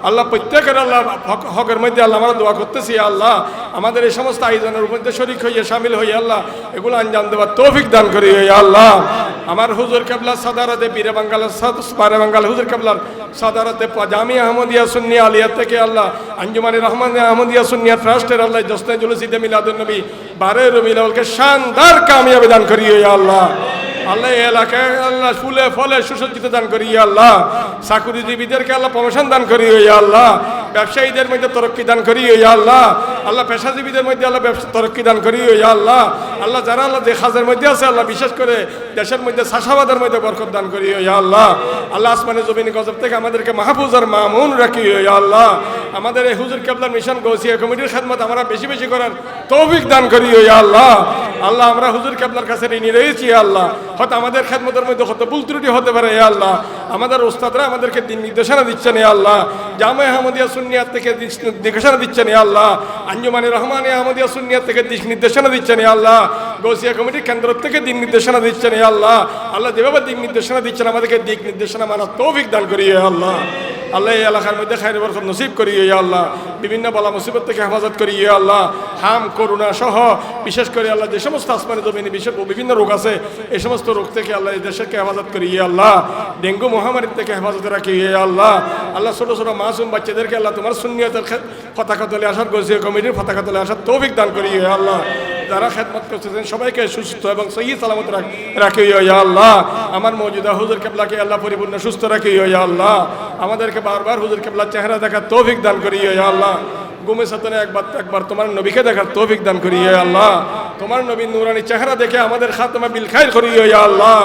আল্লাহ প্রত্যেকের আল্লাহ হকের মধ্যে আল্লাহ আমরা দোয়া করতেছি ইয়া আল্লাহ আমাদের এই সমস্ত আয়োজনের মধ্যে শরীক হইয়া শামিল হইয়া আল্লাহ এগুলো আঞ্জাম দেওয়ার তৌফিক দান করি ইয়া আল্লাহ আমার হুজুর কেবলা সাদারাতে পীরে বাঙ্গাল হুজুর কেবলার সাদারাতে জামিয়া আহমদিয়া সুন্নি আলিয়া থেকে আল্লাহ আঞ্জুমানি রহমান আহমদিয়া সুন্নিয়া ট্রাস্টের আল্লাহ জসনে জুলুস ঈদে মিলাদুন নবী 12 রবিউল আউয়ালকে শানদার কামিয়াবি দান করি ইয়া আল্লাহ আল্লাহ এলাকায় আল্লাহ ফুলে ফলে সুসজ্জিত দান করি ইয়া আল্লাহ চাকুরিজীবীদেরকে আল্লাহ প্রমোশন দান করি ইয়া আল্লাহ ব্যবসায়ীদের মধ্যে তরক্কি দান করি ইয়া আল্লাহ আল্লাহ পেশাজীবীদের মধ্যে আল্লাহ ব্যবসা তরক্কি দান করিও ইয়া আল্লাহ। আল্লাহ যারা আল্লাহ যে কাজের মধ্যে আছে আল্লাহ বিশেষ করে দেশের মধ্যে চাষাবাদের মধ্যে বরকত দান করিও ইয়া আল্লাহ। আল্লাহ আসমানে জমিনে গজব থেকে আমাদেরকে মাহফুজ আর মামুন রাখিও ইয়া আল্লাহ। আমাদের এই হুজুর কেবলার মিশন গৌসিয়া কমিটির খেদমত আমরা বেশি বেশি করার তৌফিক দান করিও ইয়া আল্লাহ। আল্লাহ আমরা হুজুর কেবলার কাছে ঋণী রয়েছি ইয়া আল্লাহ। হয়তো আমাদের খেদমতের মধ্যে কত ভুল ত্রুটি হতে পারে ইয়া আল্লাহ। আমাদের ওস্তাদরা আমাদেরকে দিন নির্দেশনা দিচ্ছেন ইয়া আল্লাহ। জামে আহমদিয়া সুন্নিয়াত থেকে নির্দেশনা দিচ্ছেন ইয়া আল্লাহ। আঞ্জুমানে রহমানে আহমদিয়া সুন্নিয়াত থেকে দিক নির্দেশনা দিচ্ছেন ইয়া আল্লাহ। গৌসিয়া কমিটির কেন্দ্র থেকে দিক নির্দেশনা দিচ্ছেন ইয়া আল্লাহ। আল্লাহ যেভাবে দিক নির্দেশনা দিচ্ছেন আমাদেরকে দিক নির্দেশনা মানার তৌফিক দান করি ইয়া আল্লাহ। আল্লাহ এই এলাকার মধ্যে খায়র বরকত নসিব করি ইয়া আল্লাহ। বিভিন্ন বালা মুসিবত থেকে হেফাজত করি ইয়া আল্লাহ। হাম করুণা সহ বিশেষ করে আল্লাহ যে সমস্ত আসমানি জমিনে বিভিন্ন রোগ আছে এই সমস্ত রোগ থেকে আল্লাহ এই দেশকে হেফাজত করি ইয়া আল্লাহ। ডেঙ্গু মহামারীর থেকে হেফাজত রাখি ইয়া আল্লাহ। আল্লাহ ছোট ছোট মাসুম বাচ্চাদেরকে আল্লাহ তোমার সুন্নিয়তের পতাকা তলে আসার গৌসিয়া কমিটির পতাকা তলে আসার তৌফিক দান করি ইয়া আল্লাহ। যারা খেদমত করতেছেন সবাইকে সুস্থ এবং সহি সালামত রাখি ইয়া আল্লাহ। আমার মওজুদা হুজুর কেবলাকে আল্লাহ পরিপূর্ণ সুস্থ রাখি ইয়া আল্লাহ। আমাদেরকে বারবার হুজুর কেবলার চেহারা দেখার তৌফিক দান করি ইয়া আল্লাহ। গুমে সাতনে একবার তোমার নবীকে দেখার তৌফিক দান করি ইয়া আল্লাহ। তোমার নবীর নূরানি চেহারা দেখে আমাদের খাতমা বিল খাইর করি ইয়া আল্লাহ।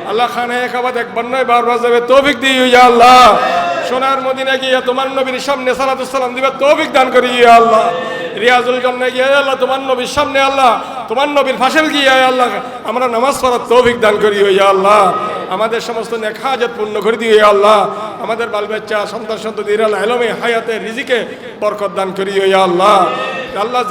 আল্লাহ খানায়ে কাবা একবার নয় বারবার যাবে তৌফিক দিও ইয়া আল্লাহ। সোনার মদিনা গিয়ে তোমার নবীর সামনে সালাতুস সালাম দিবে তৌফিক দান করি ইয়া আল্লাহ। রিয়াজুল জান্নাহ গিয়ে আল্লাহ তোমার নবীর সামনে আল্লাহ তোমার নবীর ফাসল গিয়ে আল্লাহ আমরা নামাজ পড়ার তৌফিক দান করি ইয়া আল্লাহ। আমাদের সমস্ত নেক হাজত পূর্ণ করে দিও ইয়া আল্লাহ। আমাদের বাল বাচ্চা সন্তান সন্ততির আল্লাহ ইলমে হায়াতে রিজিকে বরকত দান করি ইয়া আল্লাহ। আল্লাহ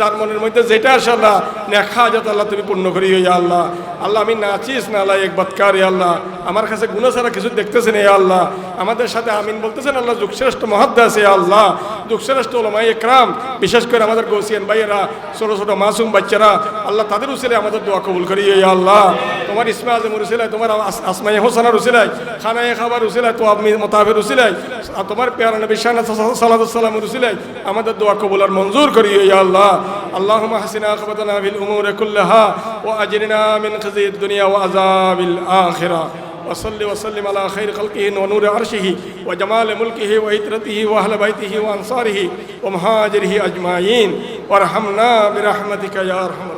যার মনের মধ্যে যেটা আসে আল্লাহ নেক হাজত আল্লাহ তুমি পূর্ণ করি ইয়া আল্লাহ। আল্লাহ আমি নাচিস না আল্লাহ এক বদকার ইয়া আল্লাহ। আমার কাছে গুনাহ ছাড়া কিছু দেখতেছেন ইয়া আল্লাহ। আমাদের সাথে আমিন বলতেছেন আল্লাহ। যুগশ্রেষ্ঠ মুহাদ্দিস ইয়া আল্লাহ। যুগশ্রেষ্ঠ উলামায়ে ইকরাম বিশেষ করে আমাদের গৌসিয়ান ভাইয়েরা ছোট ছোট মাসুম বাচ্চারা আল্লাহ তাদের উসিলায় আমাদের দোয়া কবুল করি ইয়া আল্লাহ। তোমার ইসমে আজমের উসিলায় তোমার আসমায়ে হোসেনার উসিলায় খানায়ে খাবার উসিলায় তো আপনি মোতাবের উসিলায় তোমার প্যারা নবী সাল্লাল্লাহু সাল্লামের উসিলায় আমাদের দোয়া কবুল আর মঞ্জুর করি ইয়া আল্লাহ। আল্লাহুম্মা হাসিনা আখিবাতানা ফিল উমুরি কুল্লিহা ওয়া আজরিনা মিন খিজিয়িদ দুনিয়া ওয়া আযাবিল আখিরাহ। وصلي وسلم على خير خلقه ونور عرشه وجمال ملكه وعترته واهل بيته وانصاره ومهاجره اجمعين وارحمنا برحمتك يا ارحم